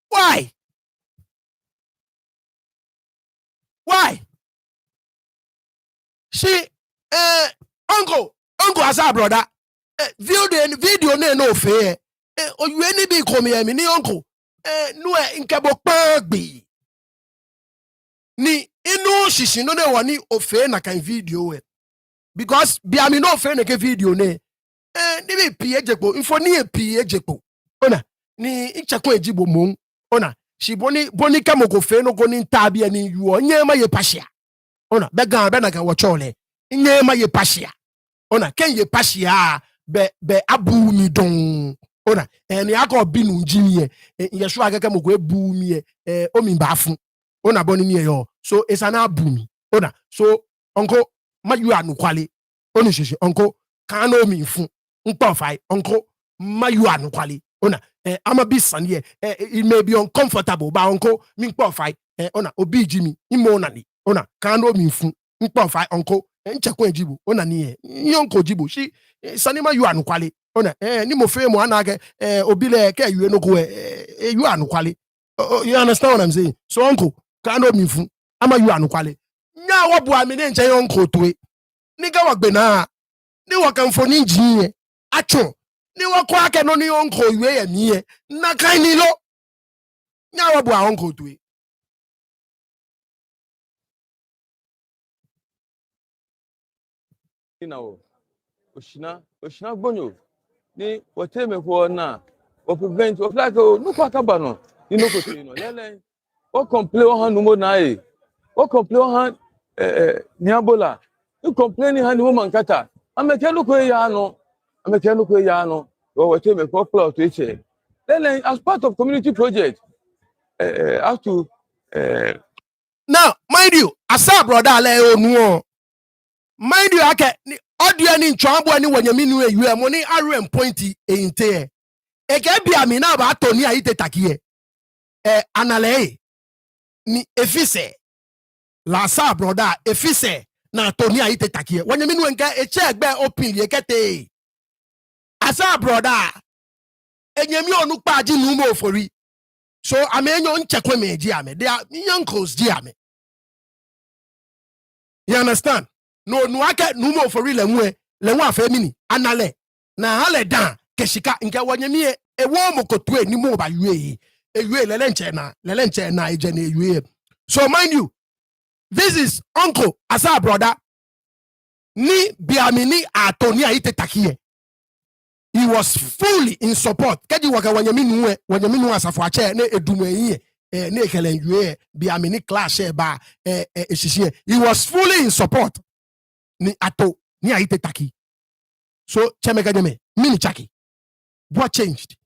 Why? She Uncle asa brother video no fair you any be come here ni uncle no nkebo pagbi ni inu shishi no de wani ofe na kan video because bia me no ofe na ke video ne ni be pie jepo info ni pie jepo ona ni ichako ejibo mon ona shi boni kamoko fe no go ni ntabia ni yuo nyema ye pashia ona be gan be na kan wo chole nyema ye pashia ona ken ye pashia be abu mi don ona eni aka bi nu njimie ye so aka kamoko ebu mi o mi bafu ona boni ni yo so esana abu mi ona so onko mayu anukwale oni shishi onko kan no mi fun npa fai onko mayu anukwale ona ama bi sane it may be uncomfortable but onko mi npa fai ona obi jimi imo na ni ona kan no mi fun npa fai onko nchekwa ejibo ona ni yonko jibo shi sanima yu anukwale ona ni mo fe mo anage obi le ke yu enoko yu anukwale. You understand what I'm saying? So uncle kan no mi fun ama yu anukwale nya wo bo ami ne nche yonko towe ni ga wagbe na ni wakamfo ni njiye acho ni wako ake no ni onko yue ye miye na kai ni lo nya wo bo a onko towe. Now, Oshina Bonyo, ni wateme kwa na, wa prevent, wa like, no kwa kabano, ni no kote, lele, wa complain wa numo na wa complain wa niabola, you complain ha numo mankata, amekelo kwe ya no, wa wateme kwa plot eche. Lele, as part of community project, have to, now, mind you, asa brother le onu. Mind you, audio ni ntwambo ani wanyaminu eyu mo ni RM pointi inte e ke bia mi na ba toni ayi tetakie anale ni efise la sa broda efise na toni ayi tetakie wanyaminu enka eche egbe open ye kete asa broda enyemi onu pa agi nu mo ofori so amenyo nchekwe meji ame they are uncles ji ame. You understand? No ake nu mo ofori le nwa afemini anale na hale dan keshika nke wanyemi ewo mokotu ni mo ba yue lele nche na eje na yue. So mind you, this is uncle asa brother ni biamini atoni aite takie. He was fully in support. Kedi waka wanyaminu asafo ache ne edumeyi ne ekelenjue biamini clash ba eshisie. He was fully in support. Ni ato ni aite taki. So chemeka jeme mini chaki. What changed?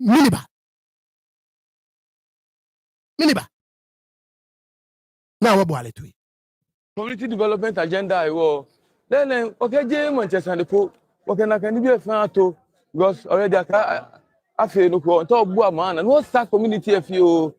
Miniba. Now what boale tui? Community development agenda iwo. Then okay je Manchester depo. Okay na kan bi e fan ato because already afi no ko to bu amana no start community afio.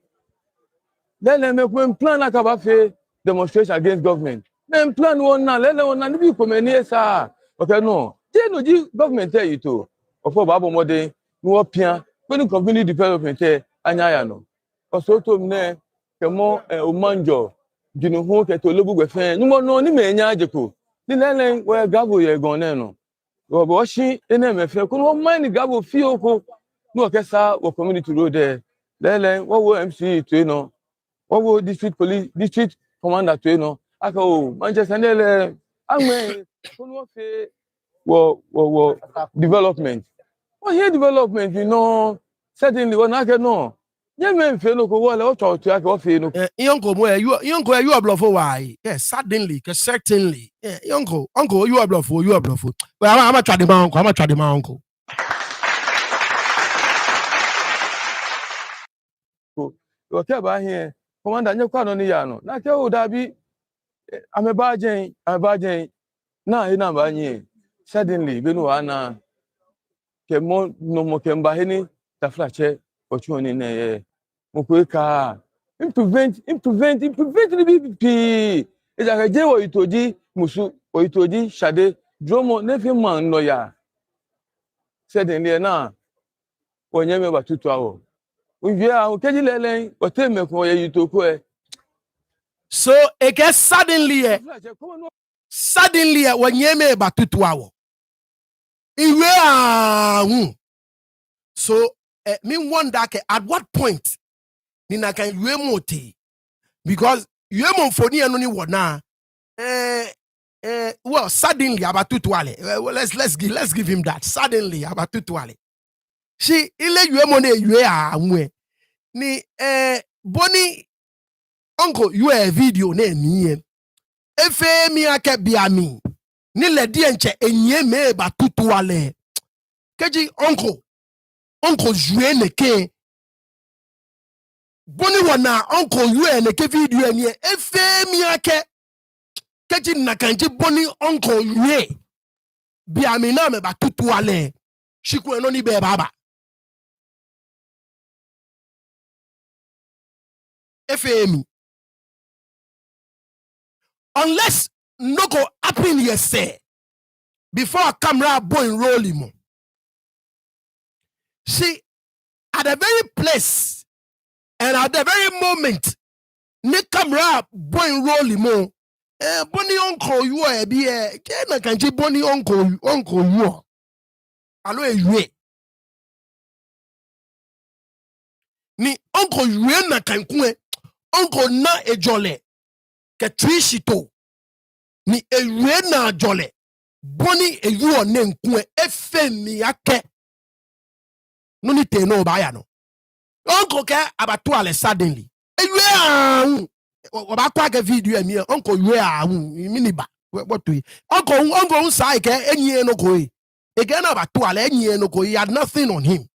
Then make plan akaba fe demonstration against government. Then plan one na lele one na bi komeni esa. Okay no. Je no ji government e to. Ofo babo modern no pia when community development anya ya no. Also to me kemo Omanjor jinu ho ke to lobu gbefen no ni me nya ajeko. Ni lele we gabo ye gon no. Wo shi ene mefe ko no mind gabo fi oko no kesa wo community road there lele wo MC to no wo district police district commander to no aka o Manchester lele amwe ko no fe wo development o here development you know certainly when I get no ye men fe no ko wo le o to aka o fe no Yonko mo you are bluffo why? Yes, certainly. Uncle you are bluffo. Well, I'm a try the my uncle. o ke ba here commander nye kwa no ni ya no na ke o da bi ameba agen na ina ba nyi suddenly be no ana ke mo no mo ke mba heni ta flache o chu ni na ye mo ko ka improvement ni BBP e ja je o itoji musu o itoji shade dromo ne fi man no ya suddenly na onye me ba tutu awo we are keji lele o te me ko ye yitoko e. So it gets suddenly when yeme batutu awo. Iwe so me wonder at what point nina kan iwe mote because iwe mo foni eno ni wona well suddenly abatutu ale let's give him that suddenly abatutu ale she ile iwe mo na iwe anwe ni boni uncle you a video na eniye efe mi ake biami ni le die nche enye me ba tutu ale keji uncle jue neke boni wana uncle you neke video eniye efe mi ake keji nakanji boni uncle you biami na me ba tutu ale shiku eno ni be baba efe mi. Unless no go happen here say before a camera boy roll him. See, at the very place and at the very moment, ne camera boy roll him. Bonny uncle you are be a can you bonny uncle you are. Allo you ni uncle you na kan ku uncle na ejole ke twishito ni ewe na jole boni eyu one nku efe mi ake no ni te no ba ya no uncle ke abatu ale suddenly ewe ahun oba kwa ke video emi uncle ewe ahun mini ba what to uncle sai ke enyi no ko again abatu ale enyi no ko he had nothing on him.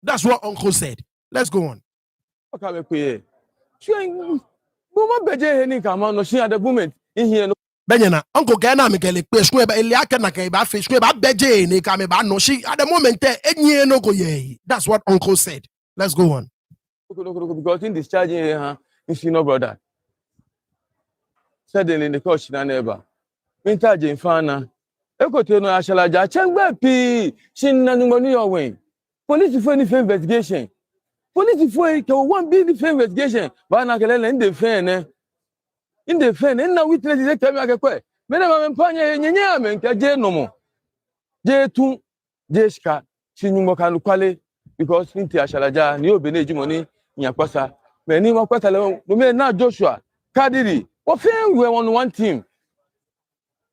That's what uncle said. Let's go on. Okay, we bo ma beje he ni kama no she at the moment in here no Benyana, Uncle Gana Miguel, Pesque, Eliaka, ba fish, ba beje, Nikame, ba no, she at the moment, any no go ye. That's what Uncle said. Let's go on. Because in discharging, you see no brother. Suddenly the coach na neighbor. Vintage in Fana. Ekote no ashalaja. Chengbe pi. Shin na numoni your way. Police for any investigation. Police for one big investigation. But na kelele in the fan, eh? In the fan, and now witness is a kwe. Mena mampanya nyenya menka je no mo. Je tu je shika. Shinyumo kanukwale because inti ashalaja ni obene jumoni nyakwasa. Many more kwasa le no na Joshua. Kadiri. We were on one team.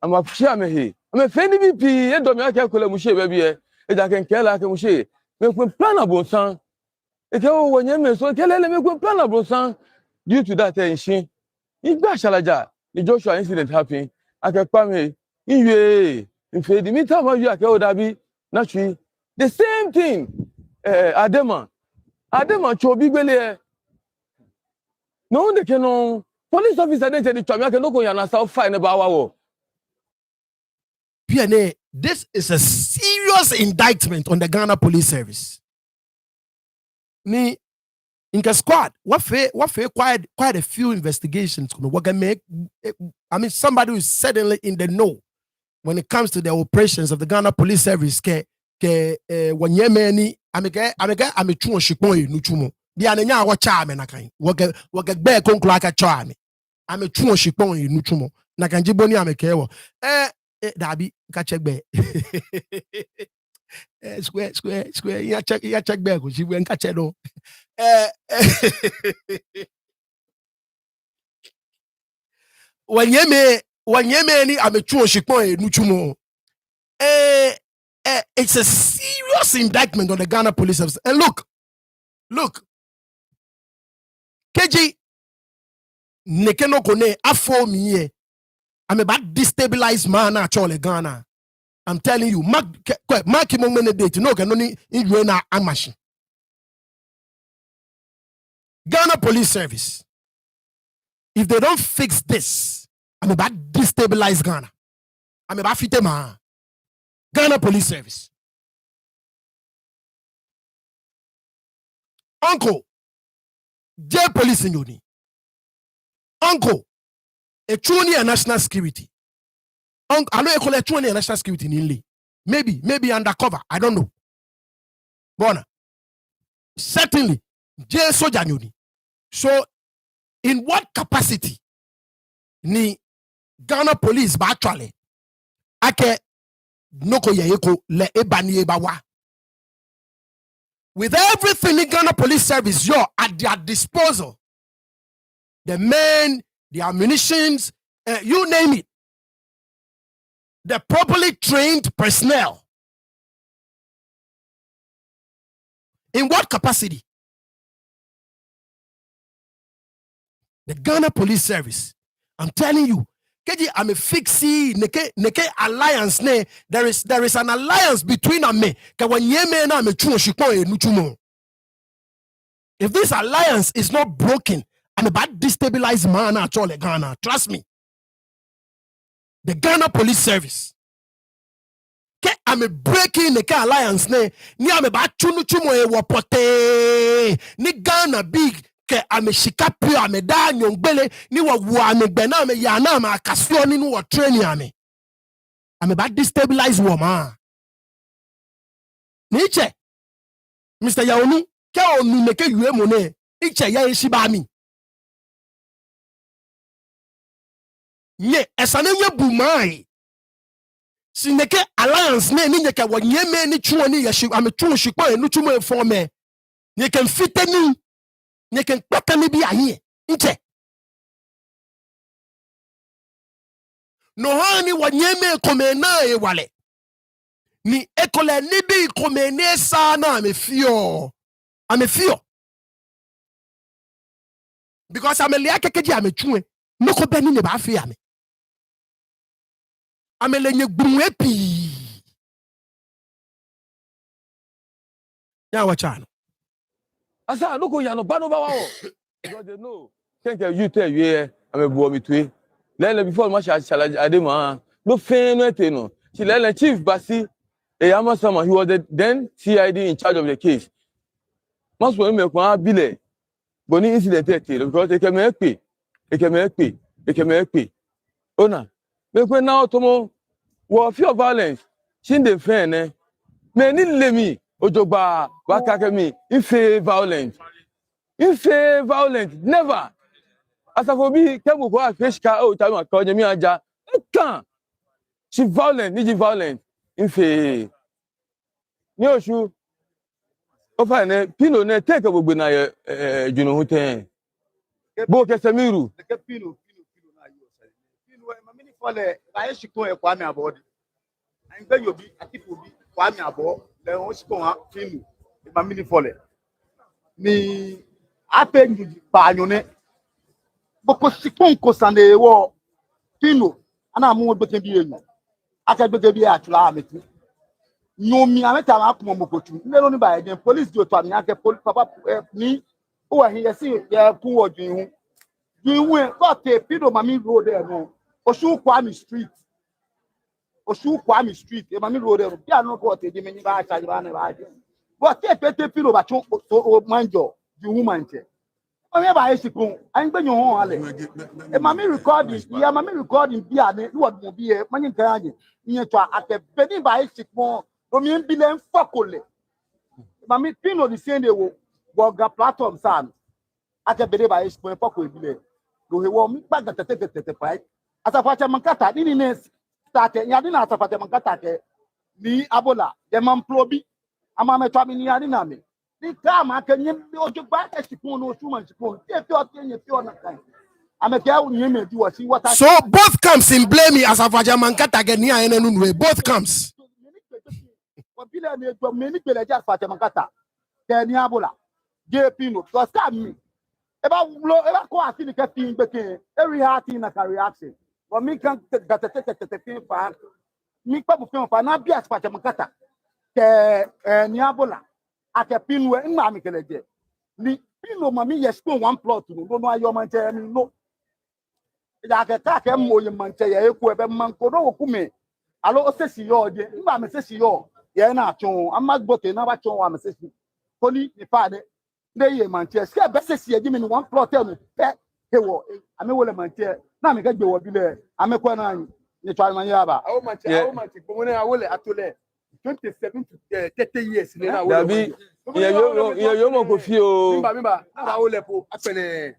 I'm a share me here. I'm a friend of BP, and don't make a call mushe baby. If I can care like a mushe, make one plan about son. If you want your so tell them make one plan about son. Due to that, she in Bashalaja, the Joshua incident happened. I can come here. In fact, the meantime, you are Dabi, naturally. The same thing, Adema Chobi Bele. No one can know. Police officer didn't tell the Chamia can go and South fine about our PNA, this is a serious indictment on the Ghana Police Service. Me, in the squad, what quite a few investigations. What can make? I mean, somebody who is suddenly in the know when it comes to the operations of the Ghana Police Service. When you many, I'm a true shipoi nuchumo. The ananya wa charme na kain. Wage be konklaka charme. I'm a true shipoi nuchumo. Na kanjiboni amekewo. Dabi ka check be. Square. Ya check be ko jiwe nka che no. Wanyeme ni I'm a true shipoi nuchumo. It's a serious indictment on the Ghana Police Service. And look, KG nekeno kone afo miye. I'm about destabilized man actually Ghana. I'm telling you, mark him on date. No, can only in amashi. Ghana Police Service. If they don't fix this, I'm about destabilize Ghana. I'm about fitema. Ghana Police Service. Uncle, J Police in Uni. Uncle, a truly a national security. Uncle, I know you call it truly a national security in Italy. Maybe undercover. I don't know. Bona. Certainly, J Soja Uni. So, in what capacity ni Ghana Police ba actually ake noko yeko le ebani ebawa. With everything in Ghana Police Service, you're at their disposal. The men, the ammunitions, you name it. The properly trained personnel. In what capacity? The Ghana Police Service. I'm telling you, I'm a fixie neke alliance ne. There is an alliance between me. If this alliance is not broken, I'm about destabilize man at all Ghana. Trust me. The Ghana Police Service. I'm a breaking the alliance ne. Ni I'm about chunu e wapote. Ni Ghana big. I'm a shikapu, I'm a dan young belly, ni wa bename yanama kasio ni wa training ame. I'm about destabilize woman. Niche, Mr. Yaonu, kya onu meke yue mone, iche ya ishibami. Nye, esane nye bumai. Si neke alliance ne ni nyeke wa nyeme ni chuo ni yashi, ame chuo shikwa enu chumo informe. Nyeke mfite ni. You can put me be here. No honey what yeme komena e wale. Ni ekole ni bi komene sana I'm a fear. Because I'm a liakeji I'm a chue. No ko beni ne ba fear me. I'm a lenye gbuepi. Ya wachano. Asa no ko ya no ba no ba wa o. Because they know. Can't you tell you I'm a boy me too. Lele before much adema no fain no. She lele chief basi Eyama Sama, he was the then CID in charge of the case. Most women make one bile. Boni incident because they can make pay. They can make pay. Ona. Make when now tomo war fear violence. Shin the fan eh. Many lemi ojoba wakakemi if violent. If violent never. As a for me, kebu ko fish ka o time ko nyami aja. Kan. She violent, niji violent. If ni osu ofa ne pino ne take gbogbo na junu hoten bo kesemiru ke pino na yo say pino e ma mini fole ba ye shiko e kwa mi abo de an gbe yobi atipo bi kwa mi abo le won shiko ha pino e ma mini fole ni ape njuji pa anyone boko shiko nko sande wo pino ana mu gbeke bi enyo aka gbeke bi atula ameti nyomi ameta ma kuma mokotu nle ni ba ye police do to ami ake papa ni o wa hin ye si ye ku wodun hu dun we got a pido mami road there no Osu Kwame street e mami road there bia no ko te je meni ba charge ba na ba je but te pete pido ba chon Omanjor the woman che o me ba esikun an gbe nyon ho ale e mami recording bia ne word mo bia mani kan age yen to ate beni ba esikun o mi bi le nfokole mami pino the same day wo ga platform san ate bere ba esikun fokole ebile go he wo mi gbaga tete pai asafache mankata nini ne start ya di na asafache mankata ke ni abola de man probi ama me twa mi ni ya di na me ni ka ma ke nyi ojo gba ke sipon no su man sipon te fi o te nyi fi o na kan ame ke u nyi me di wo si water So both camps in blame as a Fajamankata get near any both camps. Bila ne do me ni pele ja asafache mankata ke ni abola je pino because ka mi eba ko asini ke tin gbeke every heart in a reaction but me kan tete fin fa mi pa bu fin fa na bi aspacha makata ke ni abola ake pinwe nma mi keleje ni pino mami yes ko one plot no ayo man che mi no ya ke ka ke mo ye man che ye ku ebe man ko do ku me alo o sesi yo de nba me sesi yo ye na atun amagbote na ba tun wa me sesi ko ni pa de ye manche se be sesi e mi one plot e no pe hewo ame wole manche na me ga gbe wo bi le ame ko na ni twa man ya ba awo manche ko ne awole atole 27 to 30 years ne na awole dabi ye yo mo ko fi o mimba na awole po apele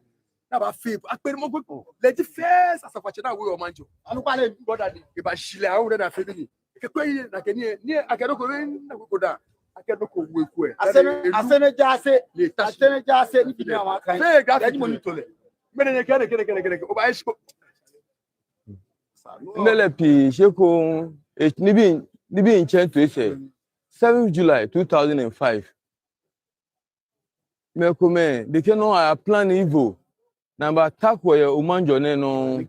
na ba fi apele mo ko le di first asafache na we Omanjor anu pa le brother di e ba shile awole na fe ni ke ko yi na ke ni akedo ko na ko da akedo ko we ku e asene jase ni bi awon kan fe ga fi mo ni tole mene ne kere o ba isko mele pi sheko nibi in chen to say 7th July 2005 me come they cannot I plan evil number attack where Omanjor no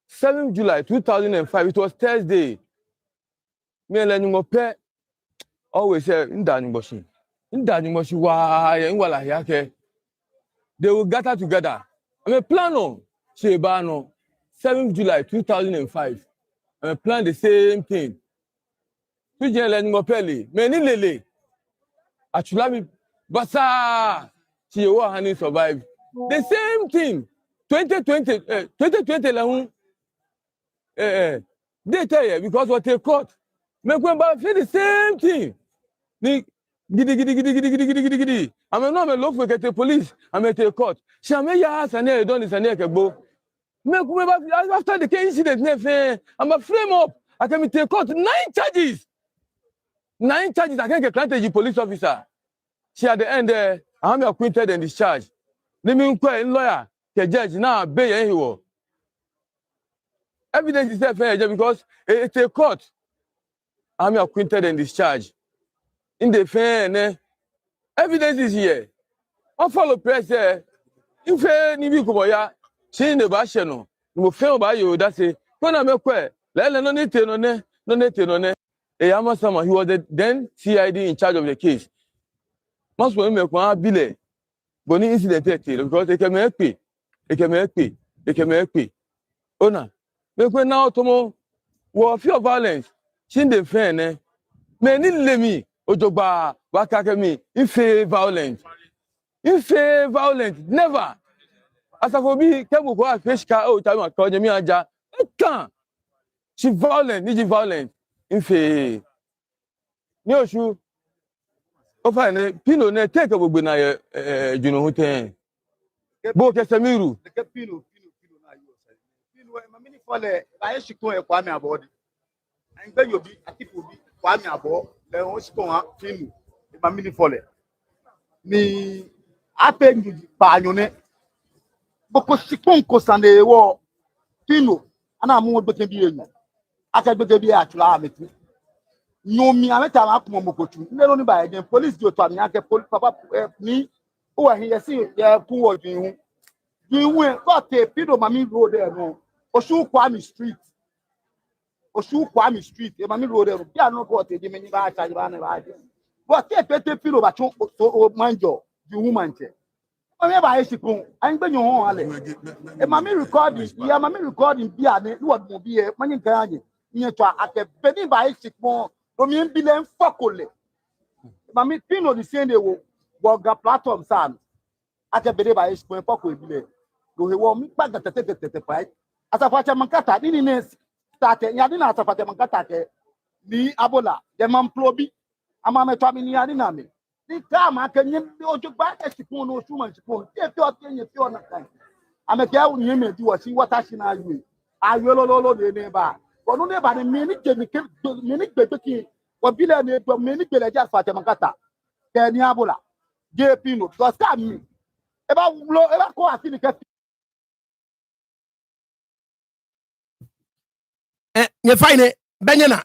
7th July 2005 it was Thursday me le nyumo pe always say nda nyumoshi wa ya ngwala yake they will gather together I mean plan on sheba no 7th July 2005 I plan the same thing tu je le nyumo pele me ni lele achulami basa she wo hani survive the same thing 2020 la hun they tell you because what they caught me go back feel the same thing ni gidi I'm not me look for get the police I'm at the court she am ya sane don sane kegbo me go back after the case incident nefe I'm a frame up I can take court 9 charges I can get granted police officer she at the end I'm acquitted and discharged let me inquire lawyer the judge now bail he wo evidence is there fair because it's a court I'm acquitted and discharged in the fair evidence is here on follow press if ni bi ko ya she ne ba she no mo fe ba yo that say when I make le no te no ne Eyama Sama he was the then CID in charge of the case must we make one bile boni incident because they can make pay Ona. Because now tomo war fear violence. Chin de fen many lemi ojogba wakakemi ife violent. Ife violent never. As a be kebu ko fish ka o time ko nyemi aja. Kan. She violent, niji violent. Ife ni osu o fa ne pino ne take gbogbo na junu huten. Bo kesemiru. The pino na you say. Pino e mami ni fole ba e shikon e kwa mi abodi. And gbe yobi atiku bi kwa mi abo le o shikon ha pino. E mami ni fole. Ni ape njuji pa anyone. Boko shikon ko sande wo pino ana mu gbeke bi enyu. Aka gbeke bi atula ametu. Nyomi ameta ma kuma mokotu. Ndelo ni ba again police do to amia papa ni o wa here see ya ku wo dwin we got a pedo mami road there no. Osu Kwame Street. E mami road there. Bia no got e meni ba charge ba na ba. But take pedo ba cho Omanjor the woman che. Mami ba e sikun. An gbe nyon ho ale. E mami recording bia ne no mo bi e mani kan anye. Nye to ake beni ba e sikun. Omi mbile mfakole. Mami pino the same day wo ga platform san. Ake bede ba e sikun mfakole bile. Go he wo mi gbaga tete pai asafache mankata nini ne start ya di na asafache mankata ke ni abola de man plobi ama me to mi ni ani na me ni ka ma ke nyi ojugba e sipon no su man sipon e fi o tenye fi o na kan ame ke u nyi me di wo si water shi na ayo lo de ne ba onu ne ba ni mi ni je ni ke mi ni gbe ki wo bile ne do mi ni gbele ja asafache mankata ke ni abola je pino because ka mi e ba ko asini ke You find it, Benyana,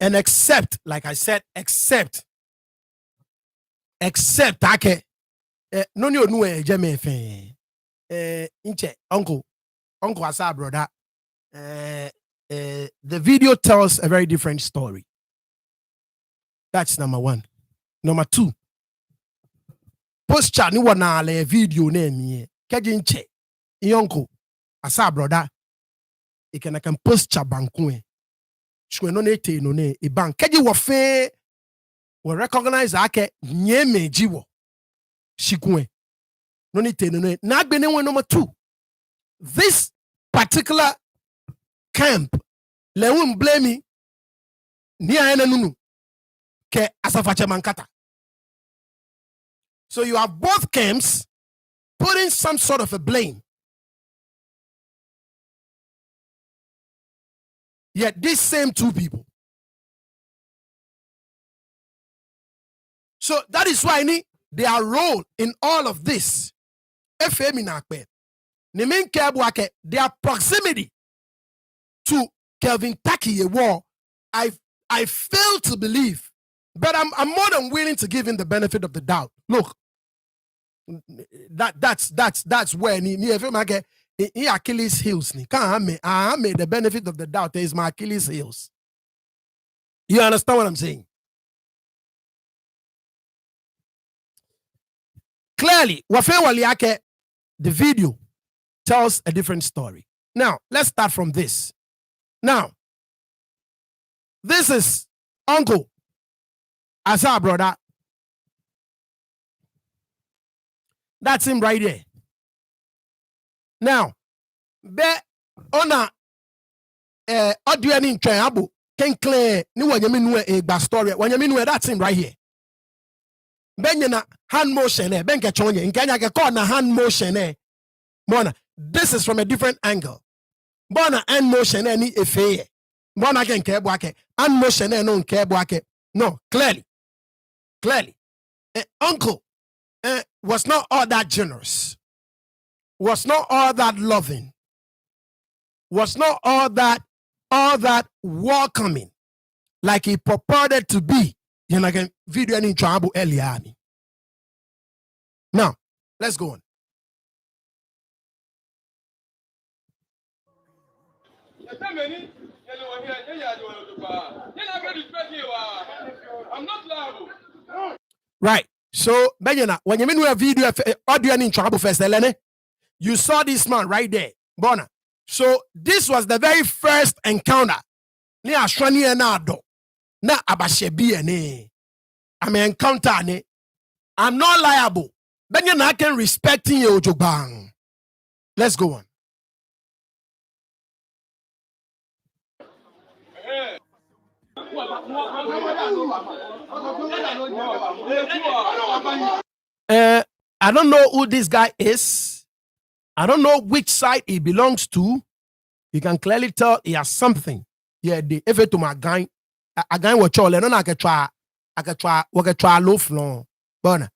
and accept, like I said, accept, ake, no, Jame fe, inche, uncle, asa brother, the video tells a very different story. That's number one. Number two, posture ni wana le video name kejinche, uncle, asa brother, can posture bankwe. Shwe no ne te no ne e bank keji wo fe we recognize ake nyeme jiwo shikwe no ne te no ne na agbe ne number 2 this particular camp le won blame ni ayena nunu ke asafache mankata. So you have both camps putting some sort of a blame. Yet these same two people. So that is why their role in all of this, their proximity to Kelvin Taki war, I fail to believe, but I'm more than willing to give him the benefit of the doubt. Look, that's where he Achilles heels ni. I made the benefit of the doubt. There is my Achilles heels. You understand what I'm saying? Clearly, the video tells a different story. Now, let's start from this. Now, this is Uncle Asa brother. That's him right there. Now, be ona audio ni ntwen abo can clear ni wanyame nu e gba story wanyame nu that's him right here. Benyana hand motion e benke chonye nkanya ke call na hand motion e bona this is from a different angle. Bona hand motion e ni efeye. Bona ke nke ebo ake hand motion e no nke ebo ake. No, clearly uncle was not all that generous. Was not all that loving, was not all that welcoming, like he purported to be. You know, like video in trouble earlier. Now, let's go on. Right. So, Benyana, when you mean we have video audio in trouble first, you saw this man right there. Bona. So this was the very first encounter. Ni ashwani enado na abashebi ene. I'm encounter ne. I'm not liable. Benye na can respecting you bang. Let's go on. I don't know who this guy is. I don't know which side he belongs to. You can clearly tell he has something. Yeah, the effort to my guy. A guy was chole. No, I can try low floor. But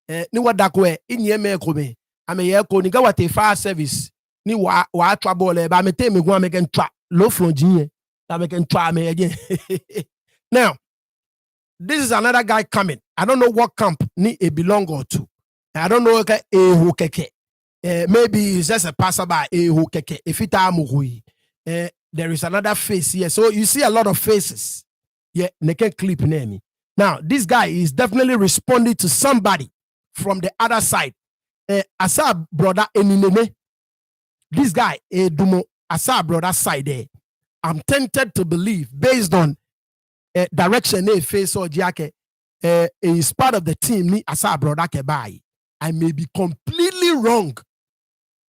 ni what that way in ye me kome. I mean, yeah, ko ni ga what fire service. Ni wa trouble. But me tell me go make try low floor genie. That make try me again. Now, this is another guy coming. I don't know what camp ni a belong or to. I don't know okay who keke. Maybe it's just a passerby who keke. If it there is another face here. So you see a lot of faces. Yeah, naked clip near me. Now, this guy is definitely responding to somebody from the other side. Asa brother Eninene. This guy, Dumo, Asa brother side there. I'm tempted to believe, based on direction face or Jake, is part of the team ni Asa brother Kebai. I may be completely wrong.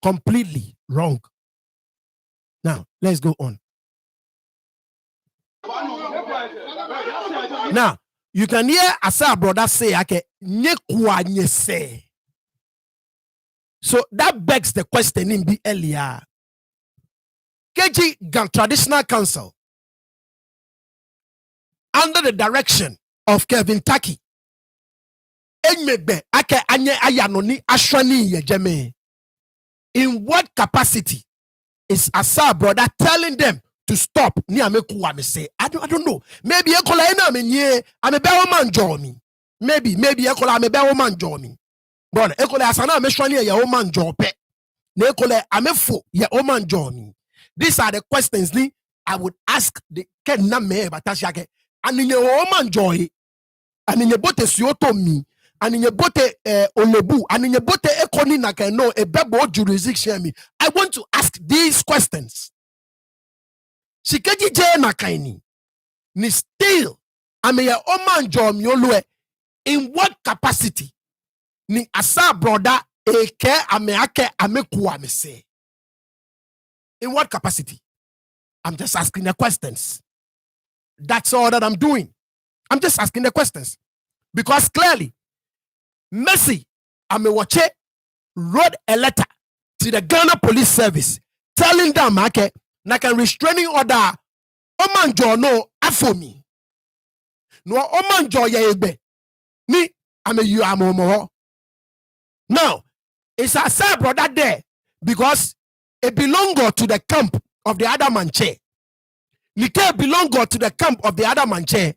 Completely wrong. Now, let's go on. Now, you can hear Asa brother say, say. So that begs the question in the earlier. KG Traditional Council, under the direction of Kevin Taki, in what capacity is Asa brother telling them to stop? Say, I don't know. Maybe I'm a Omanjor me. Maybe I'm a Omanjor me. Brother, Asana Meshwani ya Omanjor pe. Nekole amefo ya Omanjor me. These are the questions I would ask the Kenna me batashake. And in your Omanjor, and in your bote Sioto me. And in your bote Olebu, and in your bote Ekoni Nakano, a bebo jurisdiction me. I want to ask these questions. Shikeji je nakaini. Ni still, I mean, Omanjor Myolue, in what capacity? Ni Asa brother, eke ameake amekuwa me say. In what capacity? I'm just asking the questions. That's all that I'm doing. I'm just asking the questions. Because clearly, Messi, Amewache, wrote a letter to the Ghana Police Service telling them, okay, like a restraining order, Omanjor no afomi. No Omanjor yebe. Ni, you Homowo. Now, it's a sad brother there because it belongs to the camp of the other manche. Nike belong to the camp of the other manche.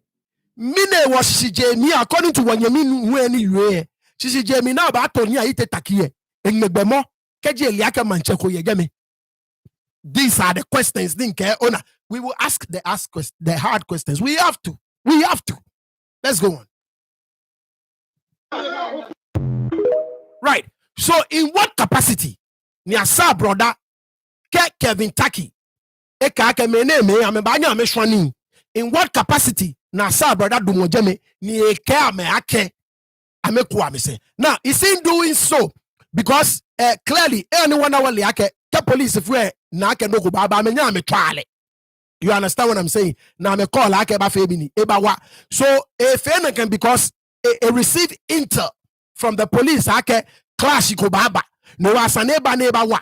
Mine was Shijemi according to Wanyamin Weni Yue. Shijemi now about Tonya ite takie. En Nebemo, Keji Eliaka Mancheko Yegemi. These are the questions, Ona. We will ask the hard questions. We have to. Let's go on. Right. So, in what capacity? Niasa brother Kevin Taki. In what capacity? Nasa brother Dumojeme ni eke ake amekuwa say. Now, is he doing so because clearly anyone awali ake the police if we na ake no go baba amenya ame twale. You understand what I'm saying? Now me call ake ba febini eba wa. So if any can because a receive intel from the police ake clash ko baba no asaneba neba wa.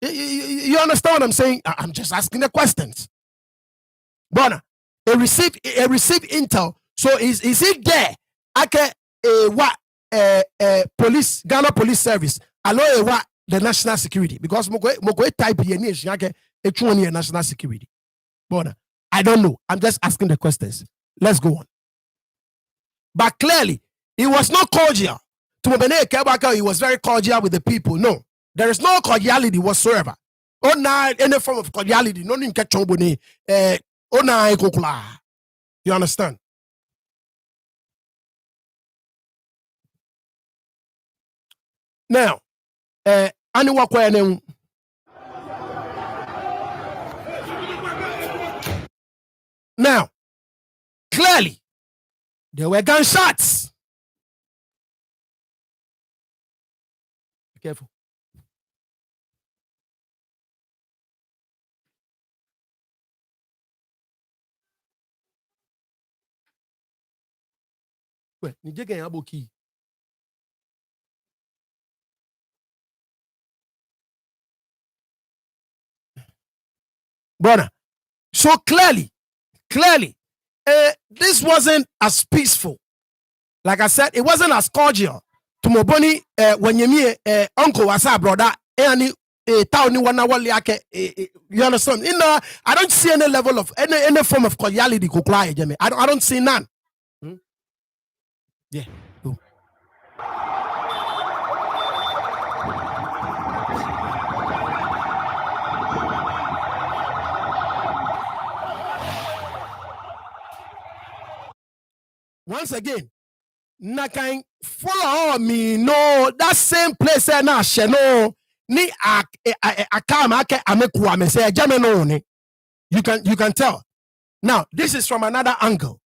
You understand what I'm saying? I'm just asking the questions. Bona, a receive intel. So is it there? Ake police Ghana Police Service allow what the national security because moko type here ni ake a national security. Bona, I don't know. I'm just asking the questions. Let's go on. But clearly, he was not cordial. To Mobene Kebaka, he was very cordial with the people. No, there is no cordiality whatsoever. Oh, nah, any form of cordiality. No need catch chobone. Oh, nah, you understand? Now, anyone Now, clearly, there were gunshots. Be careful. Well, brother. So clearly, this wasn't as peaceful. Like I said, it wasn't as cordial. To Moboni, when you uncle was our brother, any town you understand? I don't see any level of any form of cordiality. I don't see none. Yeah. Go. Once again, Nakan follow me. No, that same place na sheno ni akama ake amekuwa me say jameno ni. You can tell. Now, this is from another angle.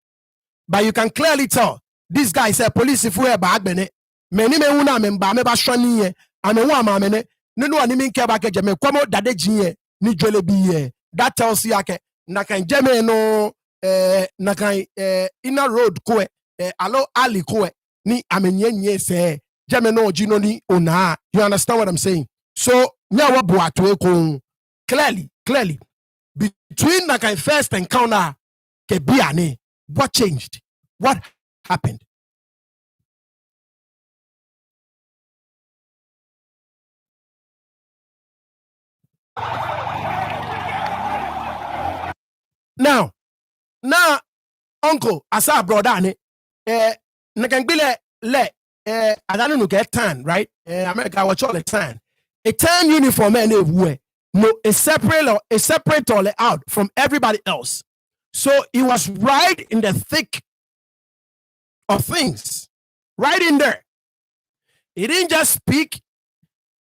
But you can clearly tell this guy is a police if we are bad bene. Many me una memba me ba shwani ye. Ame wa ma mene. No ani min ke ba ke jame kwamo dade jinye ni jole biye. That tells you ake nakan jame no nakan inner road ko alo ali ko ni amenye se jame no jino ni ona. You understand what I'm saying? So nya wa boato ko clearly between nakan first encounter ke biane. What changed? What happened? Now, uncle, asa brother, nakangbile le, I don't know get tan, right? America, what all the tan. A tan uniform anywhere. No, a separate all out from everybody else. So he was right in the thick of things, right in there. He didn't just speak.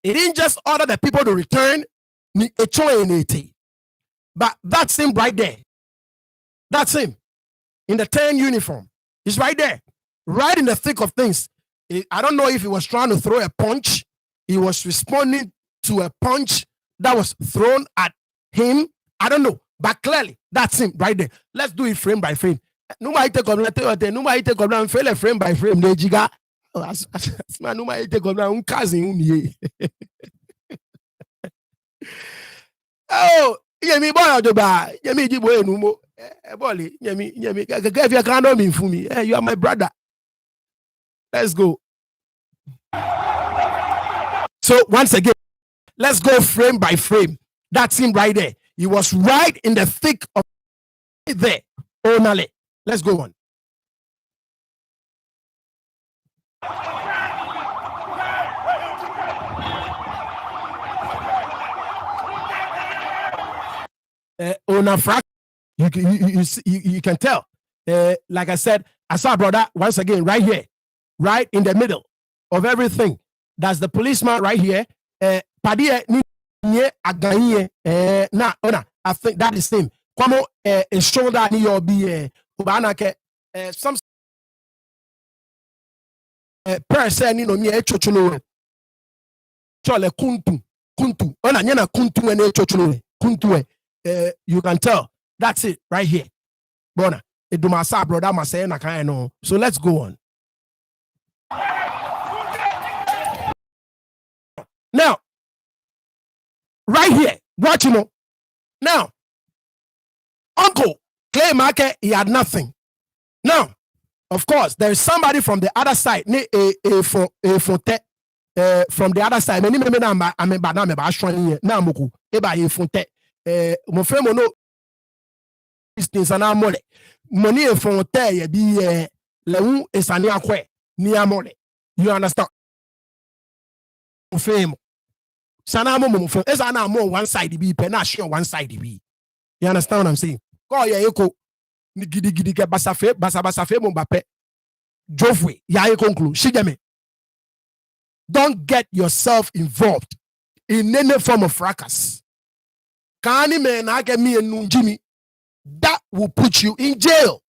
He didn't just order the people to return. But that's him right there. That's him in the tan uniform. He's right there, right in the thick of things. I don't know if he was trying to throw a punch. He was responding to a punch that was thrown at him. I don't know. But clearly, that's him right there. Let's do it frame by frame. Nobody take frame by frame. Oh, yemi boy ojoba, yemi jibo enumo. Eboli, yemi, if you can't mean for me, you are my brother. Let's go. So once again, let's go frame by frame. That's him right there. He was right in the thick of it there. Onale. Let's go on. You can tell. Like I said, I saw brother once again right here, right in the middle of everything. That's the policeman right here. Padie ni aganye ona. I think that is him. Kwamo a shoulder ni your be ubana ke some person ni no mi echochulo. Chole kuntu. Ona nyana kuntu ene echochulo. Kuntu you can tell. That's it right here. Bona. Edumasa brother must say na kind no. So let's go on. Now, right here, watch you know. Now, uncle Clay Market, he had nothing. Now, of course, there is somebody from the other side. From the other side. Many money from there be lewu esani akwe ni amole. You understand? Fame. Sana mo from esana mo one side be pe na sure one side be. You understand what I'm saying? Ko ye eko ni gidi ke basafe mo Mbappe. Jofwe ya e conclude. Shigeme. Don't get yourself involved in any form of fracas. Kani me na ke mi enu Jimmy. that will put you in jail.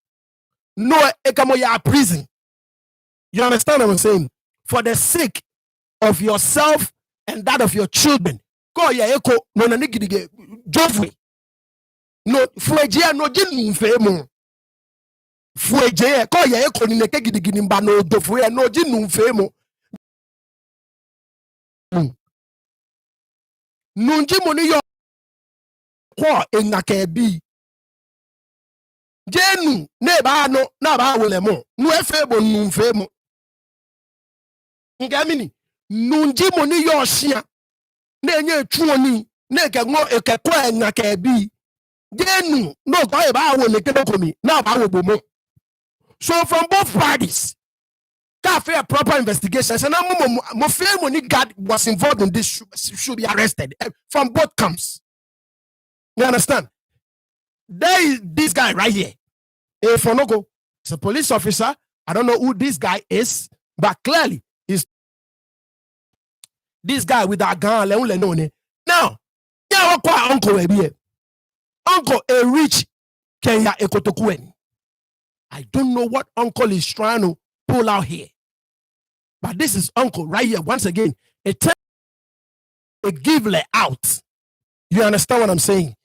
No, ekamoya prison. You understand what I'm saying? For the sake of yourself and that of your children. Go ya eko no na nigidige jofwe. No fueje no jinu mfemo. Fueje ko ya eko ni neke gidigidi mba no jofwe no jinu mfemo. Nunji moni yo kwa enyaka bi. Jenu ne ba no na ba wele mo. Nu efebo nu mfemo. Ngamini nunji moni yo shia. Ne nye chuoni ne ke ngo ekeko enyaka bi. Jenu no ko ba wele kedokomi na ba wo bomo. So from both parties, cafe a proper investigation. So now my family God was involved in this should be arrested from both camps. You understand? There is this guy right here. Fonogo, it's a police officer. I don't know who this guy is, but clearly he's this guy with that gun. Now, uncle Uncle a rich Kenya Ekotokuen. I don't know what uncle is trying to pull out here. But this is uncle right here. Once again, a give out. You understand what I'm saying?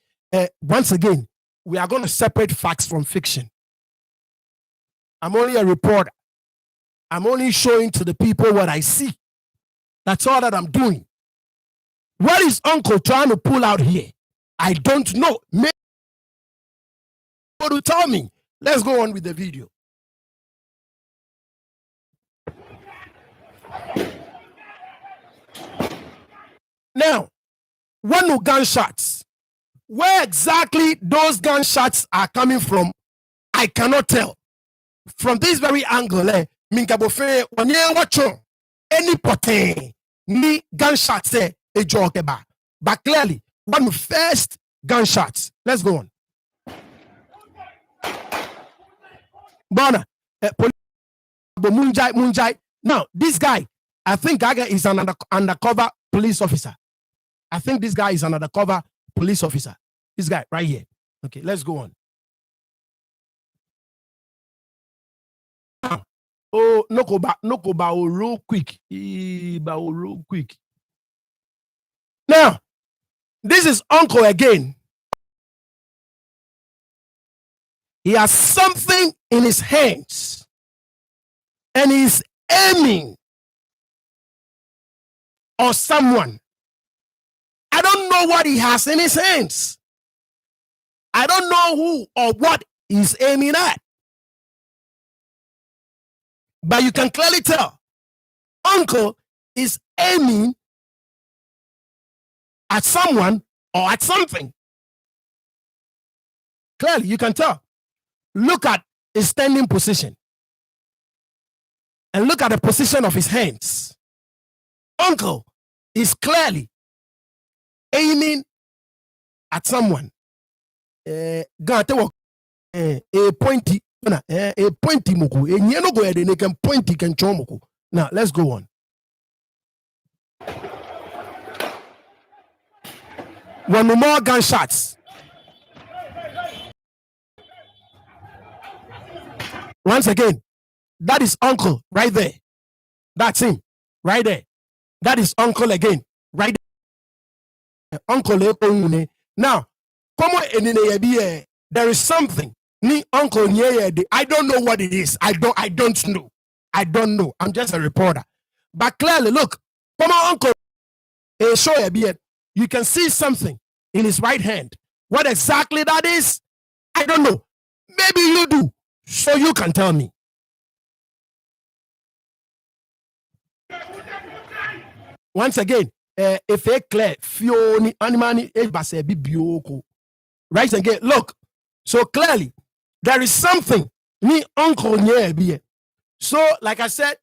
Once again, we are going to separate facts from fiction. I'm only a reporter. I'm only showing to the people what I see. That's all that I'm doing. What is uncle trying to pull out here? I don't know. Maybe to tell me. Let's go on with the video. Now, one of gunshots. Where exactly those gunshots are coming from, I cannot tell. From this very angle, minkabofe onye wacho any poten ni gunshots a jokeba. But clearly, one first gunshots. Let's go on. Bona, Munjai. Now, this guy, I think Gaga is an undercover police officer. I think this guy is an undercover police officer. This guy right here. Okay, let's go on. Oh, no, real quick. Real quick. Now, this is uncle again. He has something in his hands and he's aiming on someone. I don't know what he has in his hands. I don't know who or what he's aiming at. But you can clearly tell uncle is aiming at someone or at something. Clearly, you can tell. Look at his standing position. And look at the position of his hands. Uncle is clearly aiming at someone. A pointy muku. Now let's go on. One more gunshots. Once again, that is uncle right there. That's him right there. That is uncle again right there. Uncle now, there is something. Uncle, I don't know what it is. I don't know. I'm just a reporter. But clearly, look, come on, uncle. Show a beard. You can see something in his right hand. What exactly that is, I don't know. Maybe you do. So you can tell me. Once again, if a clear, fioni animani ebase bibioko. Right again, look. So clearly, there is something. Me uncle nye. So, like I said,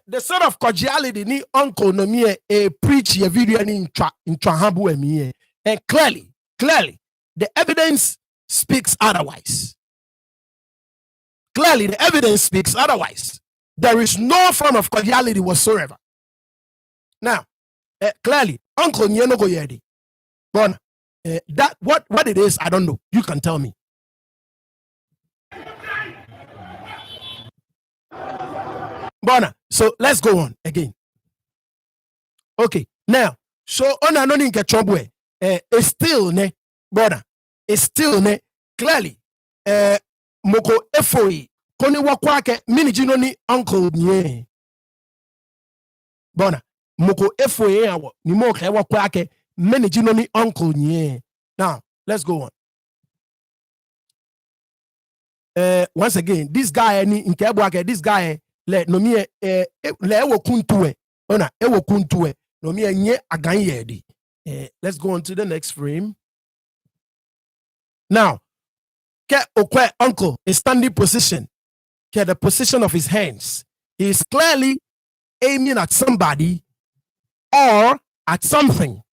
the sort of cordiality ni uncle no me preach your video in trahabu me. And clearly, the evidence speaks otherwise. Clearly, the evidence speaks otherwise. There is no form of cordiality whatsoever. Now, clearly, Uncle Nyeno go yedi. But that what it is, I don't know. You can tell me. Bona. So let's go on again. Okay. Now, so on anonin ke trouble is still ne bona. Is still ne clearly moko efoi koni wakwake mini jino ni uncle nye. Bona. Moko efoi awo ni mo ke wakwake mini jino ni uncle nye. Now, let's go on. Once again, this guy ni nkebwake this guy le no mi le ewo kuntue ona ewo kuntue no mi enye aganye di. Let's go on to the next frame. Now, ke okwe uncle is standing position. Ke the position of his hands. He is clearly aiming at somebody or at something.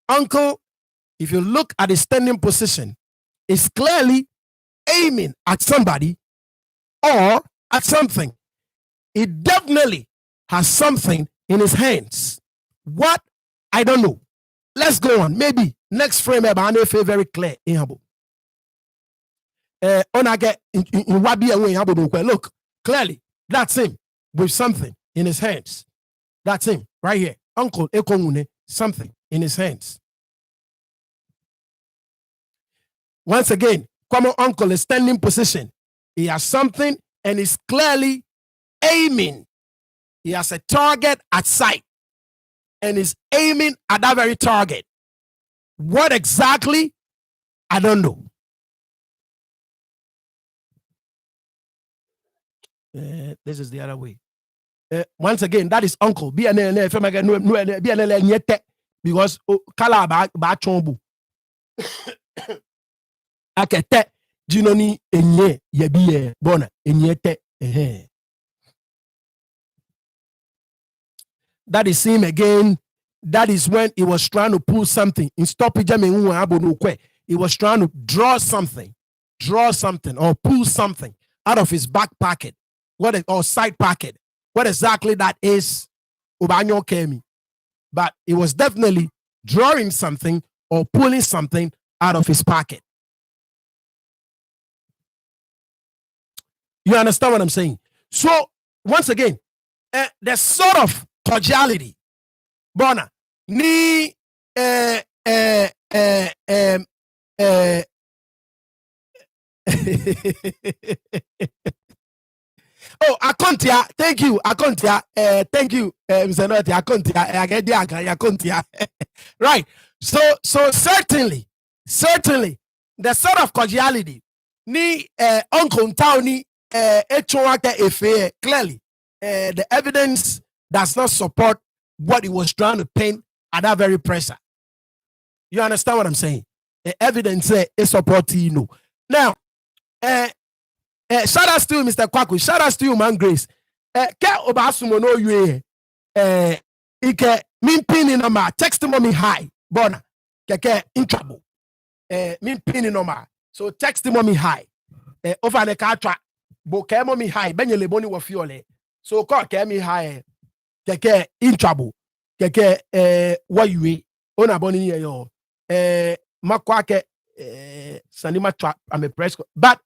Uncle, if you look at his standing position, is clearly aiming at somebody or at something. He definitely has something in his hands. What? I don't know. Let's go on. Maybe next frame feel very clear in habo. Look, clearly that's him with something in his hands. That's him right here. Uncle Ekongune, something in his hands. Once again, Kwamo uncle is standing position. He has something and is clearly aiming. He has a target at sight and is aiming at that very target. What exactly? I don't know. This is the other way. Once again, that is uncle. Because kalaba akete jinoni enye yebiye bona enyete That is him again. That is when he was trying to pull something. In stop he was trying to draw something or pull something out of his back pocket. Or side pocket. What exactly that is, Ubanyo Kemi. But he was definitely drawing something or pulling something out of his pocket. You understand what I'm saying? So, once again, the sort of cordiality, Bona, ni oh, Akontia, thank you, Akontia, thank you, Mr. Noti, Akontia, I get the Akontia. Right. So certainly, the sort of cordiality, ni Uncle Towni, clearly, the evidence does not support what he was trying to paint at that very pressure. You understand what I'm saying? The evidence is supporting you know. Now, shout out to you, Mr. Kwaku. Shout out to you, man, Grace. Ke obasumo no you ike min pin number text mommy hi bona keke in trouble. Min pin number. So text mommy hi. Over the car track. Bo ke mommy hi benye le boni wo fiole. So call ke me hi keke in trouble. Keke what you ona boni ni yo. Makwake sanima trap I'm a press. But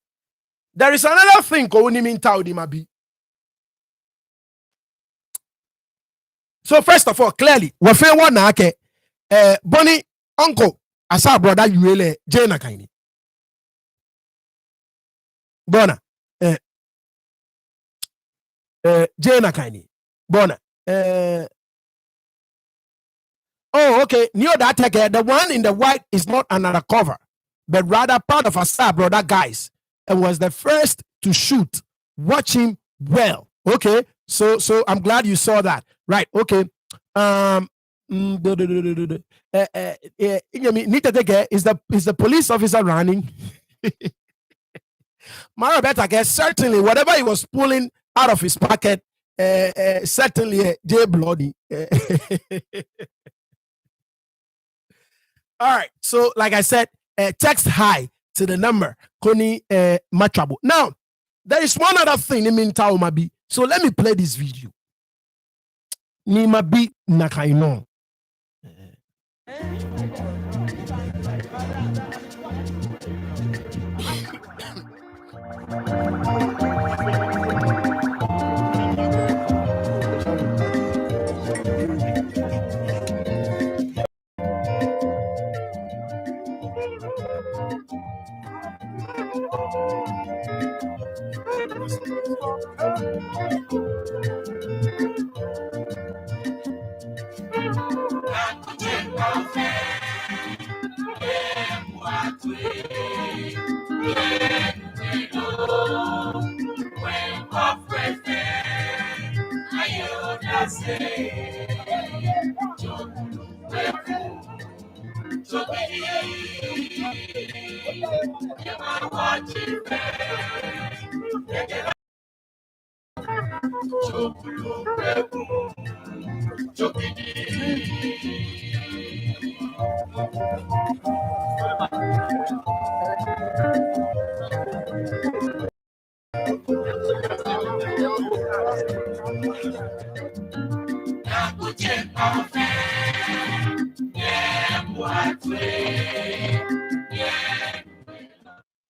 there is another thing going in Taudi Mabi. So first of all, clearly, we feel one nake Bonnie uncle asa brother you Jena kaini. Bona Jena kaini. Bona oh okay, knew that the one in the white is not another cover, but rather part of Asa brother guys. And was the first to shoot. Watch him well. Okay, so I'm glad you saw that. Right. Okay. Is the police officer running? Marabet, I guess certainly whatever he was pulling out of his pocket, certainly J bloody. All right. So, like I said, text hi to the number Koni Matrabo. Now, there is one other thing in Mintao Mabi. So let me play this video. Ni Mabi Nakaino.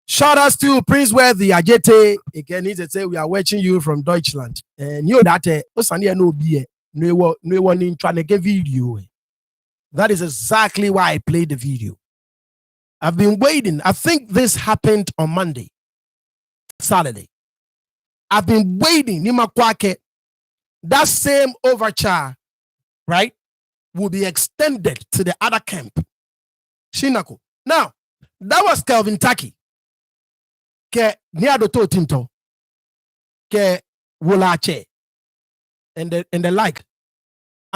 Shout out to Prince Worthy Ajete. Again, he say we are watching you from Deutschland. And you that no be no one in trying to get video. That is exactly why I played the video. I've been waiting. I think this happened on Monday, Saturday. I've been waiting. That same overture, right, will be extended to the other camp. Shinako. Now, that was Kelvin Taki. Ke niadoto tinto. Ke wulache. And the like.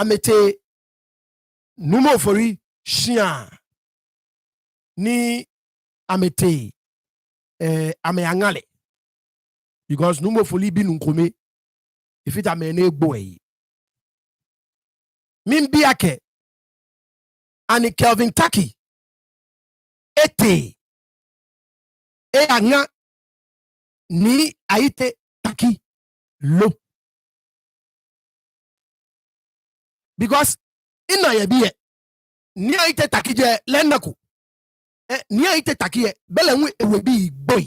Amete numo fori shia. Ni amete ame angale. Because numo foli binunkome. If it amene boy. Mimbiake. Ani Kelvin Taki. Ete. E anga. Ni aite taki lo. Because ina yebiye ni aite taki je lennaku. Ni aite taki ye belenwe ewebi boy.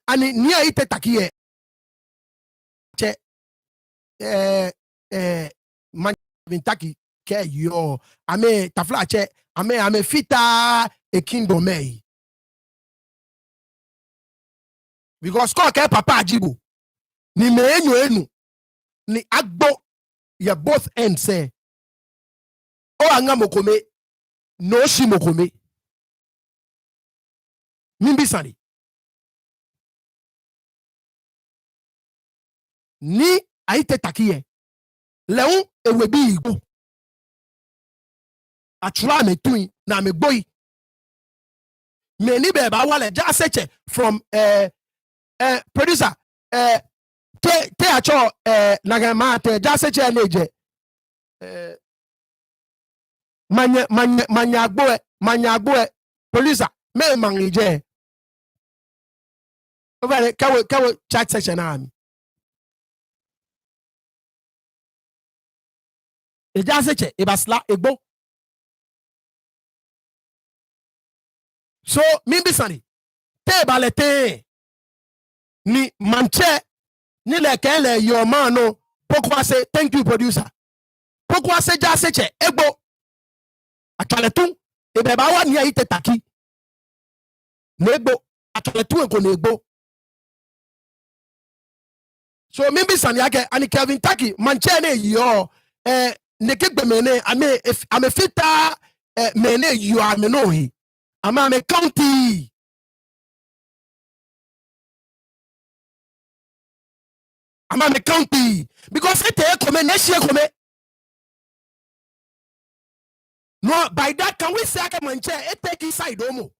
Ani ni aite taki ye che man taki ke yo ame tafla che ame fita e kingdom me. Because ko ke papa ajibu ni me enu ni agbo ya both ends say o anga mokome no shi mokome mimbi sani ni aite takiye leun ewebi igbo atura me tui na me boy me ni be ba wale ja seche from producer te acho nagama te ja seche neje manya agbo producer me mangije over kawo chat section am e ja seche e basla egbo. So mimbi sani te balete ni manche ni lekele your man no pokwa say thank you producer pokwa say ja seche egbo ataletu e be ba wa ni ayite taki negbo ataletu enko negbo. So mimbi sani ake ani Kelvin Taki manche ne yo ne kegbe mene ame fita mene you are me no he ama me county ama me county because it come next year come no by that can we say ake manche it take inside omo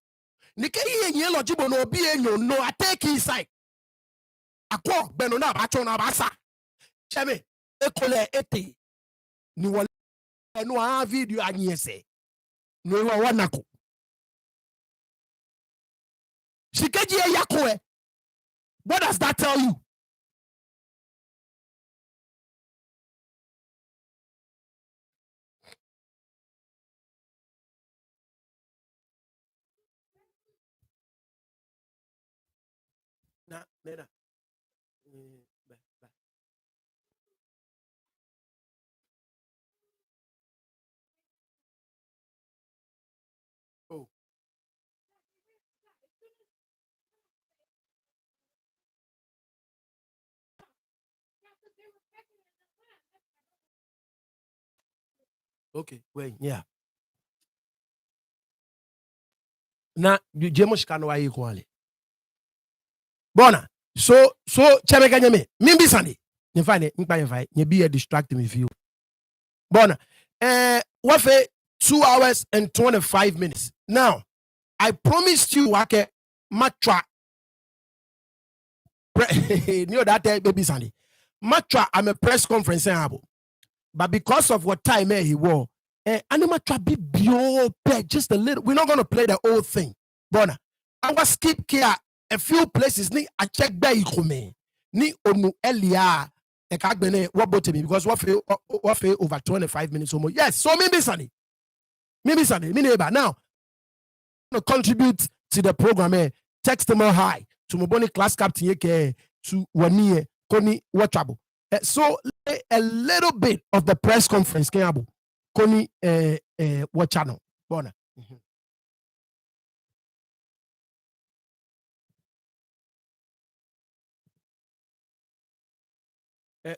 ni ke yen logibo no obi enyo no I take inside akọ beno na ba cho na ba sa cheme ekole ete ni wole no a video anyese no wa wanako shikeji yakwe. What does that tell you? Na nena oh okay wait yeah na jemo shikano wa yikwale bona So chebeka nyame. Mimbi sande. You find it, you be a distracting with you. Bona. What for 2 hours and 25 minutes. Now, I promised you wake matra. You know that baby Sunday. Matra, I'm a press conference but because of what time he wore, animatra be just a little. We're not gonna play the whole thing. Bona. I was skip here a few places. Ni I check by ikume. Ni onu elia. What about me? Because what over 25 minutes or more. Yes, so maybe Sunday. Me neighbor. Now, to contribute to the program, text them hi to my bonny class captain to Wanie Koni Watchable. So a little bit of the press conference Koni what channel. Bona.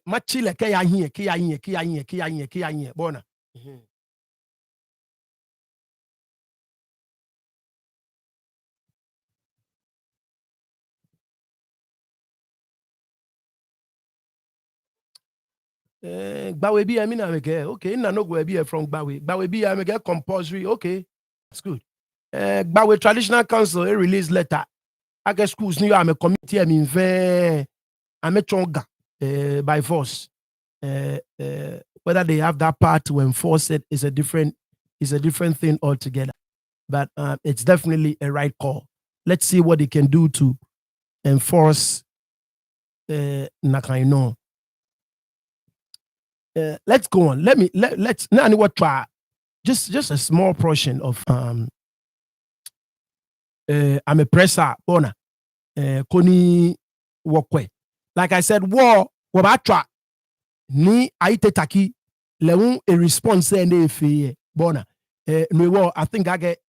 Machile kia here. Bona. Bawe bi I make okay, na no go be from Bawe. Bawe bi I make compulsory. Okay, that's good. Bawe Traditional Council a release letter. I guess schools new I'm a committee I'm a chonga by force. Whether they have that part to enforce it is a different thing altogether. But it's definitely a right call. Let's see what they can do to enforce Nakaino. Let's go on. Let's now try just a small portion of I'm a presser bona koni wokwe. Like I said, war wabatra ni aite taki leun a response and a bona no I think I get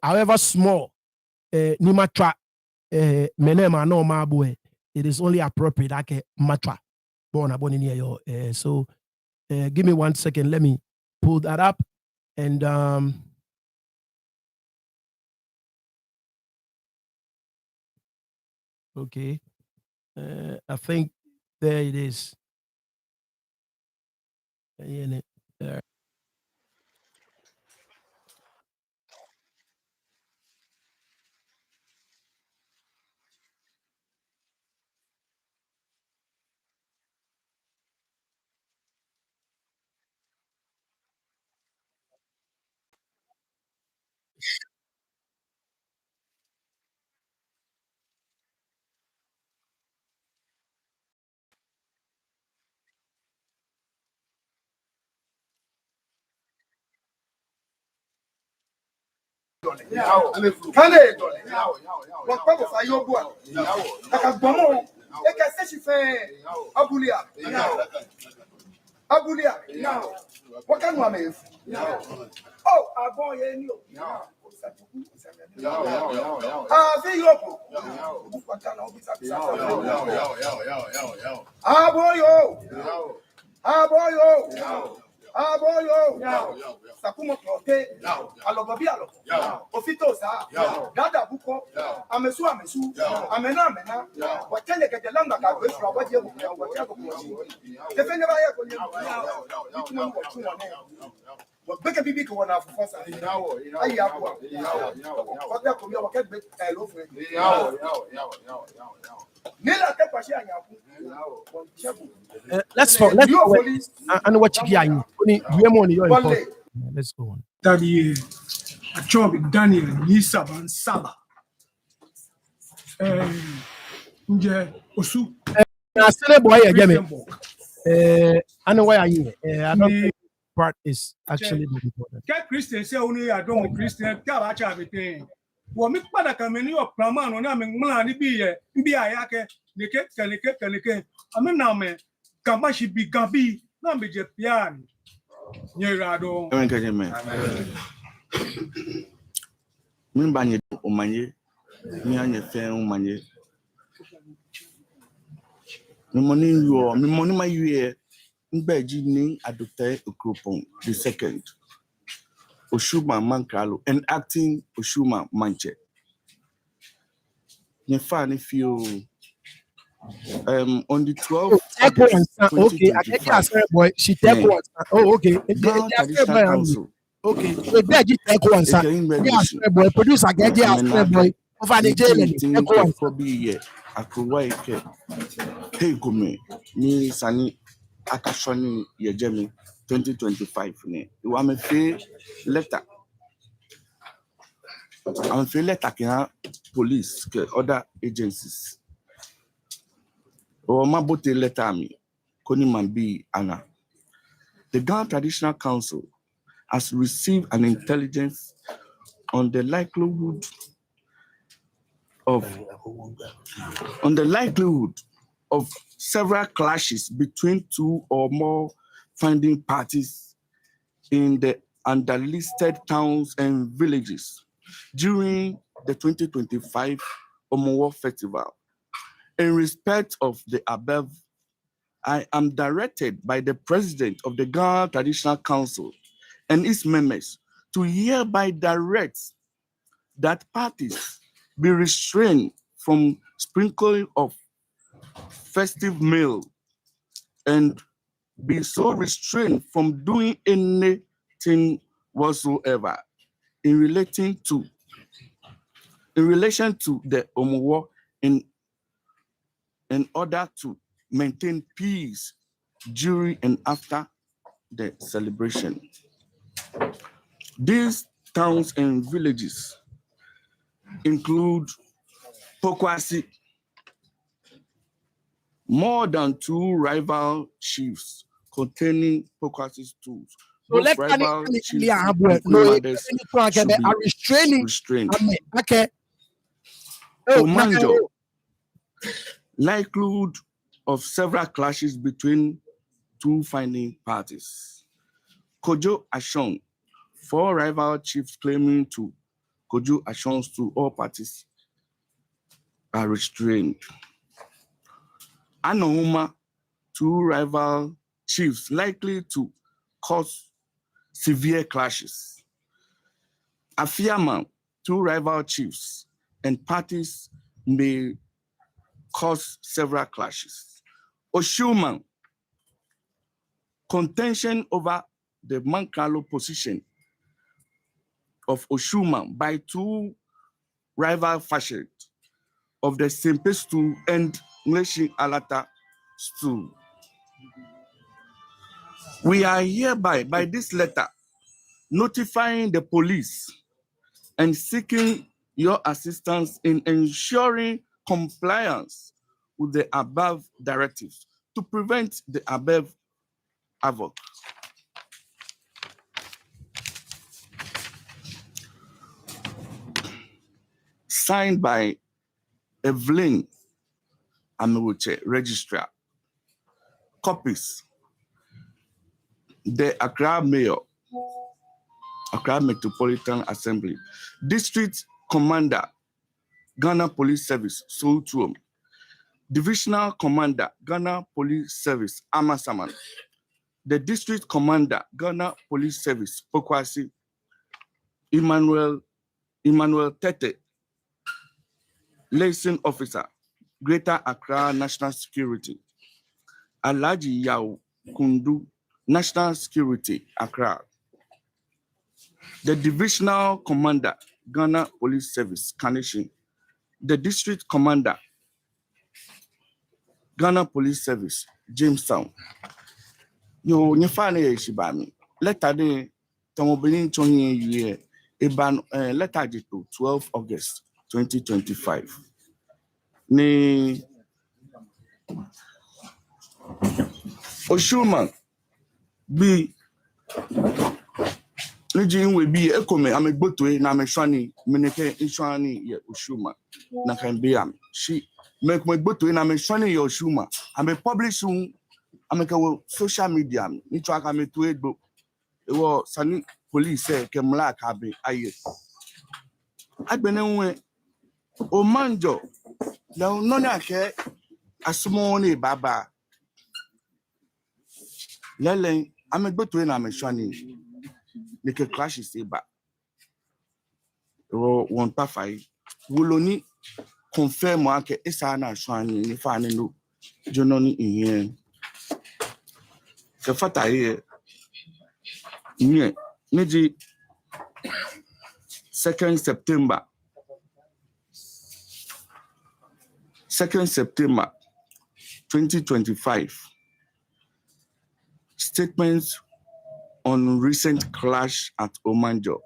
however small ni matra menema no mabwe, it is only appropriate I get matra bona boni near your so give me 1 second. Let me pull that up. And okay. I think there it is. There. Oh, I born you. Sakumo Prote, Alobabialo, Ofitosa, Dada Buko, Amesu, Amena, what can you get the Lamba from what you defend what bigger big one of us. I let's go. And what you get? Let's go on. Daddy, a job with Daniel, Nisab and Saba. Osu. I still boy again. I know why I don't think part is actually the important. Christian say only I don't Christian Kabacha everything. Well, me pada kameni o praman o na me mla ni bi ayake neke amen na me kamashi bi gabi na me je pian nyerado amen min banye omanye mi anye fe omanye mi money ma yue ngbeji ni adopter okropon the second Oshuma Mankalo and acting Oshuma Manche. Nye fa ni feel On the 12th Take one, August okay, I get you 2025, boy. She take one. Oh, okay. Ghana Traditional Council, Okay. So there you take one, sir. Ekayin Yeah, Revolution, boy. Producer get you boy. Over the jail and meeting take one. Kobi Akruwa Ike, Hey Gome, ni Sani Akashoni Yejemi 2025. You want me to letter? I'm feel letter can police, other agencies. Or my bote letter me, Koni Mambi Anna. The Ghana Traditional Council has received an intelligence on the likelihood of several clashes between two or more funding parties in the underlisted towns and villages during the 2025 Homowo Festival. In respect of the above, I am directed by the President of the Ghana Traditional Council and its members to hereby direct that parties be restrained from sprinkling of festive meal and be so restrained from doing anything whatsoever in relation to the Homowo in order to maintain peace during and after the celebration. These towns and villages include Pokwasi. More than 2 rival chiefs containing Pokwasi tools. So let's rival chiefs are restraining. Okay. Omanjor, likelihood of several clashes between 2 fighting parties. Kojo Ashon, 4 rival chiefs claiming to Kojo Ashons to all parties are restrained. Anohuma, 2 rival chiefs likely to cause severe clashes. Afiama, 2 rival chiefs and parties may cause several clashes. Oshuman, contention over the Mankalo position of Oshuman by 2 rival factions of the Sempe stool and Nleshi Alata stool. We are hereby, by this letter, notifying the police and seeking your assistance in ensuring compliance with the above directives to prevent the above havoc. Signed by Evelyn Amiruche, Registrar. Copies. The Accra Mayor, Accra Metropolitan Assembly, District Commander, Ghana Police Service, Soutuom, Divisional Commander, Ghana Police Service, Amasaman, the District Commander, Ghana Police Service, Pokwasi, Emmanuel Tete, Liaison Officer, Greater Accra National Security, Alhaji Yao Kundu, National Security, Accra. The Divisional Commander, Ghana Police Service, Kaneshie. The District Commander, Ghana Police Service, Jamestown. Yo, nyefane shibami. Letter de tomobini chonye year. Eban letter to 12 August 2025. Ni Oshuman bi Nijin we be ekome amegbotoe na meshwani meneke inshwani ye Oshuma na kambiam she make megbotoe na meshwani ye Oshuma ame publish ameka social media ni twa ka meto egbo ewo sani police ke mla ka be aye agbene nwe Omanjor na noni ake asumo ni baba lele amegbotoe na meshwani Nike clash is ba. One pafai. Woloni confirm ake isa na shwani ni fani no jono ni ihe ke fata ye nye niji 2nd September 2025 statements on recent clash at Omanjor.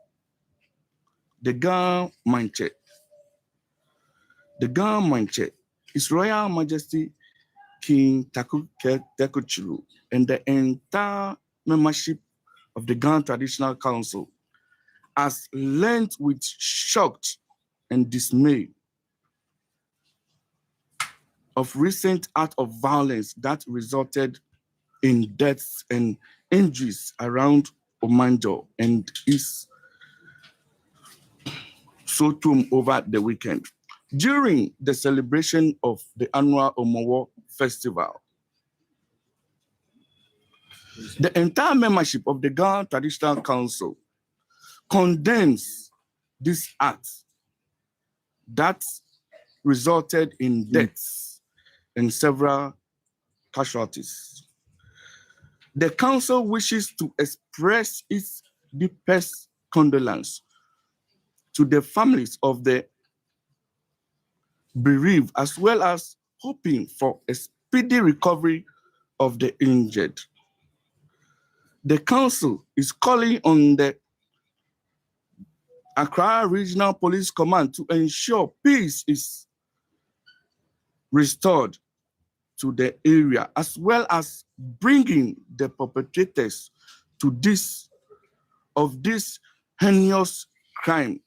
The Ghana Manche, His Royal Majesty King Tekuchuru and the entire membership of the Ghana Traditional Council has learned with shock and dismay of recent acts of violence that resulted in deaths and injuries around Omanjor and its Sotum over the weekend. During the celebration of the annual Homowo festival, the entire membership of the Ghana Traditional Council condemns this act that resulted in deaths and several casualties. The council wishes to express its deepest condolence to the families of the bereaved, as well as hoping for a speedy recovery of the injured. The council is calling on the Accra Regional Police Command to ensure peace is restored to the area, as well as bringing the perpetrators to this heinous crime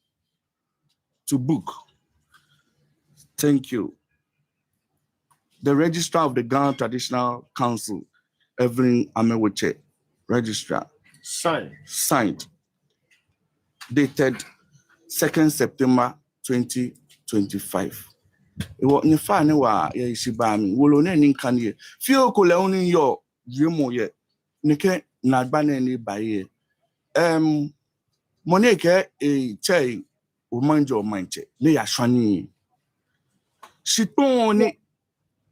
to book. Thank you. The Registrar of the Ghana Traditional Council, Evelyn Amewoche, Registrar. Signed. Dated 2nd September 2025. Iwo nifa ne wa ya ishibami wolo ne ninkanye fio ko le oni yo yemo ye nike na gba ne ni baye moneke chei Omanjor manche ne ya shwani shipon ni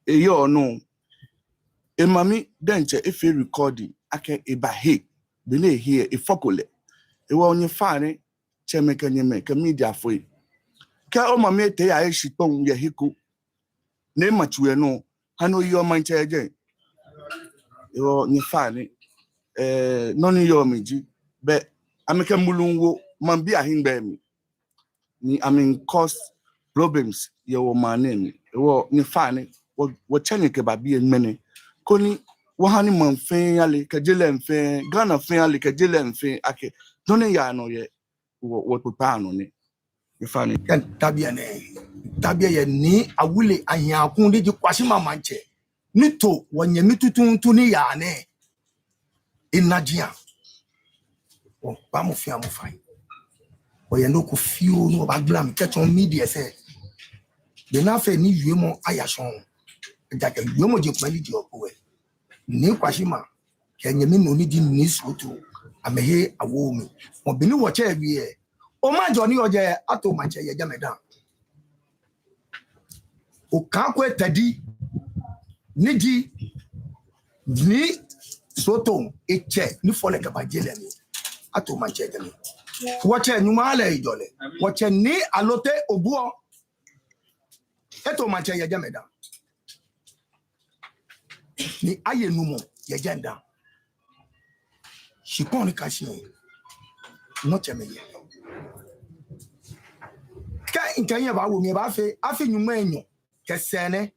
yo no emami denche efe recording ake ebahe be ne here efokole iwo nifa ne chemeke nyeme ke media foi ka o mame te ya shipon ye hiko ne machuwe no hano yo manche eje yo nifa ne noni yo meji be ameke mulunwo man bi ahingbe mi ni cause problems ye wo mane wo nifa ne wo chenike ba bi enmene koni wo hani man fen yale kejele mfen Ghana fen yale kejele mfen ake noni ya no ye wo pepa no ne nifa ne tabia ye ni awule ahiakun de kwasi mamanche nito wonye mitutuntu ni ya ne inajia o ba mo fi amofai o ye no ko fiu no ba glam keton media se de na fe ni yuemo ayason jake yuemo je kwali di okowe ni kwasi ma kenye mi no ni di ni soto amehe awo mi mo bini wo che wi Omanjor ni oje ato manche ye jamedan o kan ko tadi niji ni soto eche ni fole ka bajele ni ato manche jame wache nyuma ale ijole wache ni alote obuo eto manche ye jamedan ni aye numo ye jenda shipon ni kashi no chemeye ka nkanye ba wo mi ba fe afi nyuma enyo kesene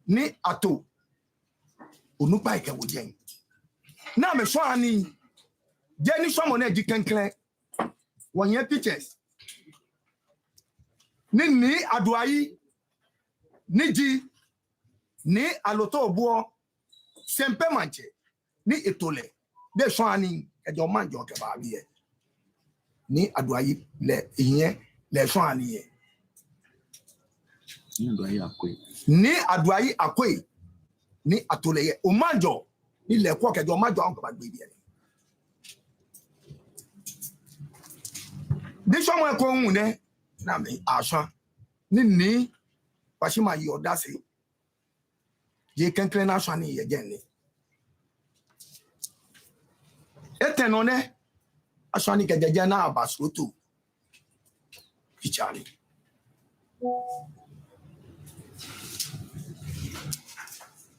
ni ato onupa ike wo jen na me so ani je ni so mo na di kenkren wonye pictures ni aduayi ni di ni aloto obuo sempe manche ni etole de so ani ejo Omanjor ke ba bi e ni aduayi le iyen le so ani ye ni aduayi akwe ni atole ye Omanjor ni le ko kejo Omanjor an ko ba gbe bi e de so mo ko hun ne na me asan Nini, Pashima, your dassy. Ye can clean us on ye again. Etenone, Ashani Gajana Basrutu. Pichani.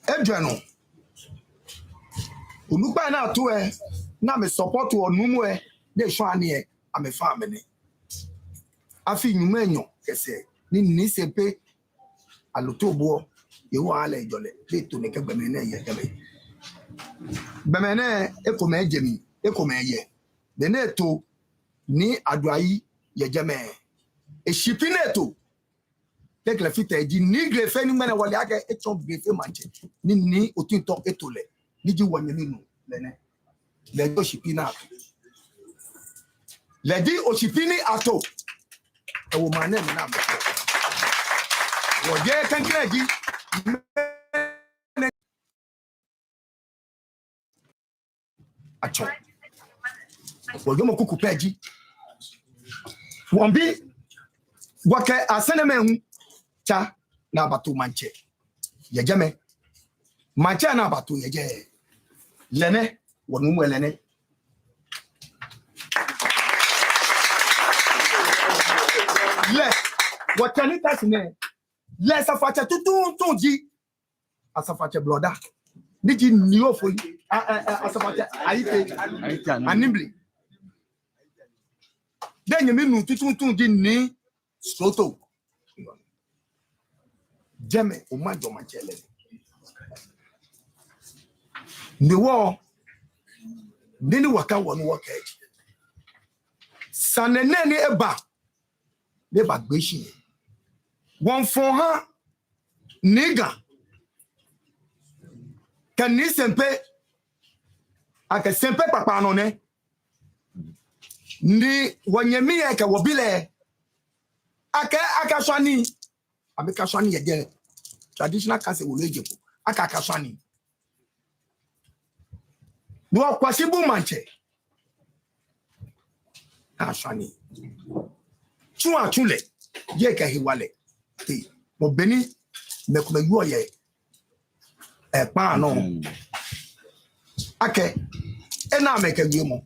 Edweno. Ulupa na to na me support o numu de hwane am a family. Afi nyuma enyo kese ni sepe alotobo ye wa ala ejole le to ne ke gbemene ye kebe. Gbemene ekoma ejemi ekoma ye. De ne to ni aduayi ye jeme. E shipineto tek la fita eji ni grefe ni mena wale ake eton grefe manche. Ni otinto etole. Ni ji wanyemi no lene. Le do shipina. Le di oshipini ato. E wo mane me na me. Wo je kankira ji acho. Wo yo mo kuku peji. Wombi wake asene me hu cha na batu manche. Ye jeme. Manche na batu ye je. Lene wonu mu lene. Le watani tasine. Le safache tutu ji. Asafache bloda. Niji niofo asafache aite animbli. Denye minu tutu ji ni soto. Jeme Omanjor manchele. Niwo nini waka wonu waka eji. Sanene ni eba. Neba gbeshi. Won fon ha niga. Kan ni sempe aka sempe papa no ne. Ni wanyemi eka wobile. Aka swani. Abeka swani ye traditional kase wo lejepo. Aka swani. No kwasibu manche. Ashani. Chua chule. Ye ka hiwale. Ti. Mo beni me kuma yuo ye. Pa no. Ake. Ena me ka wiemo.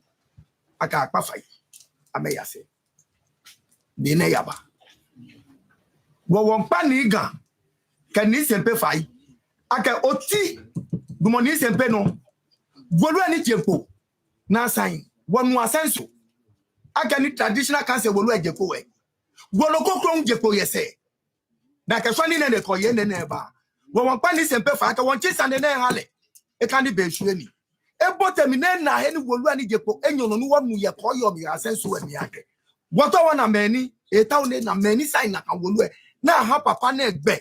Aka akpa fai. Ame yase. Ni ne yaba. Wo won pa ni ga. Ka ni sempe fai. Aka oti. Dumo ni sempe no. Wolu ani tiempo na sign wonu asenso aka ni traditional cancer wolu ejeko we wolu kokron jeko yese na ka swani ne ko ye ne ba wo won pa ni sempe fa aka won chisa ne hale e kan di be sueni e botemi ne na he ni wolu ani jeko enyono nu wonu ye ko yo mi asenso we mi ake woto wona mani e tawo ne na mani sign na kan wolu e na ha papa na egbe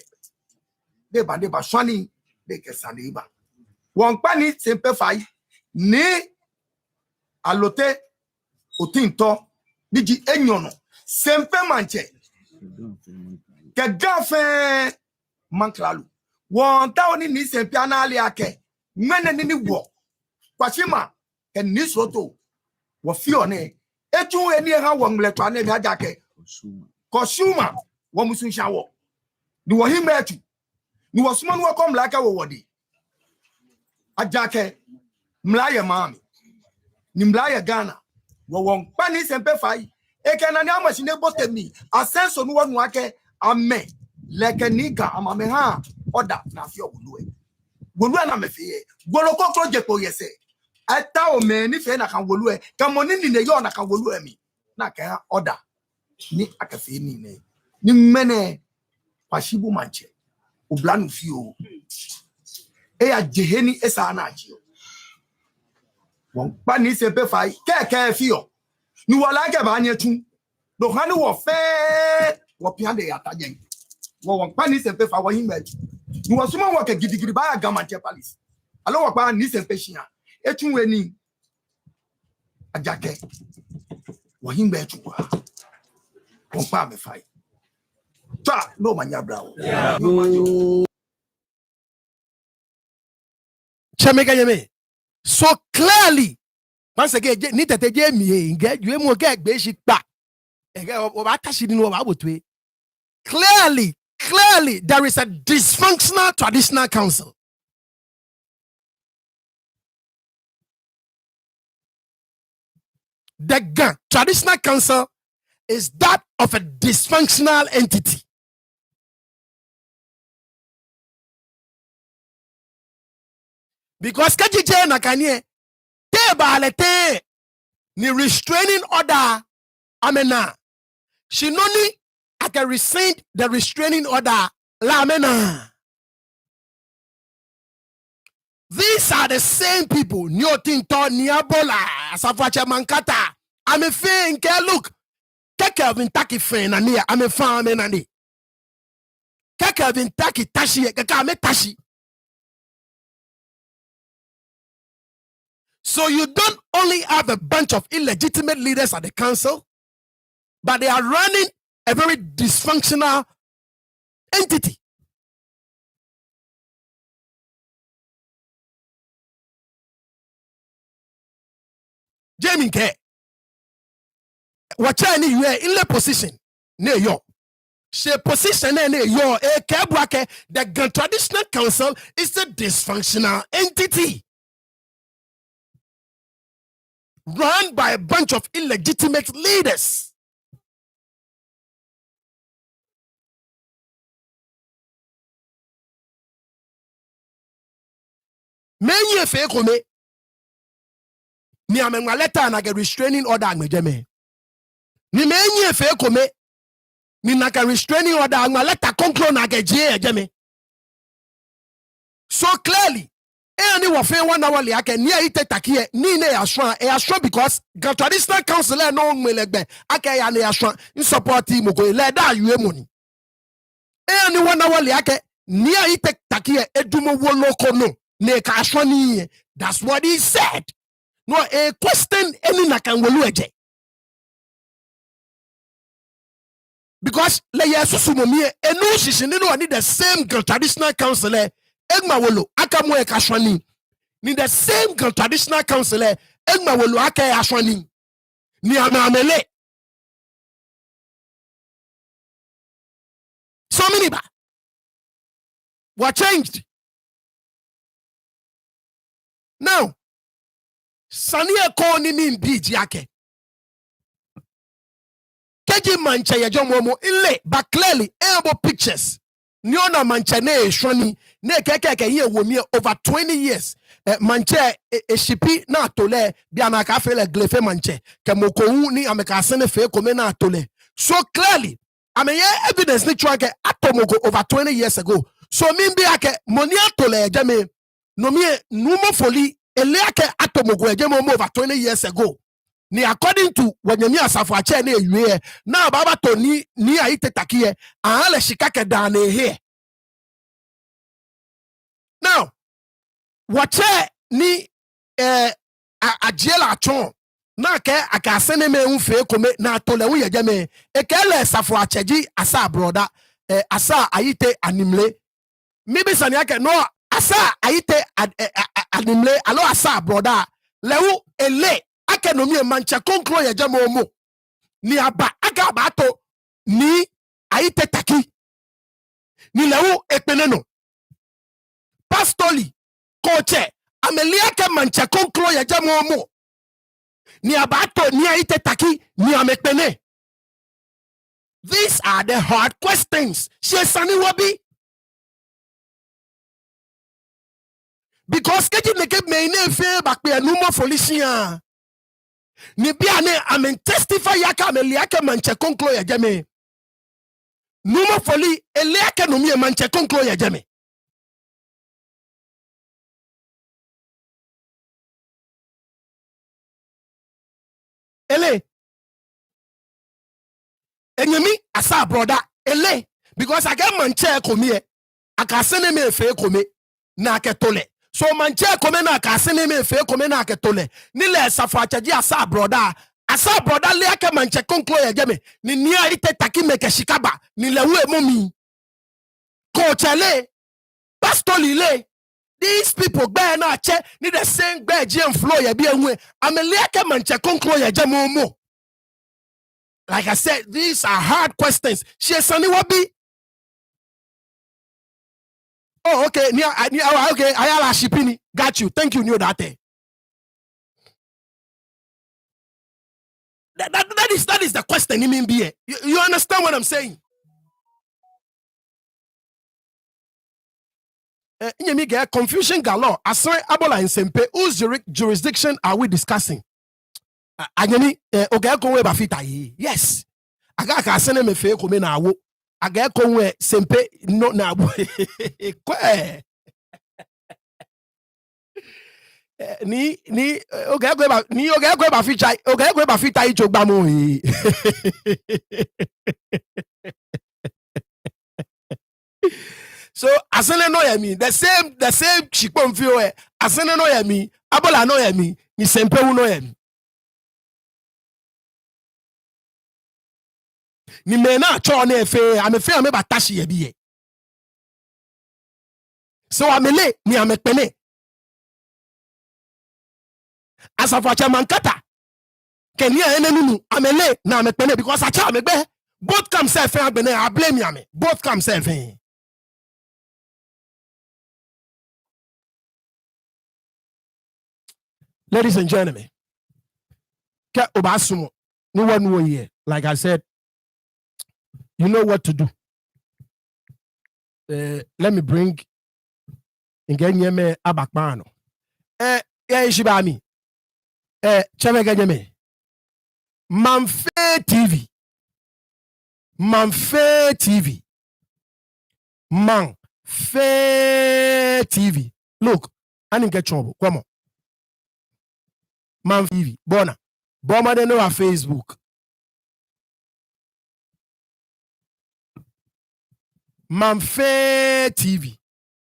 de ba swani de ke sale ba won pa ni sempe fa ni alote otinto biji enyono sempe manche ke gafe manklalu won ta oni ni sempe anali ake mene ni wo kwashima ke ni soto wo fi one etu eni ha wo mletwa na bi ajake kosuma wo musunsha wo ni wo himetu ni wo suma ni wo kom laka wo wodi ajake mlaye mami ni mlaye Ghana wo won pani sempe fai eke na ni amashine botemi asenso no wonu ake ame leke niga amame ha oda na fi oguluwe golu na mefie golo kokro jepo yese ata o me ni fe na kan goluwe kamoni ni ne yo na kan goluwe mi na ka oda ni akafe ni ne ni mene pashibu manche oblanu fi o e ya jeheni esa na aji won pa ni sempe fai keke fio ni wala ke ba nyetu do hanu wo fe wo piande ya tajen wo won pa ni sempe fa wo himbe ni wo suma wo ke gidigidi ba gamante palace alo wo pa ni sempe hia etu weni ajake wo himbe tu wa won pa me fai ta no manya brawo Chameka yeme. So clearly, once again, ni tete je mi nge ju emu ge gbe shi pa. Ege o ba tashi ninu o ba botwe. Clearly, there is a dysfunctional traditional council. The traditional council is that of a dysfunctional entity. Because kajije nakanye te balete ni restraining order amena. She noni aka rescind the restraining order la amena. These are the same people. Nyotinto niabola safache mankata. I'm a fan. Look, Kelvin Taki fan and near. I'm a fan and Kelvin Taki tashi kakame tashi. So you don't only have a bunch of illegitimate leaders at the council, but they are running a very dysfunctional entity. Jamie K. Watch any you in the position near yo. She position near yo a kebwake. The traditional council is a dysfunctional entity run by a bunch of illegitimate leaders. Many fe kome ni amenwa letter na get restraining order agmejeme. Ni many fe kome ni na get restraining order agma letter conclude na get ejeme. So clearly, any wafe 1 hour liake ni ite takie ni ne yashwan because the traditional council no melegbe ake ya ne yashwan in support mo go le da yue money. Any 1 hour liake ni ite takie edumo wo loko no ne ka ashwani. That's what he said. No a question any na kan wolu eje. Because le yesu mumie enu shishini no need the same traditional council Egma wolo akamu e kashwani. Ni the same traditional council egma wolo aka e ashwani. Ni amele. So many ba. What changed? Now, Sania ko ni mbiji yake. Keji mancha ya jomomo ile but clearly elbow pictures. Niona mancha ne shwani ne keke ye womie over 20 years. Manche shipi na tole biana ka fele glefe manche ke moko ni ameka sene fe kome na tole. So clearly, I mean evidence ni chwanke atomogo over 20 years ago. So mimbi ake moni atole jame no mie numo foli eleake atomogo jame over 20 years ago. Ni according to wanyami asafo ache ne yue na baba to ni aite takiye ahale shikake dane here. Now, wache ni ajela achon na ke akasene me unfe kome na tole wu yejeme ekele safo acheji asa broda asa ayite animle mibi sani ake no asa ayite animle alo asa broda lewu ele ake no mi mancha konkro yejeme omo ni aba aga bato ni ayite taki ni lewu epeneno pastoli koche amelia ke mancha konkro ya jamo mo ni abato ni aite taki ni amekpene. These are the hard questions. Shesani wabi because keji neke meine fe bakpe numo folisia ni biane amen testify yaka amelia ke mancha konkro ya jame numo foli elia ke no mi mancha konkro ya jame. Ele enyemi asa brother ele because I get manche komie akasene me fe kome na aketole so manche kome na akasene me fe kome na aketole ni le safachaji asa brother le ake manche konklo ya jeme ni nia ite taki meke shikaba ni le we momi kochele pastoli le. These people be na che ni the same be GM flow ya bi enwe amele ake manche konklo ya jeme omo. like I said, these are hard questions. She Sunny Wabi. Oh, okay. Okay. Ayala Shipini. Got you. Thank you. Knew that. That is the question. You understand what I'm saying? Confusion galore. Asre Abola and Sempe. Whose jurisdiction are we discussing? Ageni okay konwe bafita yi. Yes. Aga ka sene me fe kome na awo. Aga konwe Sempe no na awo. Kwe. Ni okay ko bafita yi jogba mo yi. So asene no yami, the same chikpon fio e asene no yami, Abola no yami, ni Sempe no yami. Ni mena cho na efe, amefe ame batashi ye biye. So amele ni amekpene. Asafacha mankata. Kenya enenu amele na amekpene because acha amegbe. Both come self agbene, I blame yame. Both come self. Ladies and gentlemen, no one here. Like I said, you know what to do. Let me bring Ngenyeme Abakmano. Shibami. Chemegenyeme. Manfe TV. Manfe TV. Manfe TV. Look, I didn't get trouble. Come on. Man TV. Bona. Boma de no a Facebook. Manfe TV.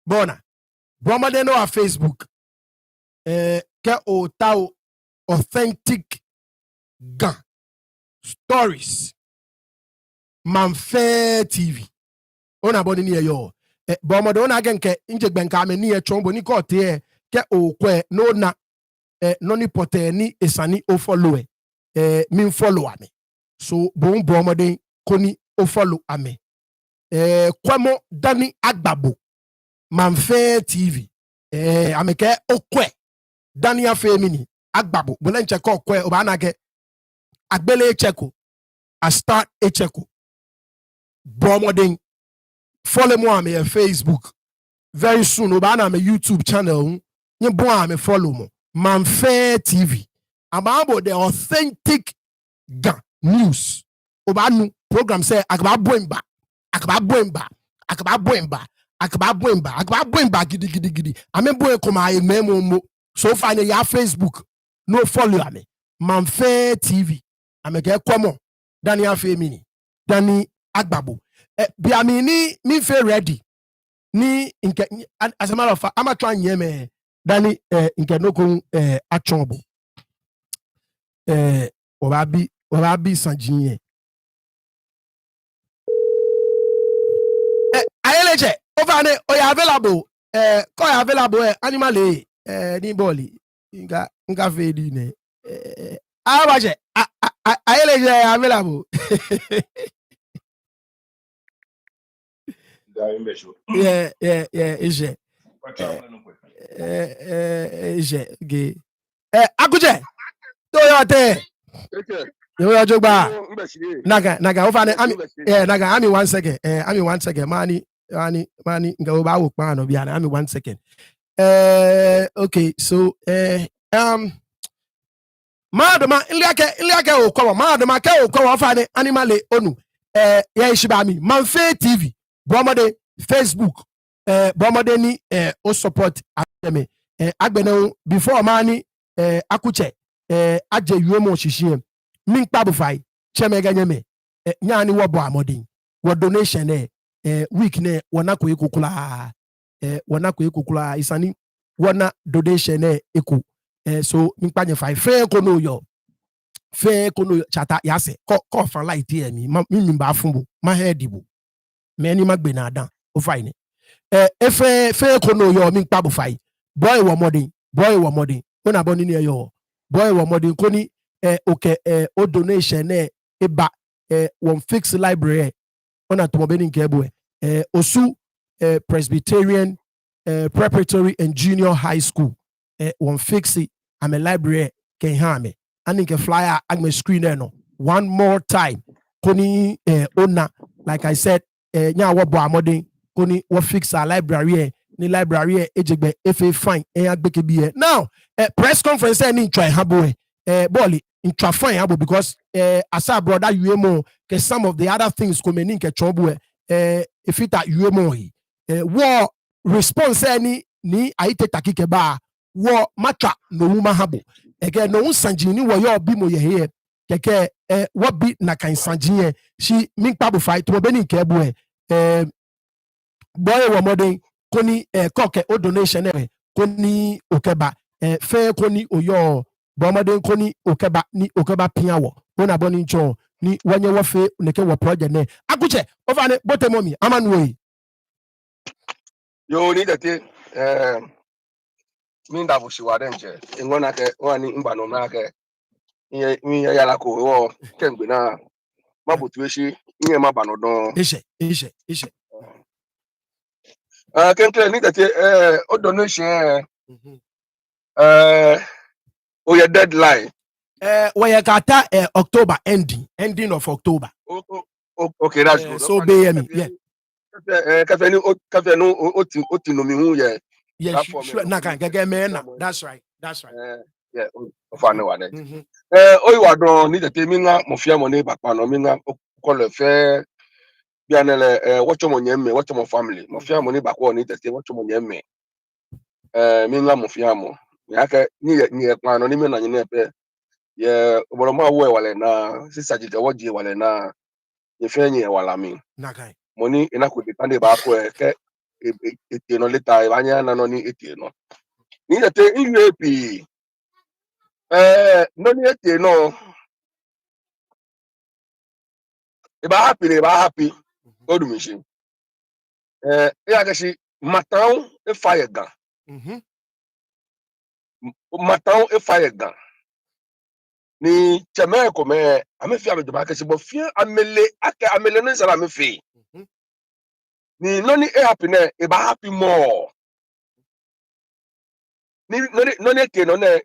Bona. Boma de no a Facebook. Ke o tao authentic gan. Stories. Manfe TV. Ona boni ni yo. Boma de ona gen ke inje benka me ni e chombo ni ko te ke o kwe no na noni pote ni esani o follow min follow ame. So bon bomode koni o follow ame. Kwamo Dani Agbabo Manfe TV. Ameke okwe Dani Afemini Agbabo. Bolen cheko okwe obanage Agbele cheko. I start a cheko. Bomode follow mo ame Facebook. Very soon obana me YouTube channel. Nye bon ame follow mo. Manfe TV. About the authentic news. Obanu program say akaba boemba gidi. Amembo koma memo so fine ya Facebook. No follow ame. Manfe TV. Ameke komo Dani Afemini. Dani Agbabo. Biamini mi fe ready. Ni as a matter of fact, I'm trying yeme. Dani nke no kun achombo obabi sanjinye ayeleje over ne oya available ko ya available animal ni boli nga fedi ne abaje ayeleje available yeah ije Akuje to yote yo jogba naga ofane ami naga ami 1 second ami 1 second mani nga oba wo pa no bia na ami 1 second okay so madama iliake okwo madama ke okwo ofane animal onu ya ishiba mi Manfe TV bomode Facebook bomode ni o support me agbene before mani akuche aje yuomo shishie min kpabu fai chemega nyeme nyani wo bo amodin wo donation week ne wona ko ekukula isani wona donation eku so min kpanye fai fe kono yo chata yase ko fan light here mi ba fumbu ma headibu me ni magbe na adan o fai ne efe fe kono yo min kpabu fai boy wo modin una boni ni yo boy wo modin koni o donation eba one fix library on at Mobeni Kebwe Osu Presbyterian Preparatory and Junior High School one fix it. I'm a library can hear me. I think a flyer I'm a screen one more time. Koni owner, like I said, nya wo bo amodin koni wo fix our library ni library ejegbe efe fine agbeke bi now press conference ni ntwa habo boli ntwa fine habo because asa brother UMO ke some of the other things come ni nke chombo if it UMO wo response ni aite takike ba wo matwa no wuma habo again no sanjini wo yo bi mo ye here keke what be na kan sanjie shi min pabu fight to be ni kebu boy wo modern koni koke o donation koni okeba fe koni oyo bo modern koni okeba ni okeba piawo ona boni ncho ni wanye wo fe neke wo project ne akuche over ne botemomi amanwe yo ni dete min da bu shiwa denje ngona ke wani mbano na ke ihe ya la ko wo kengbe na mabutu eshi ihe mabano don ishe kenkle ni dete o donation o your deadline we kata October ending of October. Okay, that's good. So be me, yeah. Kafe no oti no mi hu ye. Yeah, sure. Na kan gege me na. That's right. Yeah, ofane wa de. Oyi wa don ni tete mi nga mo fia mo ne bakpa no mi nga ko le fe bia ne le watcho mo nyemme, watcho mo family. Mo fia mo ne bakwa ni tete watcho mo nyemme. Mi nga mo fia mo. Ya ke ni kwa no ni me na nyine pe. Ye obolo ma wo e wale na sisa jike woji wale na ye fe nyi e wala mi. Na kan. Money ina ko depende ba ko ke eti no leta e banya na no ni eti no ni na te UAP no ni eti no e ba happy odumishi ya ga shi matan e fire gan matan e fire gan ni cheme ko me amefi amedo ba ka shi bo fi amele no sala amefi ni no ni e happy na e ba happy more no ne ke no ne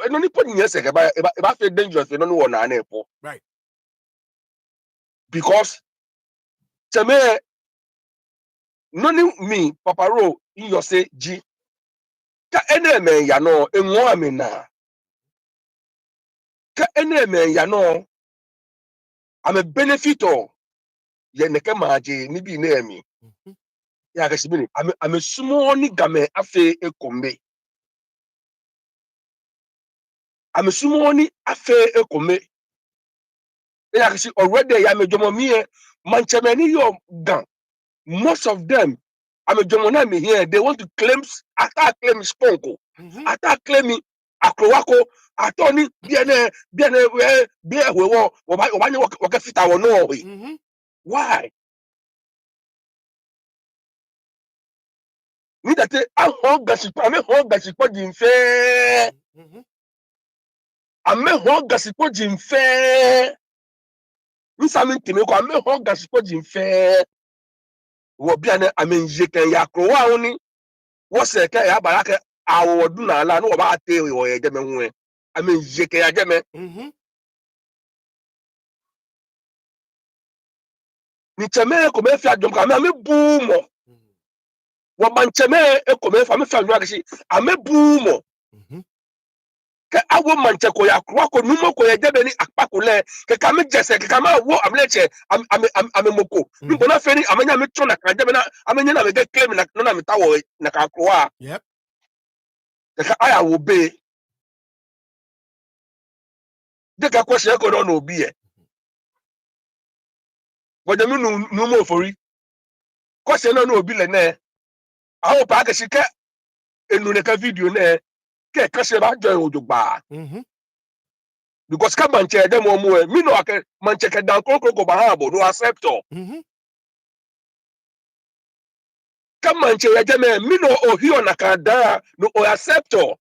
no ni pon nyese ke ba e ba feel dangerous no no na na epo right because teme no ni me papa ro in your say ji ka ene me ya no enwo amina ka ene me ya no am a benefitor ye ne ke maji ni bi na emi ya ga sibini am a small ni game afe ekombe am a small ni afe ekombe ya ga si already ya me jomo mi manchemeni yo gan most of them I'm a German me here. They want to claim attack claim Sponko. Attack claim Akrowako. Attorney bien we work fit our no. Why? Ni that I hold gasipo jimfe. I me hold gasipo jimfe. Ni sami timeko I me hold gasipo jimfe. Wo bien amenje ken yakrowa oni. Wose ke ya baraka awodu na ala no ba ate o ye jeme hu ame yeke ya jeme ni cheme ko me fi adom ka me bu mo wo man cheme e ko me fa me fi adom ka shi ame bu mo ke awo man che ko ya kro ko numo ko ye jebe ni akpako le ke ka me jese ke ka ma wo amleche ame moko ni bona fe ni amenya me tro na ka jebe na amenya na me get claim na me tawo na ka kro a yep ka aya wo be de ka kwese ko no obi e wojemi nu mo fori kwese no obi le na awo pa ka sike enu ne ka video na ke kase ba join ojogba because ka manche dem o mu e mi no ake manche ke dan kokoko ba ha bo no acceptor ka manche ya jeme mi no ohio na ka da no o acceptor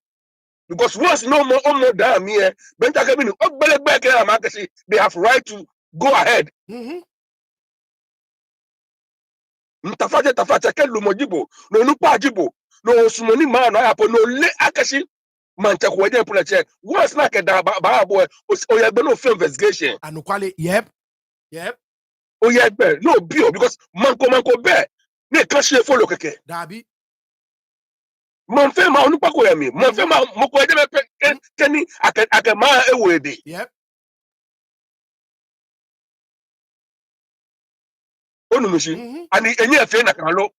because once no more da mi e benta ke mi no ogbelegbe ke am ake si they have right to go ahead. Tafaje ke lumojibo no nupa jibo no sumoni ma no apo no le akashi manche ko je pula che once na ke da ba boy o ye gbe no film investigation Anukwale, yep. o ye gbe no bio because manko be ne kan se follow keke Dabi. man fe ma onupa ko ye mi man fe ma mo ko je be keni ake ma ewede. Yep. Onu mishi ani enye efe na kan lo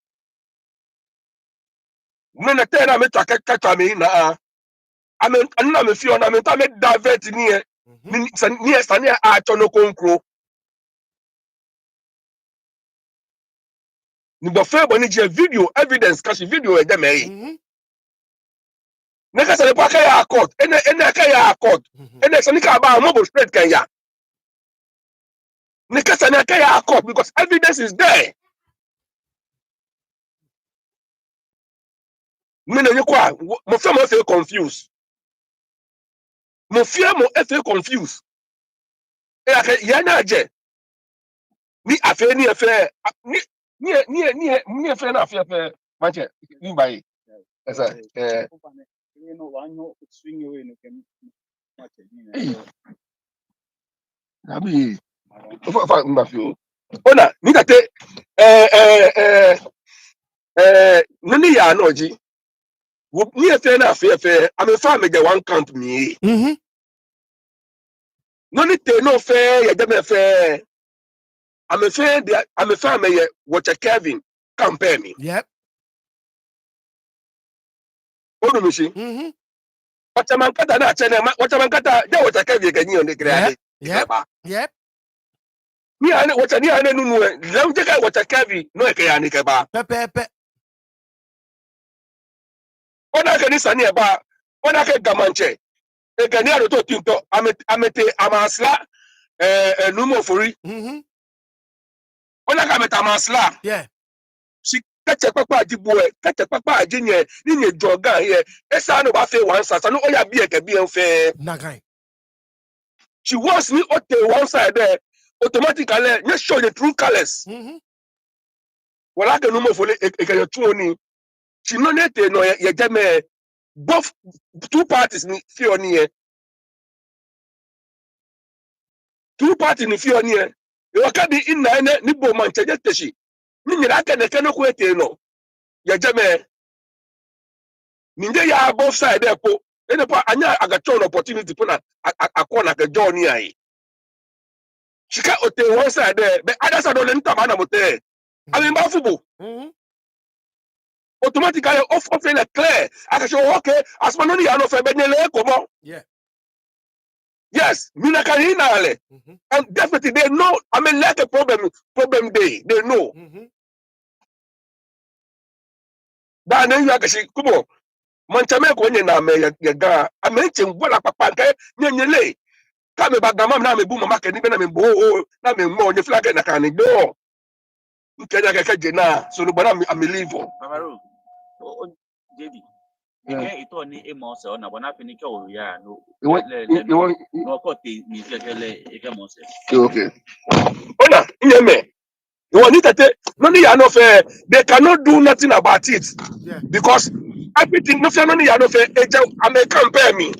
mena tena me taka me na amen anna me fi ona me ta me divert ni e ni sani a chono konkro ni bo fe bo ni je video evidence kashi video e de me ne ka sale pa ka ya court ene ka ya court ene sani ka ba mo bo straight kan ya ne ka sani ka ya court because evidence is there. Me na yekwa mo fe confused. Mo fe confused. E aka ya na je ni afe ni efe ni efe na afe manche ni bai esa abi fa mba fi o ona ni tate nani ya no ji ni efe na afe am fa me je one count me nani te no fe ya je me fe I'm a fan me watch a Kevin compare me. Yep. Odu mishi. Watch a man kata na chene watch a man kata ja watch a Kevin can you on the grade. Yep. Ni ane watch a ni ane nunu lem jeka watch a Kevin no eke ya ni keba. Pepe. Ona ke ni sani eba ona ke gamanche. E ke ni ado to tinto amete amasla numo fori. Ona ka meta amasla. Yeah. Si kache papa ajibo kache papa ajinye ni nye joga here esa no ba fe one sasa no oya bi eke bi enfe Nagai. she wants me ote one side there automatically you show the true colors wala ke no mo fole eke tu oni she no net no ye jeme both two parties ni fi oni here two parties ni fi oni here e waka di inna ene ni bo man cheje teshi ni nyira ke ne ke no ko ete no ye jeme ninge ya both side there po ene pa anya agacho opportunity po na akona ke journey ai shika ote one side there but other side on enter man mote ami ba fubo automatically off in clear aka show okay as man ya no fe benyele komo Yeah. yes mina kan inale and definitely they know I mean like a problem they know da na you aka shi kubo manchame ko nye na me ya ga amenche ngwala papa nke nyenyele ka me bagama na me bu mama ke ni be na me bo na me mo nye flag na kan do nkenya ke je na so no bana me leave Bavaru, JD. Ike ito ni emose ona bona finike o ya no. No kote ni kekele ike mose. okay ona nyeme you want it no ni ya no fe they cannot do nothing about it because everything no fe no ni ya no fe eje am compare me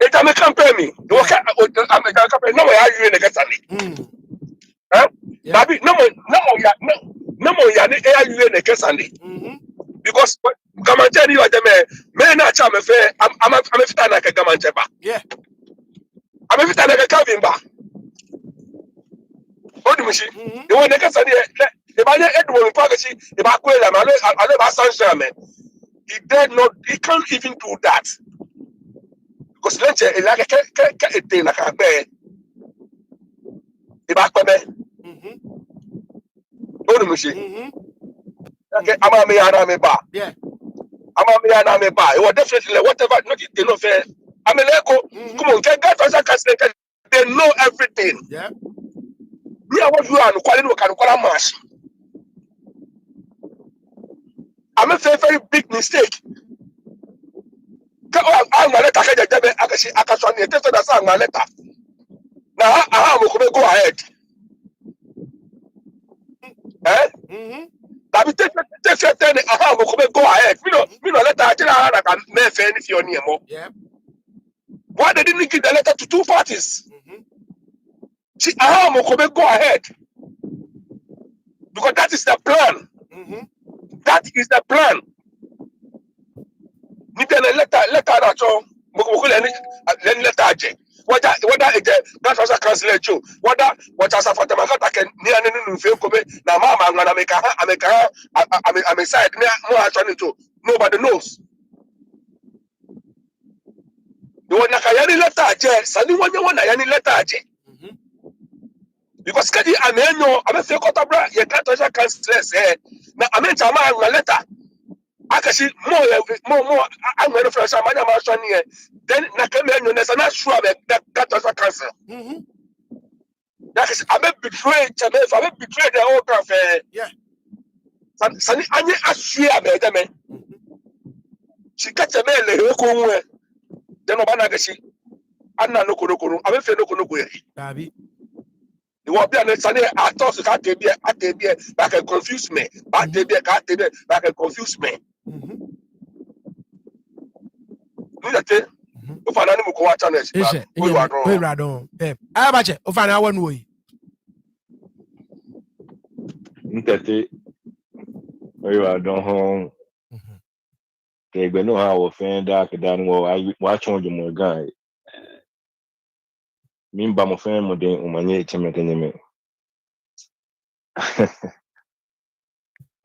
eje am compare me you can am compare no ya you in the kesani baby no mo ya ni e you in the kesani because gamanche ni wa jeme me na cha me fe am fita na ke gamanche ba Yeah. am fita na ke Calvin ba Odimushi, the one that can the Banya Edward Pagashi, the Baquela, I never sunshine. He did not, he can't even do that. Because let's say, like a thing like a bear, the Baquabe, Odimushi, okay, I'm a me ba. Yeah. I'm a me ba. It was definitely whatever, not they know fair. I'm a leko, come on, get us a they know everything. Yeah. Me, I want you and calling work and call a mash. I made a very big mistake. I'm a letter. I can show you a letter. Now, I go ahead. Tabi take go ahead. Me no letter. I tell her that I'm not fair if you're near more. Yeah. Why they didn't give the letter to two parties? See, go ahead. Because that is the plan. That is the plan. Me tell a letter that all. Letter. Whether that was a council show, whether what as a Fatamaka can near any feel come now, Mamma, I'm gonna make I'm a side more actually to nobody knows. You want Nakayani letter, Sally one you want any letter. Because I'm a fake cotabra, you can't touch a council. Now I meant a man letter. I can see more. I'm going to flash a man here. Then Nakame, there's not sure that was a cancer. That is, I'm betrayed. I'm betrayed the whole cafe. Yeah. Sunny, I swear, madam. She catch a man, then Obanagashi. I'm not no Kuru. I'm a fellow Kuru. Dabi. You want to be an Sunday. I thought you can't be that can confuse me. That can confuse me. If I don't go watch on this, we are going. I watch it. If I know one way. Nkete, we are done home. Okay, but no how offend that down well. I watch on the more guy. Mean by my friend, more than Omanjor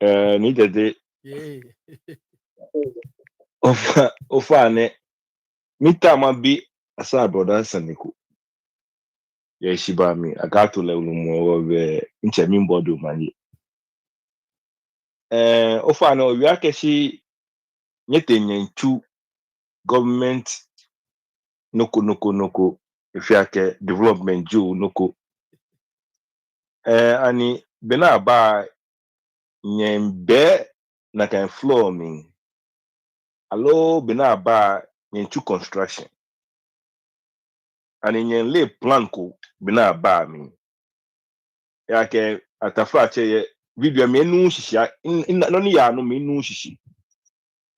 Homowo. Needed it. Ofane. Mita ma be aside brother Saniku. Yeah, she by me. I got to level more of inchemin body money. Ofane, we are keshi nyete two government noko. If you are development Joe noko. Ani bena ba nyembe na kan floor me. Allo bena ba nyentu construction. And in your lay plan ko bina ba me. Yake atafra che video menu shisha in noni ya no menu shishi.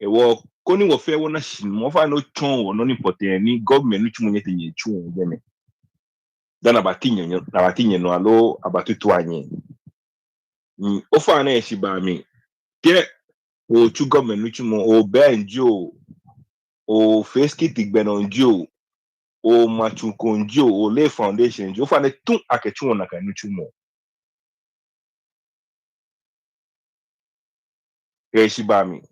E wo koni wo fe wo na shin mo fa no chon wo no ni pote ni government ni chumunye tenye chun gene. Dana batinye no alo abatutu anye. Ofa na eshi ba me. Ke o chu government ni chumo o benjo o face kit igbenonjo o machukonjo o lay foundation jo fa ne tun akechu na kan chumo Shibami.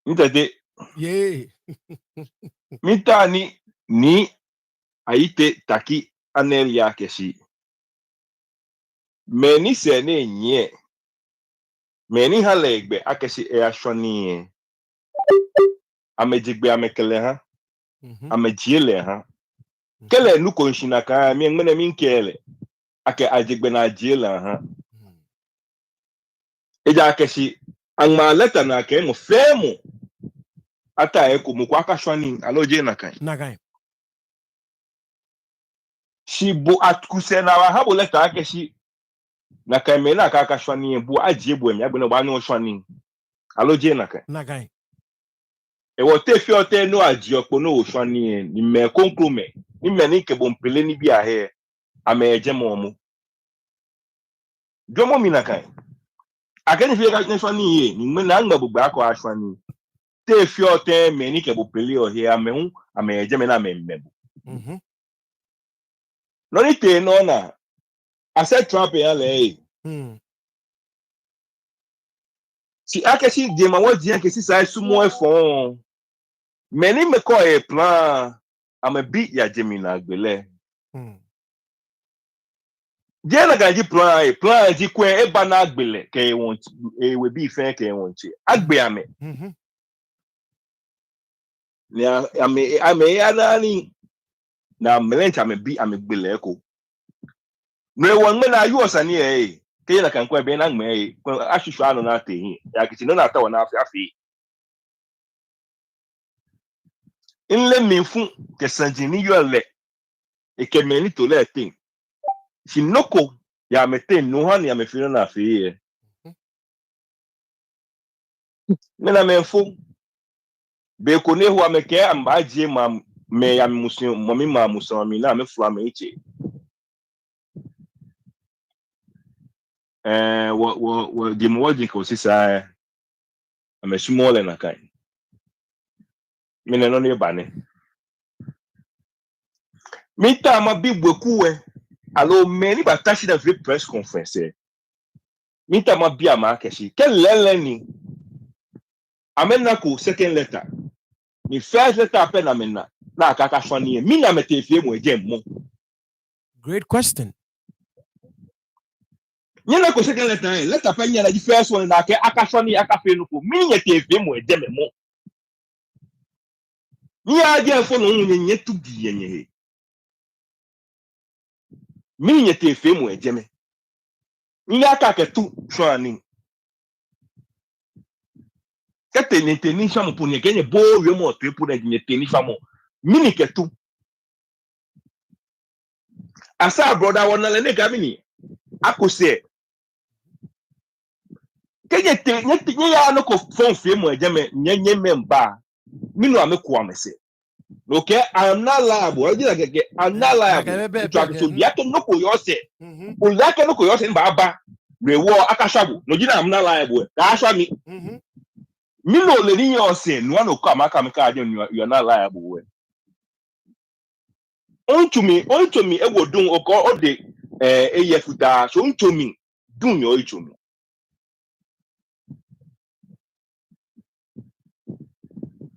Mtade Yeah. mitani ni aite taki anel ya keshi. Meni se ne nye. Meni halegbe akeshi e ashoni. Amejigbe amekele ha. Amejiele ha. Kele nuko nshinaka mi ngene minkele. Ake ajigbe na jiele ha. Eja akeshi angma leta na ke mo femo. Ata eko mukwa akashwani aloje nakai. Shibu atkuse na wahabo leta akeshi na kaimena akashwani bu ajebu emi agbeno ba no shwani aloje nakai. E wote fi ote no aji opo no shwani ni me konklume ni me ni ke bompele ni bi ahe ameje momu jomo mi nakai akeni fi ka shwani ye ni me na ngba gbugba akọ ashwani te fi ote me ni ke bompele o he amehun ameje me na memmebu no ni te no na ase trap ya le si akeshi de ma wo di akeshi sai sumo efon many me call a plan am a beat ya Gemini agbele je na gaji plan ji kwen e ba na agbele ke won e we bi fe ke won chi agbe ame ni ame ya na ni na melent ame bi ame gbele ko me won me na yu osani e ke na kan kwa be na ngme e ashishu anu na tehin ya kiti no na ta wona afi inle mi fun ke sanjini yo le ekemeni to let thing sinoko ya meten no han ya mefiro na afie mena menfo be ko ne ho ameke amba je ma me ya musu momi ma musu mi na me fura me iche wo di mo wajin ko sisa amesumole na kai mena no ne bane mita ma bigwekuwe alo meni batashi na free press conference mita ma bia ma keshi kelele ni amena ko second letter ni first letter apen amena na akaka fani mi na metefie mo ejemmo. Great question. Nyina ko second letter apen nyana di first one na ke akafani akafe no ko mi nyetefie mo ejemmo. Ni aje fo no nyenye tu di yenye mi nyetefie mo ejeme. Ni aka ke tu so ani kete ni teni shamo punye kenye bo we mo to epu na ni teni shamo mini ketu asa brother wona le ne gamini akose kenye te nye ya no ko fon fie mo ejeme nye memba minu ameku amese okay I am not liable I like again I'm not liable to be ato no ko yose o like no ko yose mba ba rewo akashabu no gina I'm not liable ka asha mi minu le ni yose no no ko amaka meka aje you are not liable we onto me ewo dun oko ode eyefuta so onto me dun yo icho me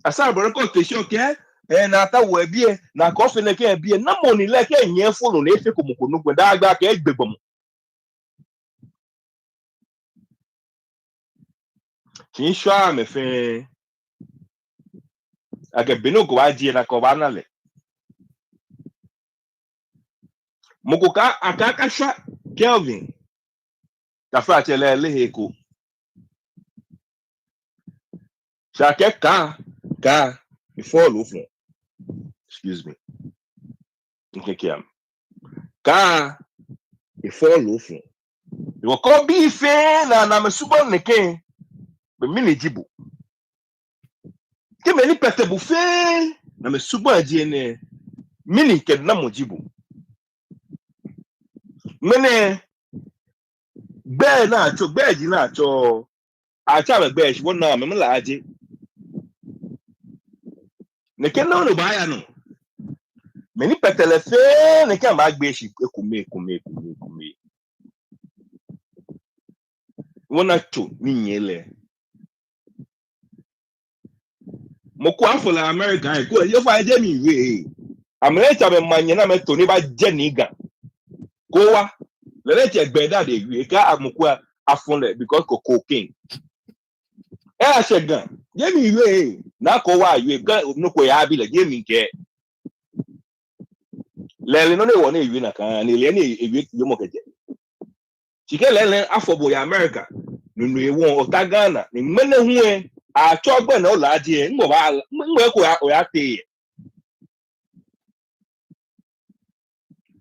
asa boro ko te show ke na ta wo ebie na ko fe le ke ebie na mo ni le ke yen folo na efe ko mo ko no gbe agba ke egbegbo mo tin sha me fe age beno ko aji na ko ba na le mo ko ka akaka sha Kelvin ta fa chele le heko sha ke ka before lo fun excuse me okay am ka before lo fun yo ko bi fe na me subo neke be mini jibu ke me ni pete bu fe na me subo aji ene mini ke na mo jibu mene be na acho be ji na acho acha me be shi wona me mla aji neke no ba ya no me ni pete le fe neke ma gbe shi ekume wona to ni nyele mo ko afola America ko yo fa je mi we America be manye na me to ni ba je ni ga ko wa le che gbe da de we ka amuku afonle because cocaine a she gan je mi we na ko wa we ga no ko ya bi le je mi ke le no ne wo na ewi na kan ni le ni ewi yo mo keje chike le afobo ya America nunu ewo otagana ni mene hu acho gbe na ụlọ adie ngbo ba ngwe ko ya te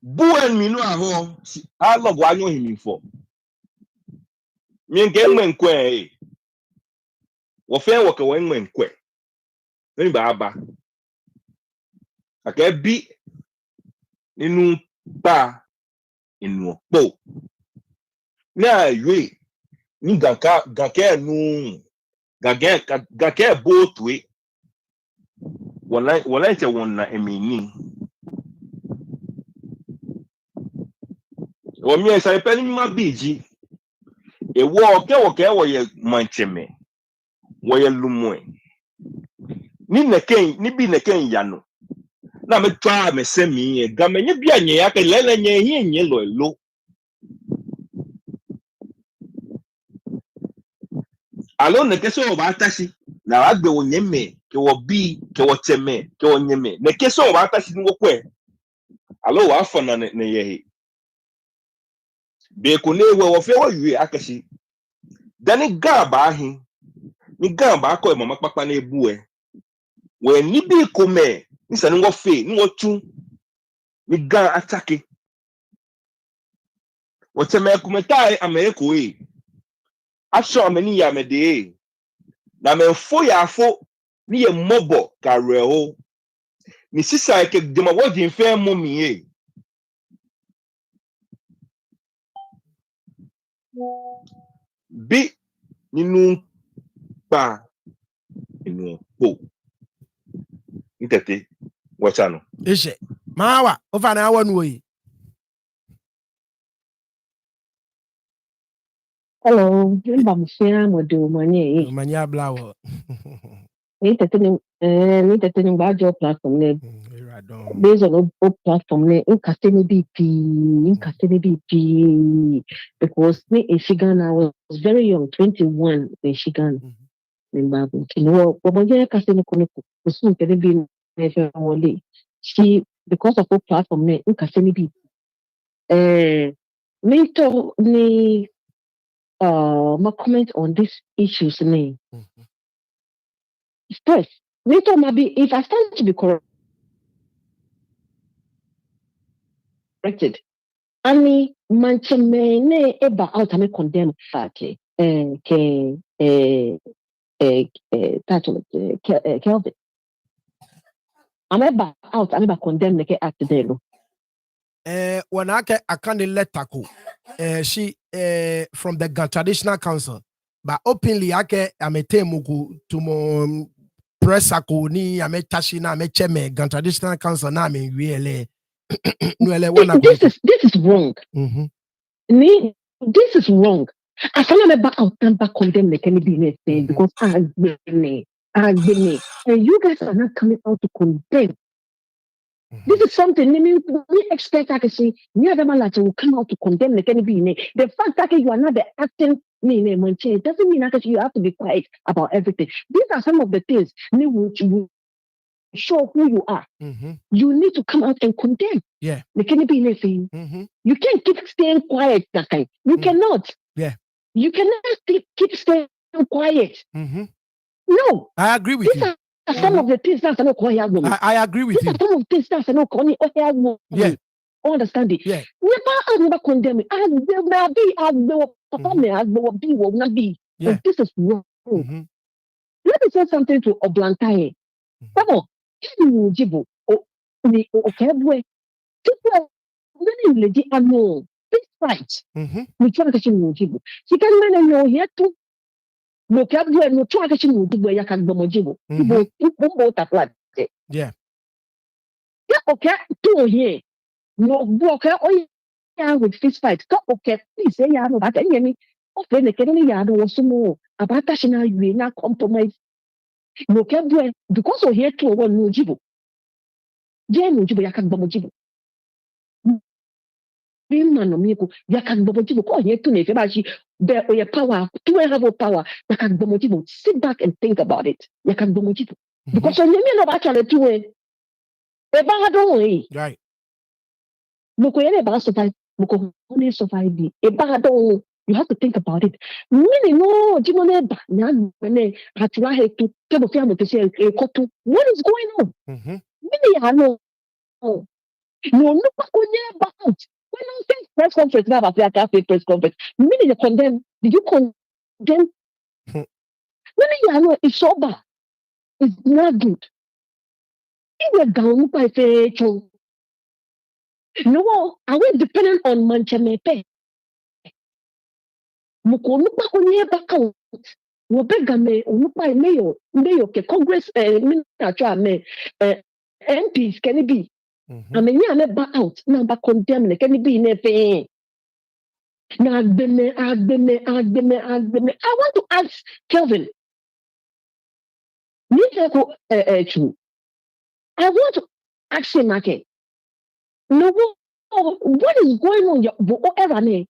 buen minu aho alog wa nyo himi fo mi nke nwe nkwe wo fe wo ke wo nwe nkwe ni ba aba aka bi ninu pa inu po na ywe ni gaka nu gake botwe wala che wonna emini o mi esa pe ni ma biji ewo ke wo ye mancheme wo ye lumwe ni bi neken yano na me twa me semi e ga me nye bia nye ya ke lele nye nye lo alo neke so ba tashi na wa gbe wo nyeme ke wo bi ke wo teme ke wo nyeme neke so ba tashi ni wo kwe alo wa fo na ne ye be ko ne wo fe wo yue akashi dani ga ba hin ni ga ba ko mama papa na ebu we ni bi ko me ni se ni wo fe ni wo tu me gan attack what a me kumetai America e asho amani ya me de na me fo ya fo ni ye mobo kareo ni sisa ke de ma wodi nfe mo mi e bi ninu pa inu po intete wachano Ishe. Mawa. Over an hour way. Hello, mba mfia modu manye. Manya blawo. Ni teteni mba jo platform ne. Based on o platform ne, inkase ne BP. Because me in Shigana, I was very young, 21 in Shigana. Zimbabwe. Wabonye kase ne kono kusun kene bi ne wole. She because of o platform ne, inkase ne BP. Me to ni my comment on these issues name. First, later maybe if I stand to be corrected, ani manchemene eba out ame condemn fake title Kelvin. Ameba out ameba condemn ke act delo. When I can't let taco. She from the traditional council, but openly I am a temuku to mo press ako ni ame tashina ame cheme traditional council na me really This is wrong. This is wrong. I can't remember out and back condemn the Kennedy thing because I've been and you guys are not coming out to condemn. This is something we expect I can say near the Malachi will come out to condemn the Kennedy. The fact that you are not the acting it doesn't mean that you have to be quiet about everything. These are some of the things which will show who you are. You need to come out and condemn. Yeah. The Kennedy thing. You can't keep staying quiet that time. You cannot. Yeah. You cannot keep staying quiet. No. I agree with you. Some of the things that's not called woman. I agree with you. Some of the things that's not called woman. Yeah. Understand it? Yeah. Never condemn it. Yeah. This is wrong. Let me say something to Oblantaye. Come on. Many lady ano this fight. We try to chimujibu. She can manage your here too. Look at you and try to chimujibu ya kan bomojibu. Ibo taplat. Yeah. Yeah, okay. Two here. No okay. Oh yeah, with fist fight. Stop okay. Please say ya no that any me. Okay, the kene ya do sumo. Abata shina you na compromise. Look at you because of here too one no jibu. Je no jibu ya kan bomojibu. Miko yakagbomojibo ko yetu ne febashi there your power to have power yakagbomojibo sit back and think about it yakagbomojibo because on me no ba chale tu e ba do e right moko yele ba survive moko only survive e ba do you have to think about it mini no jimo ne ba na ne atwa he tu ke bo fiamu te se e kotu what is going on mini ya no no pa kunye ba out. When I say press conference, now I say press conference. Meaning you condemn. Did you condemn? Meaning you know it's sober. It's not good. If you're down by faith, no, are we dependent on Manchamepe? Mukonu pa kunye back out. Wobega me unupa mayo ke Congress minister me MPs can it be? I mean yeah me back out now back condemn can it be nefe. I want to ask Kelvin. I want to ask him again. No, what is going on? Whatever name.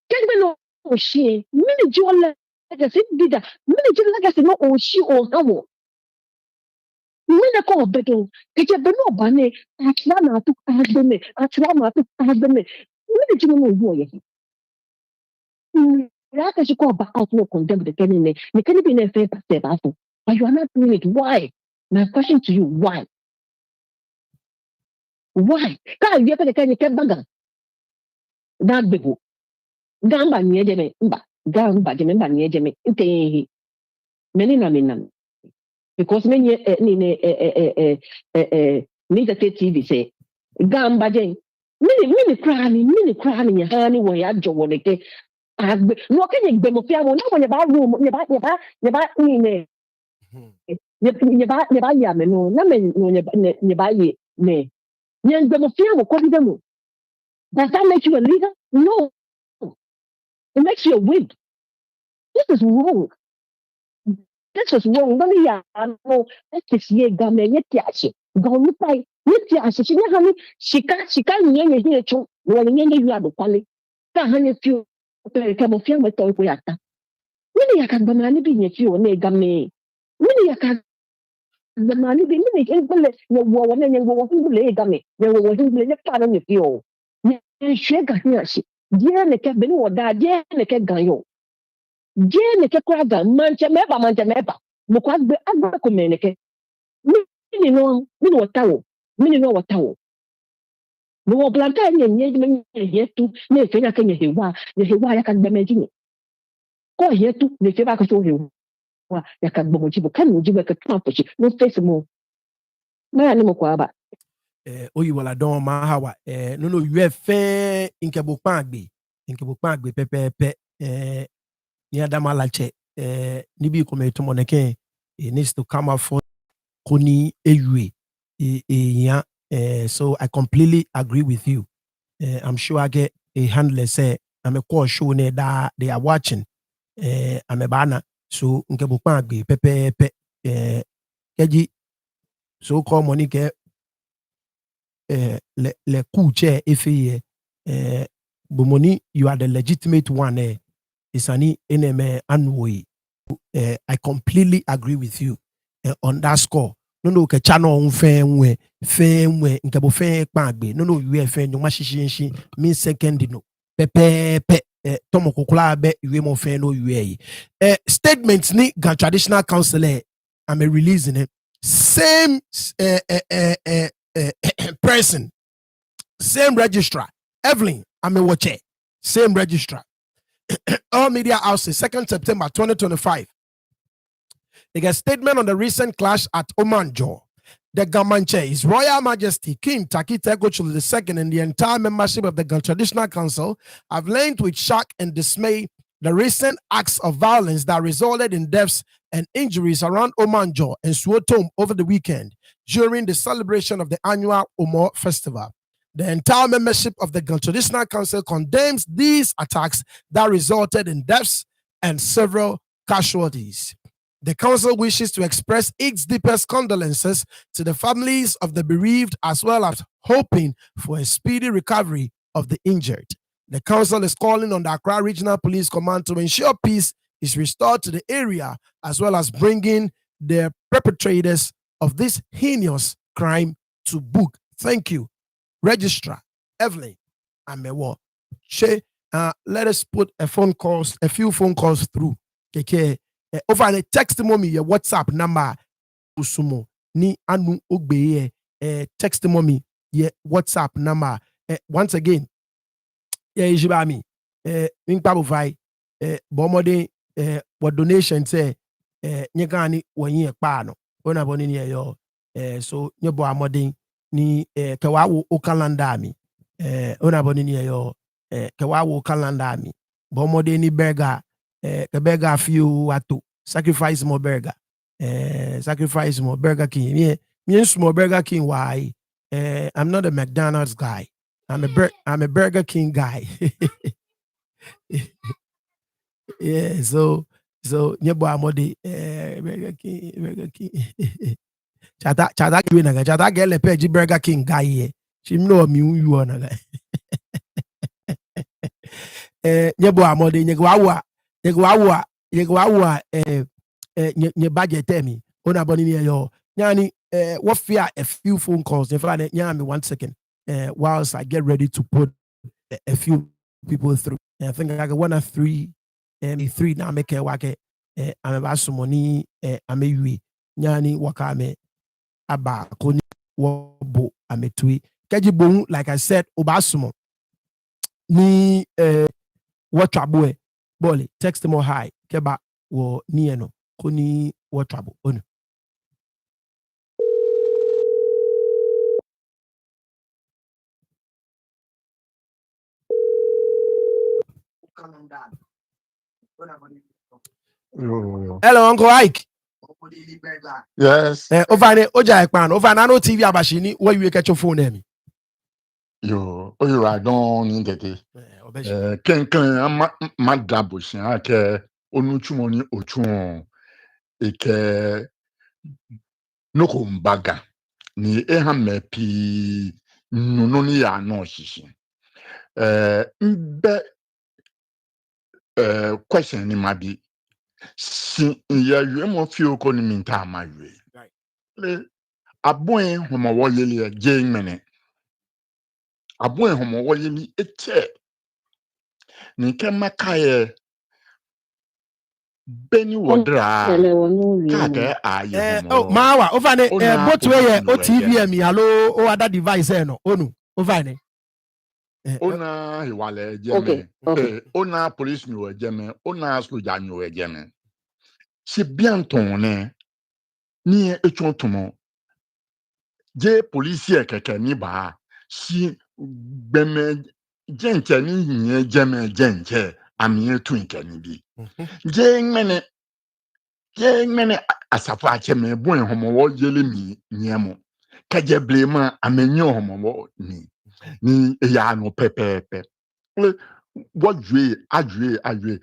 Kelvin no she. Many Joel legacy did that. Many Joel legacy no or she or how. Many call better. It's a beno bane. Atlana to Agbeme. Atlana to Agbeme. Many Joel no boy. Like you call back out no condemn the Kenny. The Kenny be in a fair step after. But you are not doing it. Why? My question to you, why? Why? Ka you can get baga. That bego. Gamba near them, gamba jememba near them. Inte many naminam. Because many need to TV say gamba jen. Mini crying, your honey, where you do what they no can you be more fiable now when you buy room, you buy in you buy yam, no, you buy it, nay. You be more fiable, what do you? Does that make you a leader? No, it makes you a whip. This is wrong. This is wrong. Don't you know? This year, gamen, yet yashi. Go look by yet yashi. She never she can't hear you. No, you are the quality. Can't honey few. Come of you with toy yata. Many I can banana be near you, nega me. Many I can the money be many bullet. No woman and you won't leg me. You won't let the father of you. You shake a yashi. Dear, the cabin or that, dear, the cagayo. Dear, the cacaga, mancha Mukwas be agba communicate. Mini no what tower. Mini no what tower. No planta and engagement here to make a can you why I can damage it. Go here to the Fibaka show you. Ya can bomojibo can you make a accomplish no face more. My animal quaba. Oyi wala don ma hawa no you have fair inkebo pangbe pepe ni adama lache ni bi ko me to moneke it needs to come out for koni ewe ya so I completely agree with you. I'm sure I get a handler say I'm a call show ne that they are watching I'm a banner so inkebo pangbe pepe keji so call money ke le kuche efe bomoni you are the legitimate one isani eneme anui. I completely agree with you on that score. No ke channel fenwe nkebo fen kpagbe no you fe nyoma shishinshi min second no pepe tomo kokula be you mo fen no you statements ni gan traditional council I'm releasing it same person, same registrar, Evelyn, I'm a watcher, same registrar. All media houses, 2nd September 2025. They get statement on the recent clash at Omanjor. The Gamanche, His Royal Majesty King Takite Gochulu II and the entire membership of the Traditional Council have linked with shock and dismay the recent acts of violence that resulted in deaths and injuries around Omanjor and Suotom over the weekend during the celebration of the annual Omo Festival. The entire membership of the Traditional Council condemns these attacks that resulted in deaths and several casualties. The council wishes to express its deepest condolences to the families of the bereaved as well as hoping for a speedy recovery of the injured. The council is calling on the Accra Regional Police Command to ensure peace is restored to the area as well as bringing the perpetrators of this heinous crime to book. Thank you. Registrar Evelyn Amewo. Let us put a few phone calls through. Okay. Over the testimony, your WhatsApp number usumo ni anu ogbe testimony your WhatsApp number. Once again, Ijibami Ninkpabu Vai Bomode what donation say nyegani wonye pa no ona boni ni yo so nyebo amodin ni kawawo okalanda mi ona boni ni yo kawawo okalanda mi bomode ni burger ke burger few wato sacrifice more burger king me small burger king why I'm not a McDonald's guy. I'm a Burger King guy. Yeah, so nyebo amode Burger King. Chata gele page Burger King guy here. She know me you on guy. Nyebo amode nyegwawa nye budget me. Ona boni ni yo. Nyani what fear a few phone calls. If I nyami 1 second. Whilst I get ready to put a few people through. I think I got 1 or 3 3 now make a wake I'm about some money I'm a nyani wakame aba koni wobo ametui keji bon like I said obasumo ni what trouble bole text mo high keba wo ni eno koni what trouble onu hello Uncle Ike. Yes. Over Oja Ekpan, over Nano TV Abashini, where you catch your phone name. You I don't need it. Ken madabush ake onuchumoni ochun eke noko mbaga ni eha mepi nunoni ya no shishi. Mbe question ni mabi si ya yue mo fi oko ni minta ma yue. Le abuen homowo yeli je mene. Abuen homowo yeli eche ni kemakaye Benny Wadra kake aye Oh, Mawa, over both way OTVM, hello, or other device, no, onu, over Ona hiwale jeme, ona police nywe jeme, ona soja nywe jeme. Si bien tonne, ni echontomo, je policier keke ni ba, si beme jenche ni nye jeme jenche, amiye twinke ni bi. Je mene asafa cheme buen homo yele mi nyemo. Kaje blema amenyo homo ni ya no pepepe. Wajwe ajwe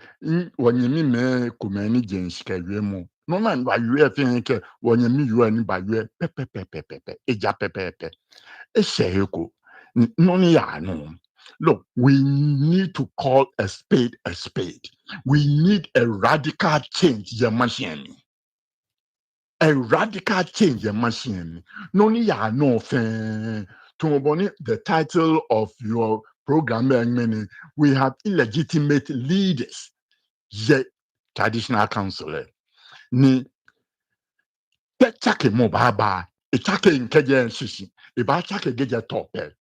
wanyemi me komani jenshika yemo. No man ba yue finke wanyemi yue ni ba yue pepepepepe eja pepepe. Esheko no ni ya no. Look, we need to call a spade a spade. We need a radical change, your machine. A radical change, your machine. No ni ya no fan. The title of your program, we have illegitimate leaders. Yet traditional council. Ni chake mo baba. E chake nkeje shishi. E ba chake geje tope.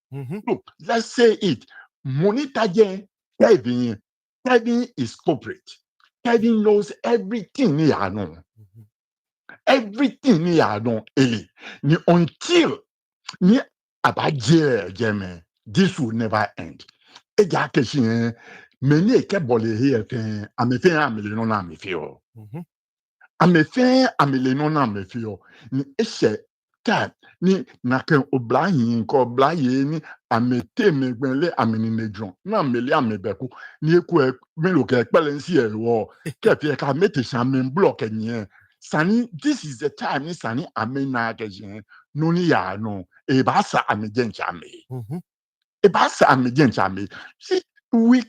Look, let's say it. Monitor Kevin is corporate. Kevin knows everything he know. Everything he know. Ni until ni abaje jeme. This will never end. Eja keshi many kebole here amefe amele no na amefio. Amefe amele no na amefio. Ni eshe ka ni nake oblayin ko oblaye ni amete megbenle amininedron na mele amebeku ni eku melo ke pelensi ewo ke fi ka mete shamen block enye sani this is the time ni sani amena gejen no ni ya no e ba sa amejenchame e ba sa amejenchame see we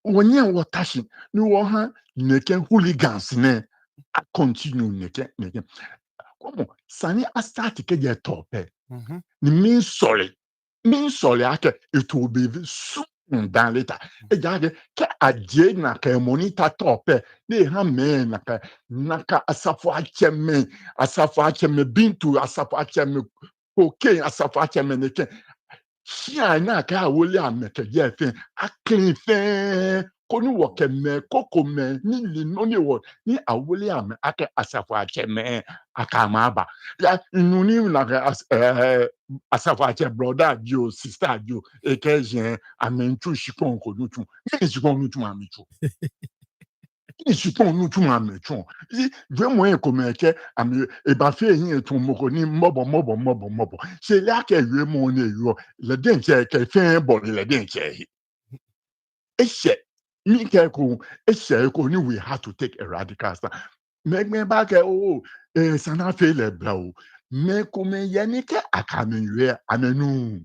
wonye wotashi ni wo ha neke hooligans ne a continue neke Como sani astati ke je tope. Ni min soli ake it will be soon dans l'état. Et jage ke adje na ke monita tope ni ha me na ka asafo acheme bintu asafo acheme koke asafo acheme neke. Chia na ka wole ameke je fin a clean fin koni woke me koko me ni linoni wo ni awole ame ake asafo acheme akamaba ya nuni na asafo ache brother jo sister jo ekejen amentu shipon ko nutu ni shipon nutu amitu ni shipon nutu amitu je moyen komeke ami e ba fe yin etun moko ni mobo se la ke yue mo ne yo le den che ke fin bo le den che eshe ni ke ko eshe ko ni we have to take a radical stand me ba ke sana fe le bra o me ko me ye ni ke akamenwe amenu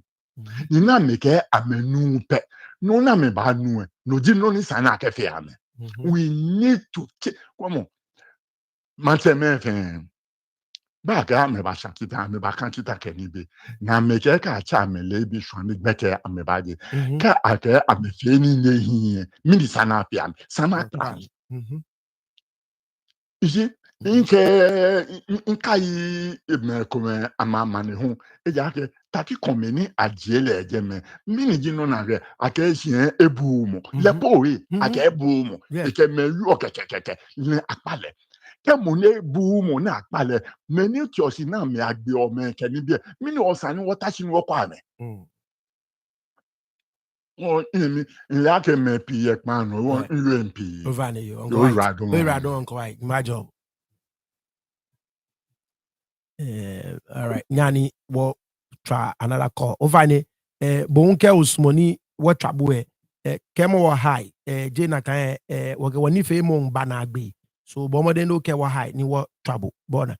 ni na me ke amenu pe no na me ba nu no di no ni sana ke fe ame we need to comment manteme fin ba ga me ba shakita me ba kan kita ke ni be na me ke ka cha me le bi shwan me gbeke ame ba de ka ake ame fe ni ne hi mi di sana pe ame sana ta iji nke yi me come ama ne ho eja ke taki komeni adiele ejeme mini jino na re ake hie ebumo le powe ake ebumo eke meyu okekeke ni apale ke mo ne bumo na apale meni tiosi na me agbe o me ke ni bi mini osani wota shi wo kwa me o imi ya ke me pi ekpan no won UMP over ne yo radon quite my job. All right. Nyani wo try another call. Ovane bonke usmoni wo trabu kemo wo high jena kan wo ke woni fe mo mba na agbe. So bomo den no ke wo high ni wo trabu bona.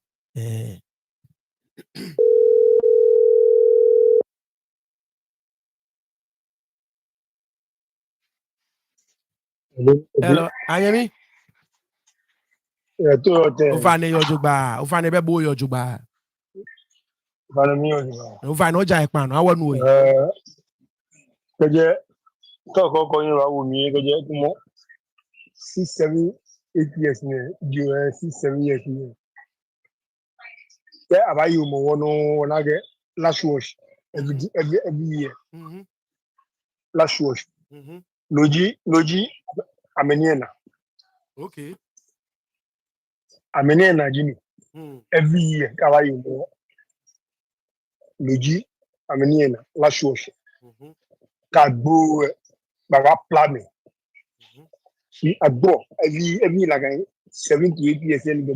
Hello, Ayemi? Ovane yo jugba, ovane be bo yo jugba. Ovane oja ekpan, awon wo yi. Keje toko ko yin wa wo mi keje mo 6 7 8 years ne ju 6 7 years ne te abayi mo wono na ge last wash every year last wash loji ameniena Okay. ameniena jini every year abayi mo loji ameniena last wash ka gbo baba plan si agbo every like 7 to 8 years and go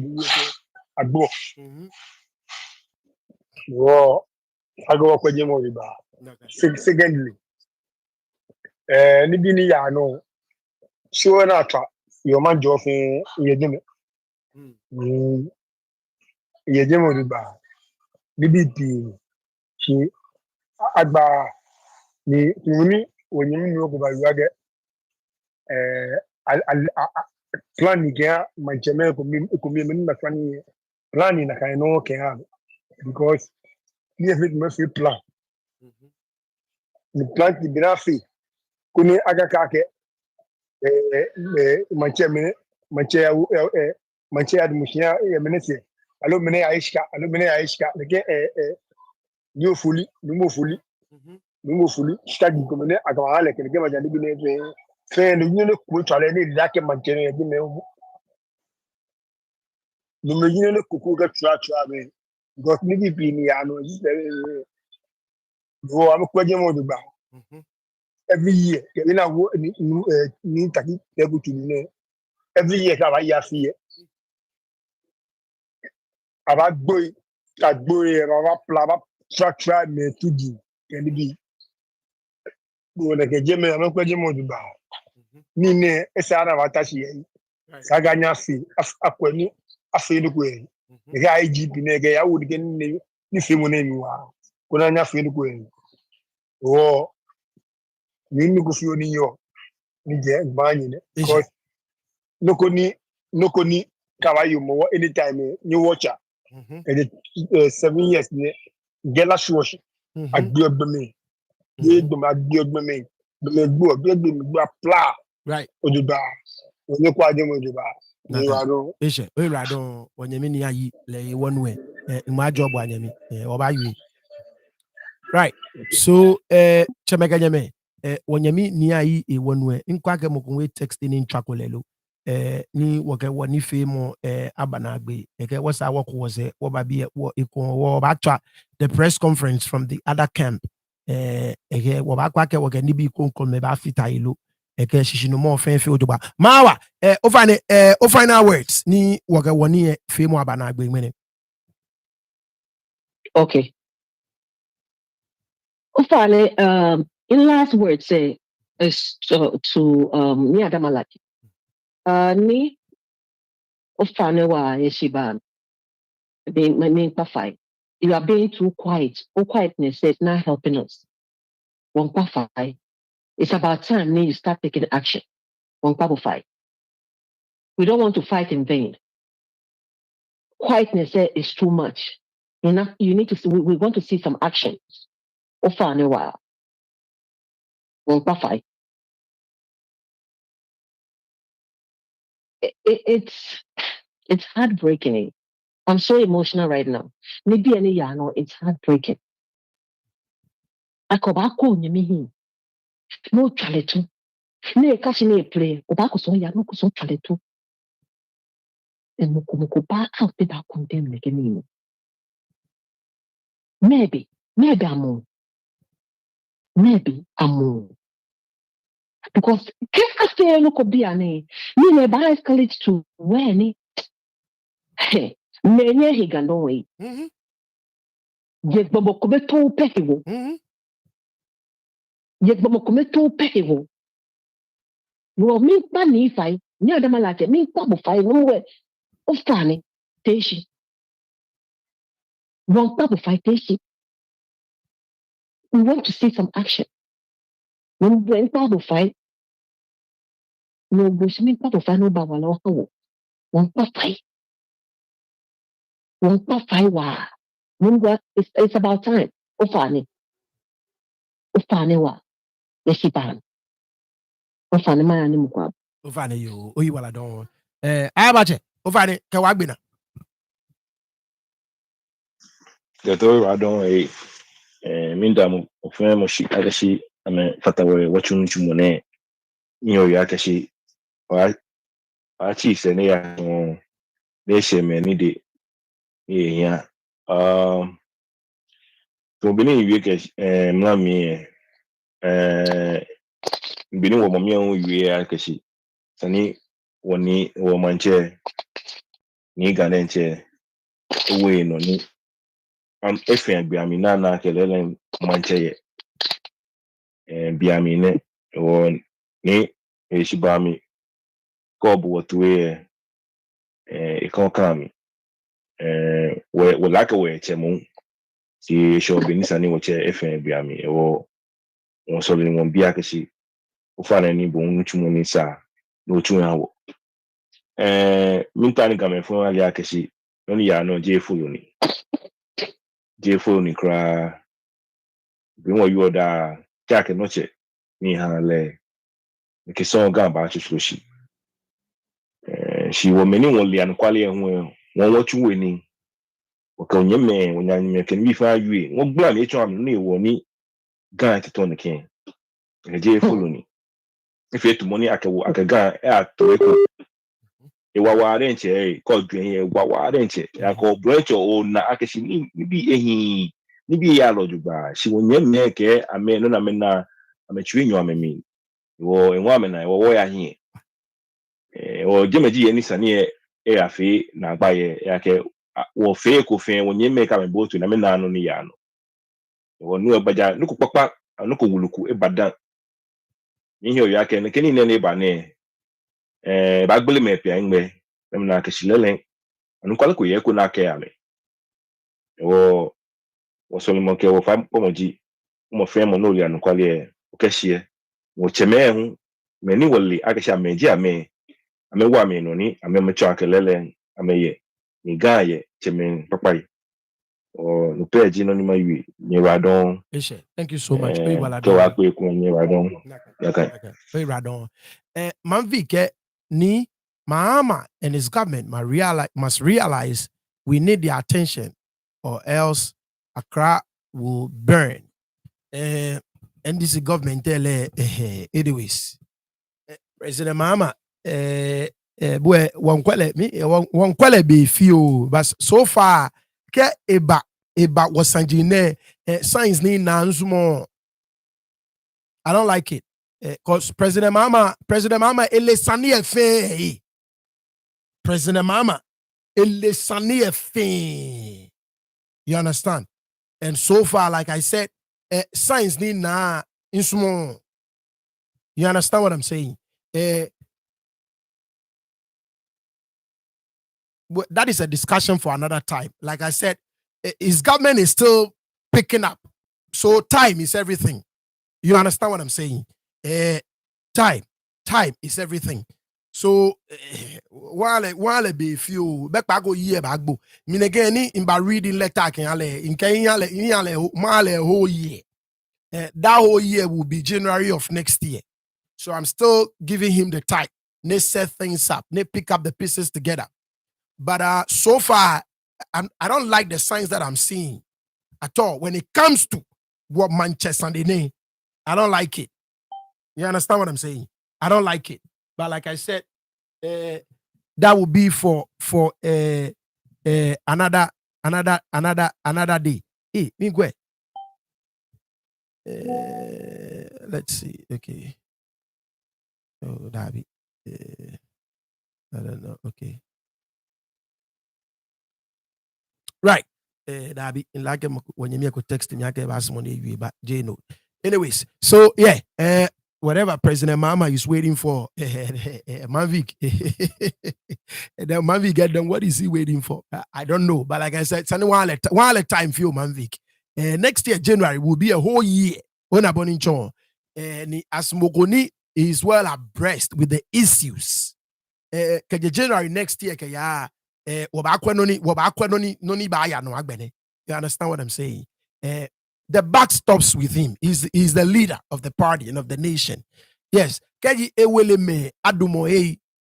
agbo wo ago ko je mo riba secondly ni bi ni ya no so na tra yo man jo fin ye mo riba ni bi pi si agba ni tuni woni mi ko ba yuage plan ni ga mancheme ko mi na plan ni plan ni na kai no ke ha because ni fit me fi plan ni plan ti bina fi kuni aga ka ke mancheme manche ad mushia menese alo mene aishka ke ni ofuli ni mo fuli stadi ko mene aga wale ke ma jadi bine fe ni ne ko tale ni da ke manche ne bi me ni me ne ko ga tra be because ni bi ni ya no go am ko je mo ba every year ke na wo ni taki ke go tu ni every year ka ba ya fi aba gboy ka gboy aba pla ba tra me tudi ke ni bi go na ke je me am ko je mo ba ni ne esa na ba ta shi sa ga nya fi akwani afi ni ko e ga IGP ne ga ya wo de ni fi mo ne mi wa ko na nya fi ni ko e o ni ko fi oni yo ni je gba yin ne because noko ni kawaii mo anytime ni watcher 7 years ni gela shuoshi agbe me me gbo pla right ojuba oni kwa je mo ojuba ni waro eshe we radon wonyemi ni ayi le wonwe ma job anyemi oba yue right so chemega nyeme wonyemi ni ayi wonwe nkwa ke mokunwe texting in trakolelo ni woke woni femo abanagbe eke wasa woko wose woba bi wo ikon wo ba twa the press conference from the other camp eke wo ba kwa ke woke ni bi kon me ba fita ilo eke shishino mo fen fe ojoba mawa o final words ni woke woni femo abanagbe mene Okay. Ufale, in last words, say is to ni adamalaki. Ni ufane wa yeshiban. Being pafai. You are being too quiet. Oh, quietness is not helping us. One pafai. It's about time you start taking action. One pafai. We don't want to fight in vain. Quietness is too much. You need to see, we want to see some action. Ufane wa. One pafai. It's heartbreaking. I'm so emotional right now. Maybe any it's heartbreaking. akọbako nyamihi no twaletu ne kashi ne play obako so ya no so twaletu moko ba out da condemn ne kemi maybe amo because after no ko bia ne ni ba escalate to where ni menye higando we ye gbogbo ko beto pekiwo ye gbogbo ko beto pekiwo wo mi pa ni fai ni adama la ke mi pa bo fai no we o fani teshi won pa bo fai teshi we want to see some action when we pa bo fai no bo mi pa bo fai no ba wala wo won pa fai wa when it's about time o fani wa yes ban o fani ma ni mu kwa o fani yo o yi wala don abache o fani ke wa gbina Gato I don't minda mo ofema mo shi agashi ame fatawe wachunu chumone nyo ya kashi wa chi se ne ya de she me ni de ya to bini wie ke mla mi bini wo momia wo wie ya kashi sani woni wo manche ni ganenche we no ni am efe biami na kelele manche ye biami ne wo ni eshibami kobu watuwe ekonokami we laka we chemu si show benisa ni woche efe biami ewo won so le won bia kashi ufana ni bo nchumu ni sa no chu yawo minta ni game fun ali akashi no ni ya no je fulu ni kra bi won yo da jack no che ni ha le ke so ga ba chu shi she wo many won le an kwale hu won wo chu we ni o ka nyeme won nyame ke mi fa yue won gba le chu am ni wo ni ga ti to ni ken je fulu ni if you to money akaga to eko e wa renche ko dwen e wa renche ako branch o na akashi ni bi ehi ni bi ya lo juba shi won nyeme ke ame no na me na ametwi nyo amemi wo enwa me na wo ya hi o jemeji ye ni sani e afi na agbaye ya ke wo fe ko fe won nyeme ka me botu na me na no ni ya no wo nu agbaja nuku papa nuku wuluku e badan ihe ya ke nke niile na ịba ne ba gbele mepe ngbe na keshilele anukwala ko ye ko na ke ame wo solomon ke wo fa pomoji mo fe mo no ri anukwala o keshie wo cheme hu me ni woli akesha meji ame wa me no ni ame me cha kelele ame ye ni gaye cheme papai o no peji no ni mayi ni radon thank you so much ke wa pe ko ni radon yakai radon manvi ke ni Mahama and his government must realize we need their attention or else Accra will burn. NDC government anyways. President Mahama boy one kwele be few but so far ke eba wasanjine signs ni nanzumo. I don't like it. Because President Mahama elesani efe. President Mahama elesani efe. You understand? And so far, like I said, signs need na insumo. You understand what I'm saying? That is a discussion for another time. Like I said, his government is still picking up. So time is everything. You understand what I'm saying? Time is everything. So while be few back go year back bo. Mean again in by reading letter in whole year. That whole year will be January of next year. So I'm still giving him the time. They set things up. They pick up the pieces together. But so far, I don't like the signs that I'm seeing at all when it comes to what Manchester name. I don't like it. You understand what I'm saying? I don't like it. But like I said, that would be for another day. Hey, Mingwe. Let's see. Okay. Oh, Dabi. I don't know. Okay. Right. Dabi. Like when you could text me, I gave us money, but J no. Anyways, so yeah, whatever President Mama is waiting for, Manvik, and then Manvik get them. What is he waiting for? I don't know. But like I said, it's only one at a time for Manvik. Next year, January, will be a whole year. When I'm born Chon, and as Mogoni is well abreast with the issues. January next year, you understand what I'm saying? The buck stops with him. He's the leader of the party and of the nation. Yes. Keji ewele me adumo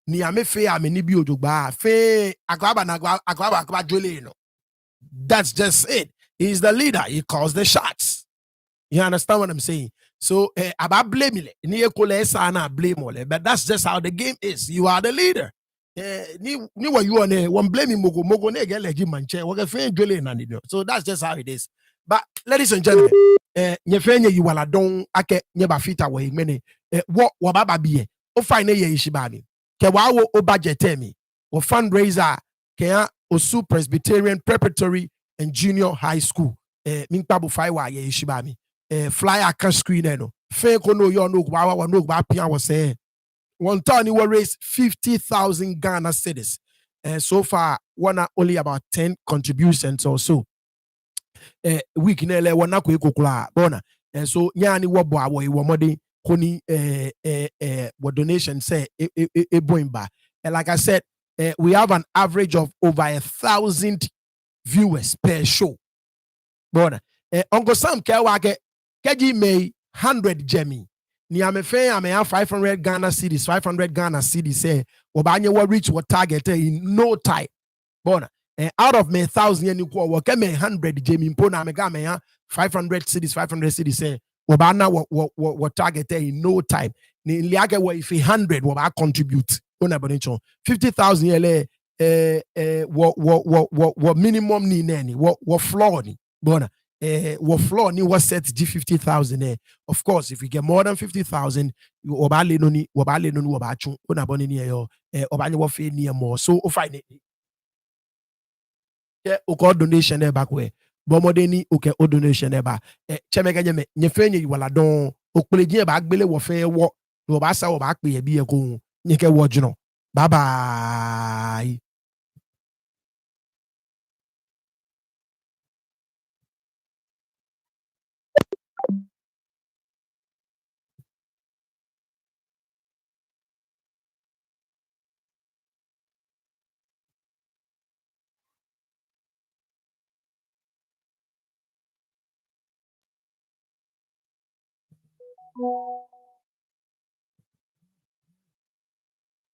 ni ame fe ame ni bi ojogba fe akwaba jole no. That's just it. He's the leader. He calls the shots. You understand what I'm saying? So about blame but that's just how the game is. You are the leader. Ni what you on one blaming mogo ne get manche. So that's just how it is. But ladies and gentlemen, nyefenye you wala don ake nyeba fita we mene what wababa biye o fine ye ishibani ke wawo o budget me o fundraiser ke osu Presbyterian Preparatory and Junior High School minkpabu faiwa ye ishibani flyer can screen no fake no you no pia was say one time he will raise 50,000 Ghana cedis. So far, only about 10 contributions or so. Week nele wana kukula bona. So nyani wabo awo iwamode koni what donation say boimba. And like I said, we have an average of over 1,000 viewers per show. Bona. Uncle Sam Kewake Keji May 100 Jemmy. Ni amefe ame 500 Ghana cedis, 500 Ghana cedis say obanye will reach what target in no time. Bona. Out of me 1,000 yen what me 100 Jemmy Mpona me 500 cedis, 500 cedis say obana what target in no time. Ni liage wa if 100 what contribute. Ona bonicho 50,000 yele what minimum ni neni what floor ni. Bona. What floor ni was set G 50,000. Of course, if we get more than 50,000, you obale no ni wabachun unaboni ni yo obanye wa fe ni more. So o fine. O donation e back way. Bomodeni okay o donation e ba. Chemega nyeme nyefenye wala don o pleji e ba gbele wo fe wo no ba sa wo ba pe e bi e ko nyeke wo juno. Bye bye.